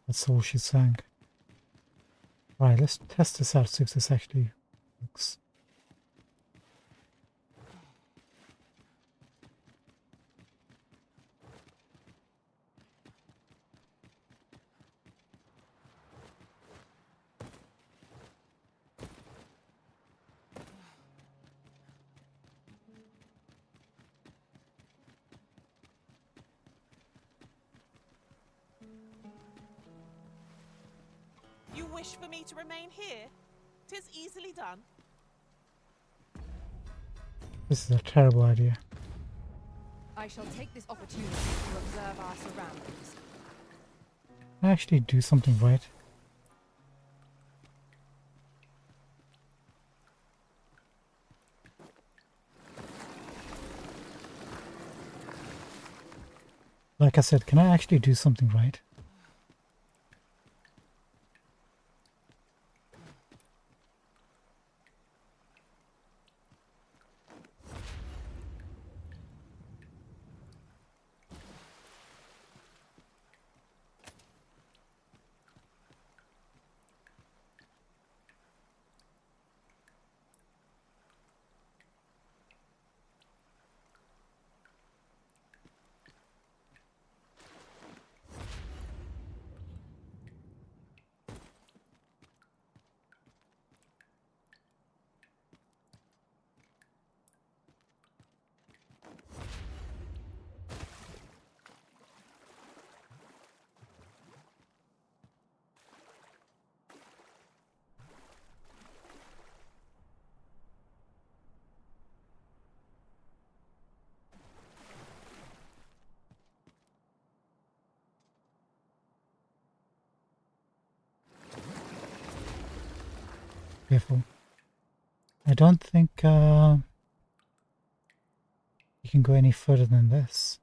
That's all she sang. Right, let's test this out, see if this actually works. You wish for me to remain here? 'Tis easily done. This is a terrible idea. I shall take this opportunity to observe our surroundings. Can I actually do something right? Like I said, can I actually do something right? Careful. I don't think you can go any further than this.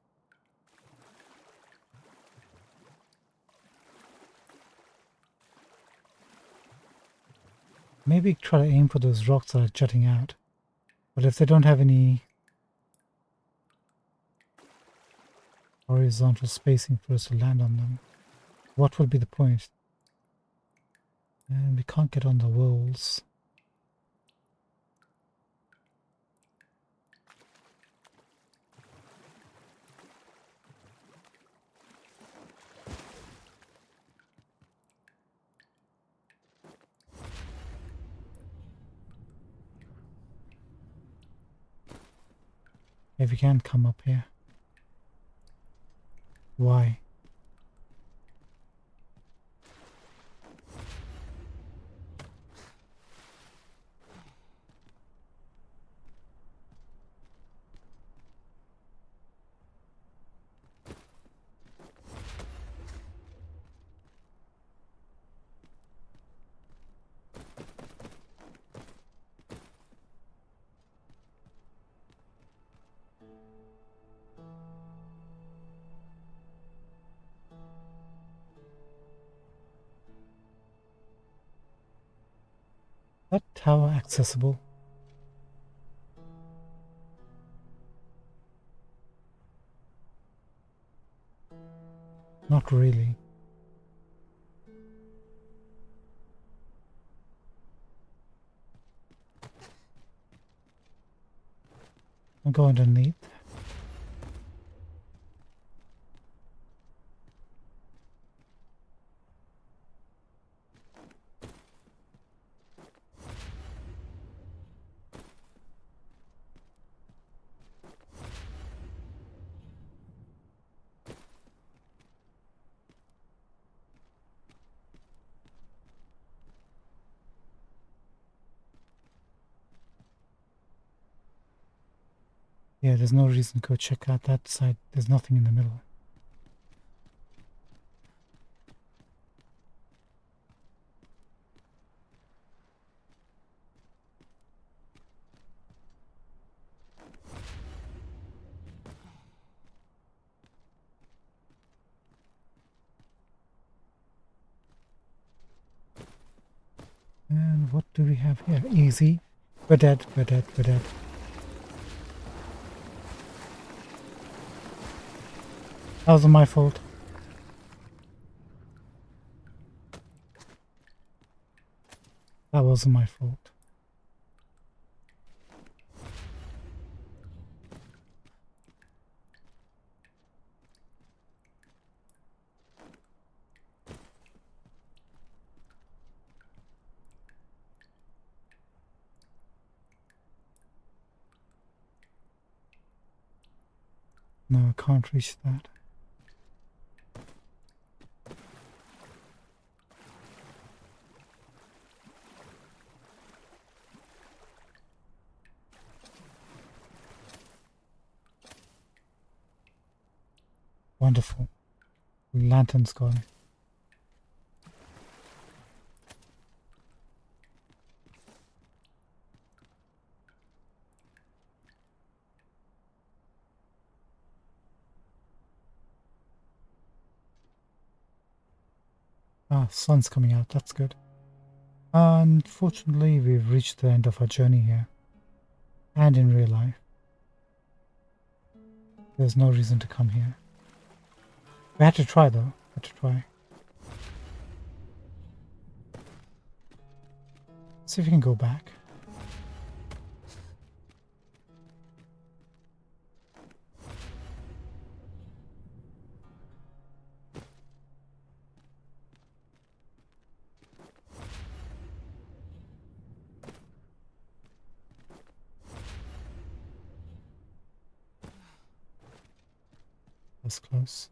Maybe try to aim for those rocks that are jutting out. But if they don't have any horizontal spacing for us to land on them, what would be the point? And we can't get on the walls. If we can't come up here. Why? That tower accessible? Not really. I'll go underneath. Yeah, there's no reason to go check out that side. There's nothing in the middle. And what do we have here? Easy. We're dead, we're dead, we're dead. That wasn't my fault. That wasn't my fault. No, I can't reach that. Wonderful. Lantern's gone. Ah, sun's coming out. That's good. Unfortunately, we've reached the end of our journey here. And in real life. There's no reason to come here. We had to try though. Had to try. See if we can go back. That's close.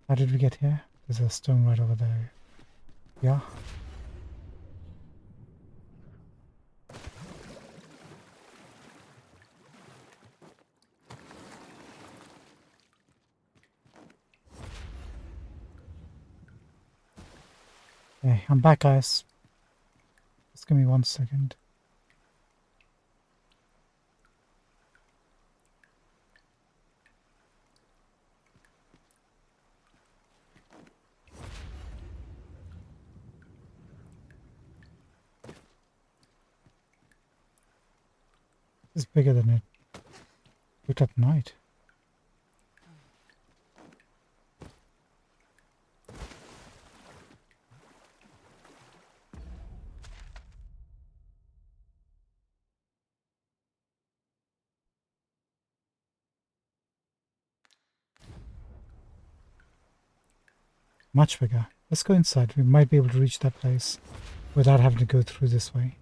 How did we get here? There's a stone right over there. Yeah. Okay, I'm back, guys. Just give me 1 second. It's bigger than it looked at night. Much bigger. Let's go inside. We might be able to reach that place without having to go through this way.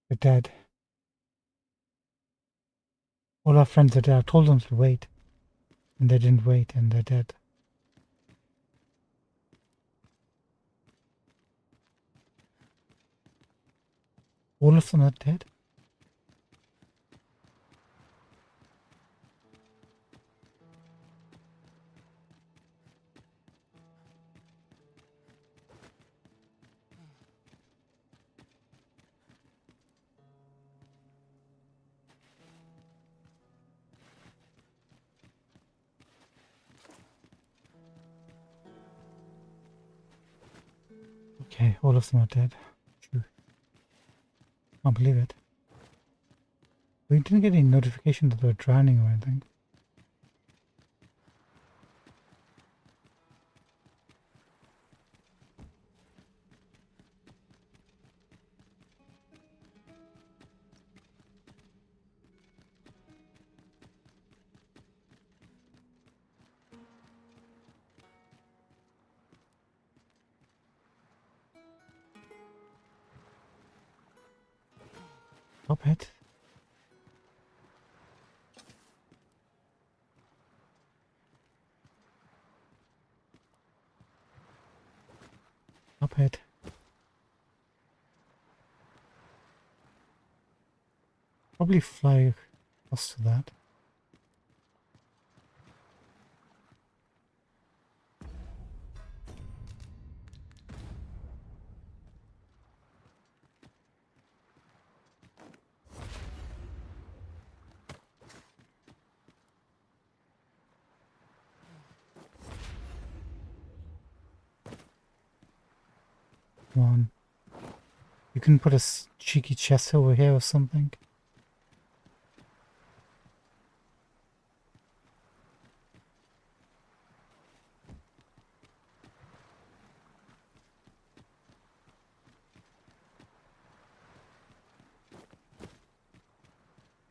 They're dead. All our friends are dead. I told them to wait. And they didn't wait and they're dead. All of them are dead? Okay, all of them are dead. True. Can't believe it. We didn't get any notification that they were drowning or anything. Stop it. Stop it. Probably fly close to that. Come on. You can put a cheeky chest over here or something.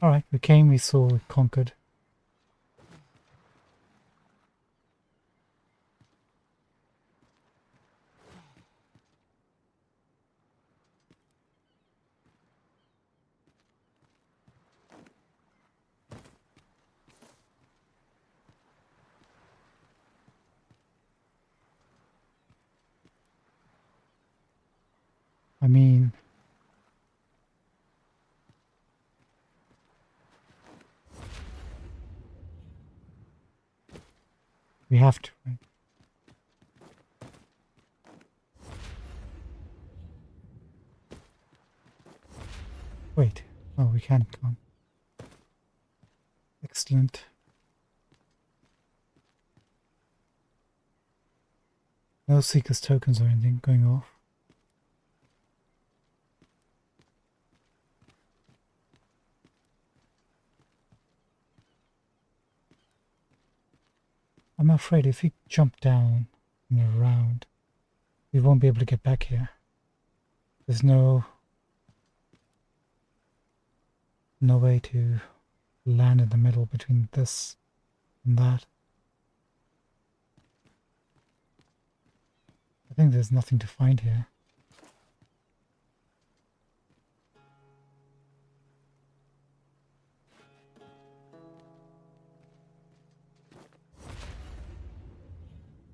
Alright, we came, we saw, we conquered. I mean, we have to, right? Wait. Oh, we can't come. Excellent. No Seeker's tokens or anything going off. I'm afraid if we jump down and around, we won't be able to get back here. There's no way to land in the middle between this and that. I think there's nothing to find here.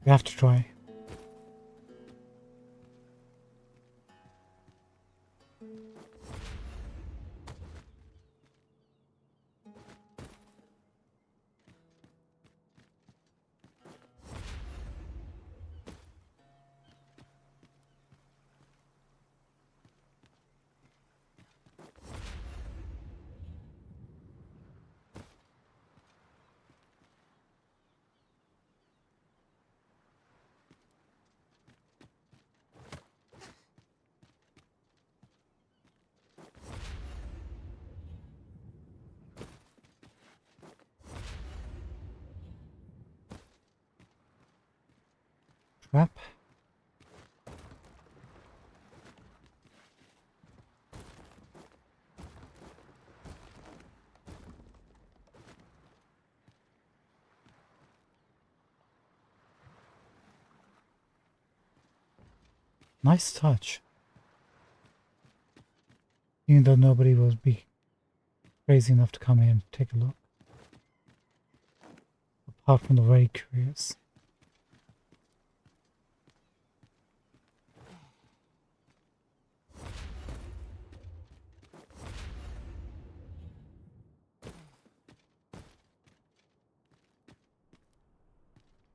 We have to try. Trap. Nice touch. Even though nobody will be crazy enough to come in and take a look. Apart from the very curious.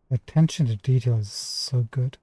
The attention to detail is so good.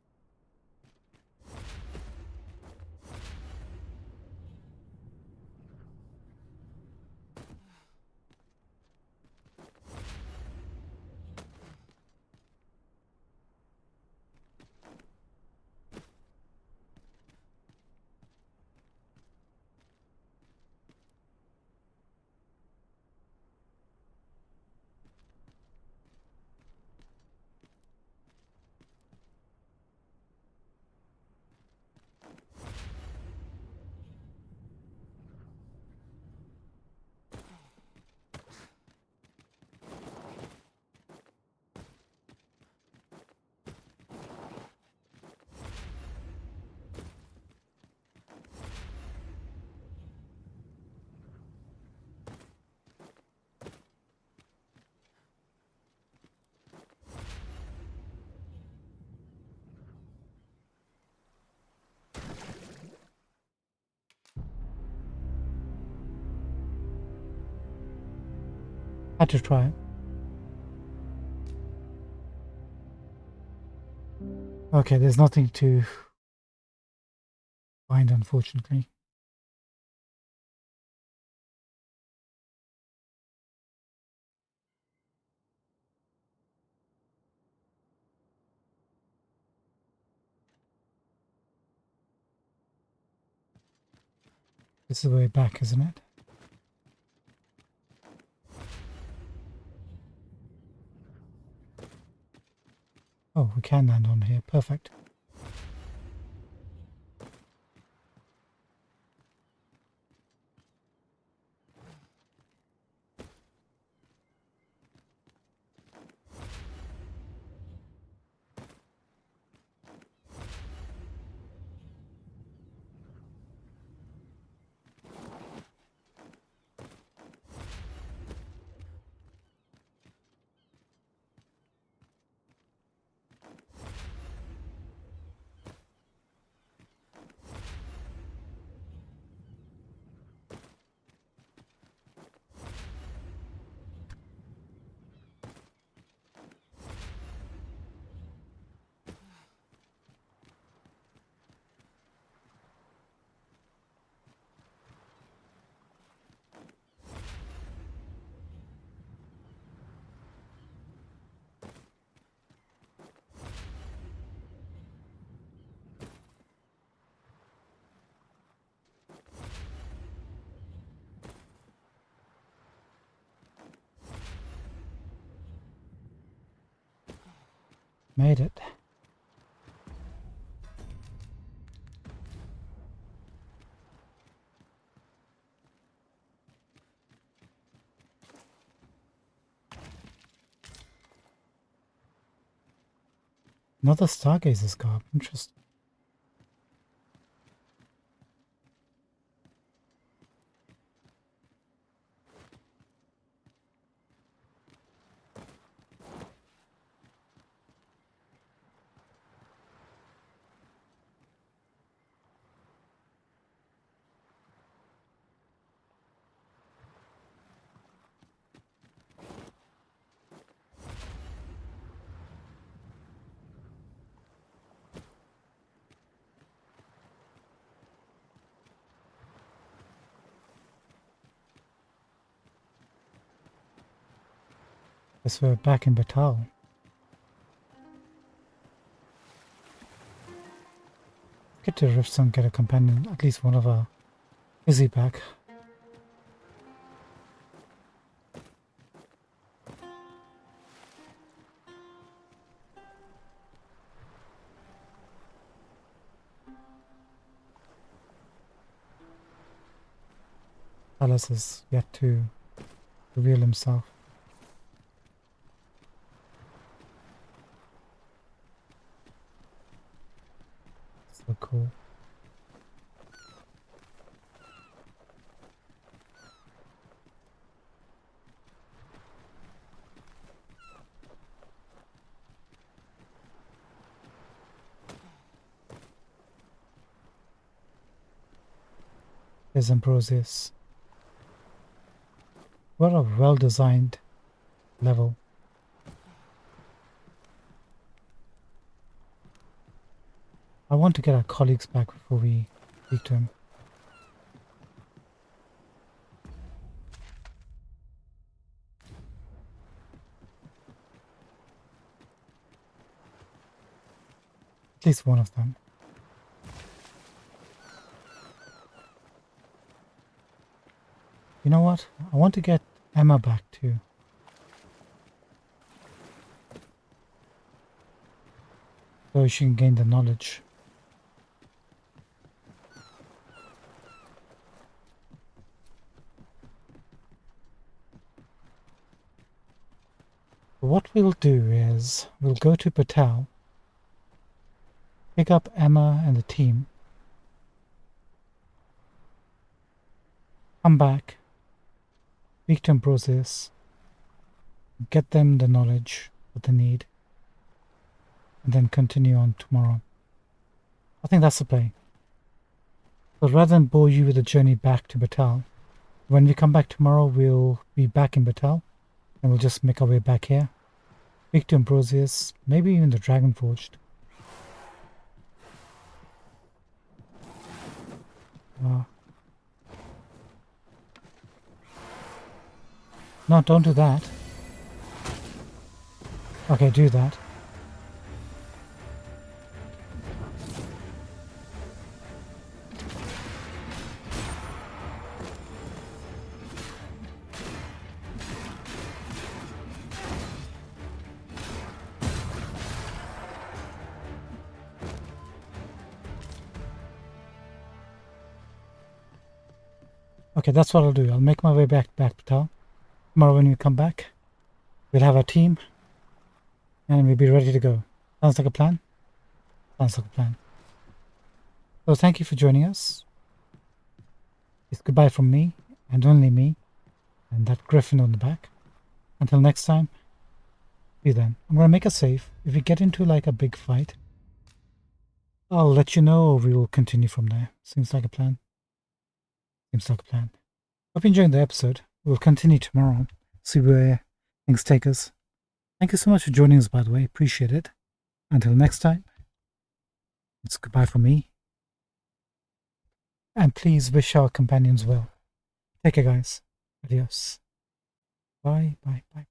Had to try it. Okay, there's nothing to find, unfortunately. This is the way back, isn't it? Oh, we can land on here. Perfect. Made it. Another Stargazer scarf. Interesting. Guess we're back in Batal. Get to Riftstone, get a companion, at least one of our Izzy back. Alice is yet to reveal himself. So cool. There's Ambrosius. What a well-designed level. I want to get our colleagues back before we speak to him. At least one of them. You know what? I want to get Emma back too. So she can gain the knowledge. What we'll do is we'll go to Patel, pick up Emma and the team, come back, speak to Ambrosius, get them the knowledge that they need, and then continue on tomorrow. I think that's the play. So rather than bore you with the journey back to Batal, when we come back tomorrow, we'll be back in Batal, And we'll just make our way back here. Victor Ambrosius, maybe even the Dragon Forged. No, don't do that. Okay, do that. Okay, that's what I'll do. I'll make my way back to town. Tomorrow when we come back, we'll have our team and we'll be ready to go. Sounds like a plan? Sounds like a plan. So thank you for joining us. It's goodbye from me and only me and that griffin on the back. Until next time, see you then. I'm going to make a save. If we get into like a big fight, I'll let you know or we will continue from there. Seems like a plan. Seems like a plan. Hope you're enjoying the episode. We'll continue tomorrow. See where things take us. Thank you so much for joining us, by the way. Appreciate it. Until next time, it's goodbye from me. And please wish our companions well. Take care, guys. Adios. Bye, bye, bye.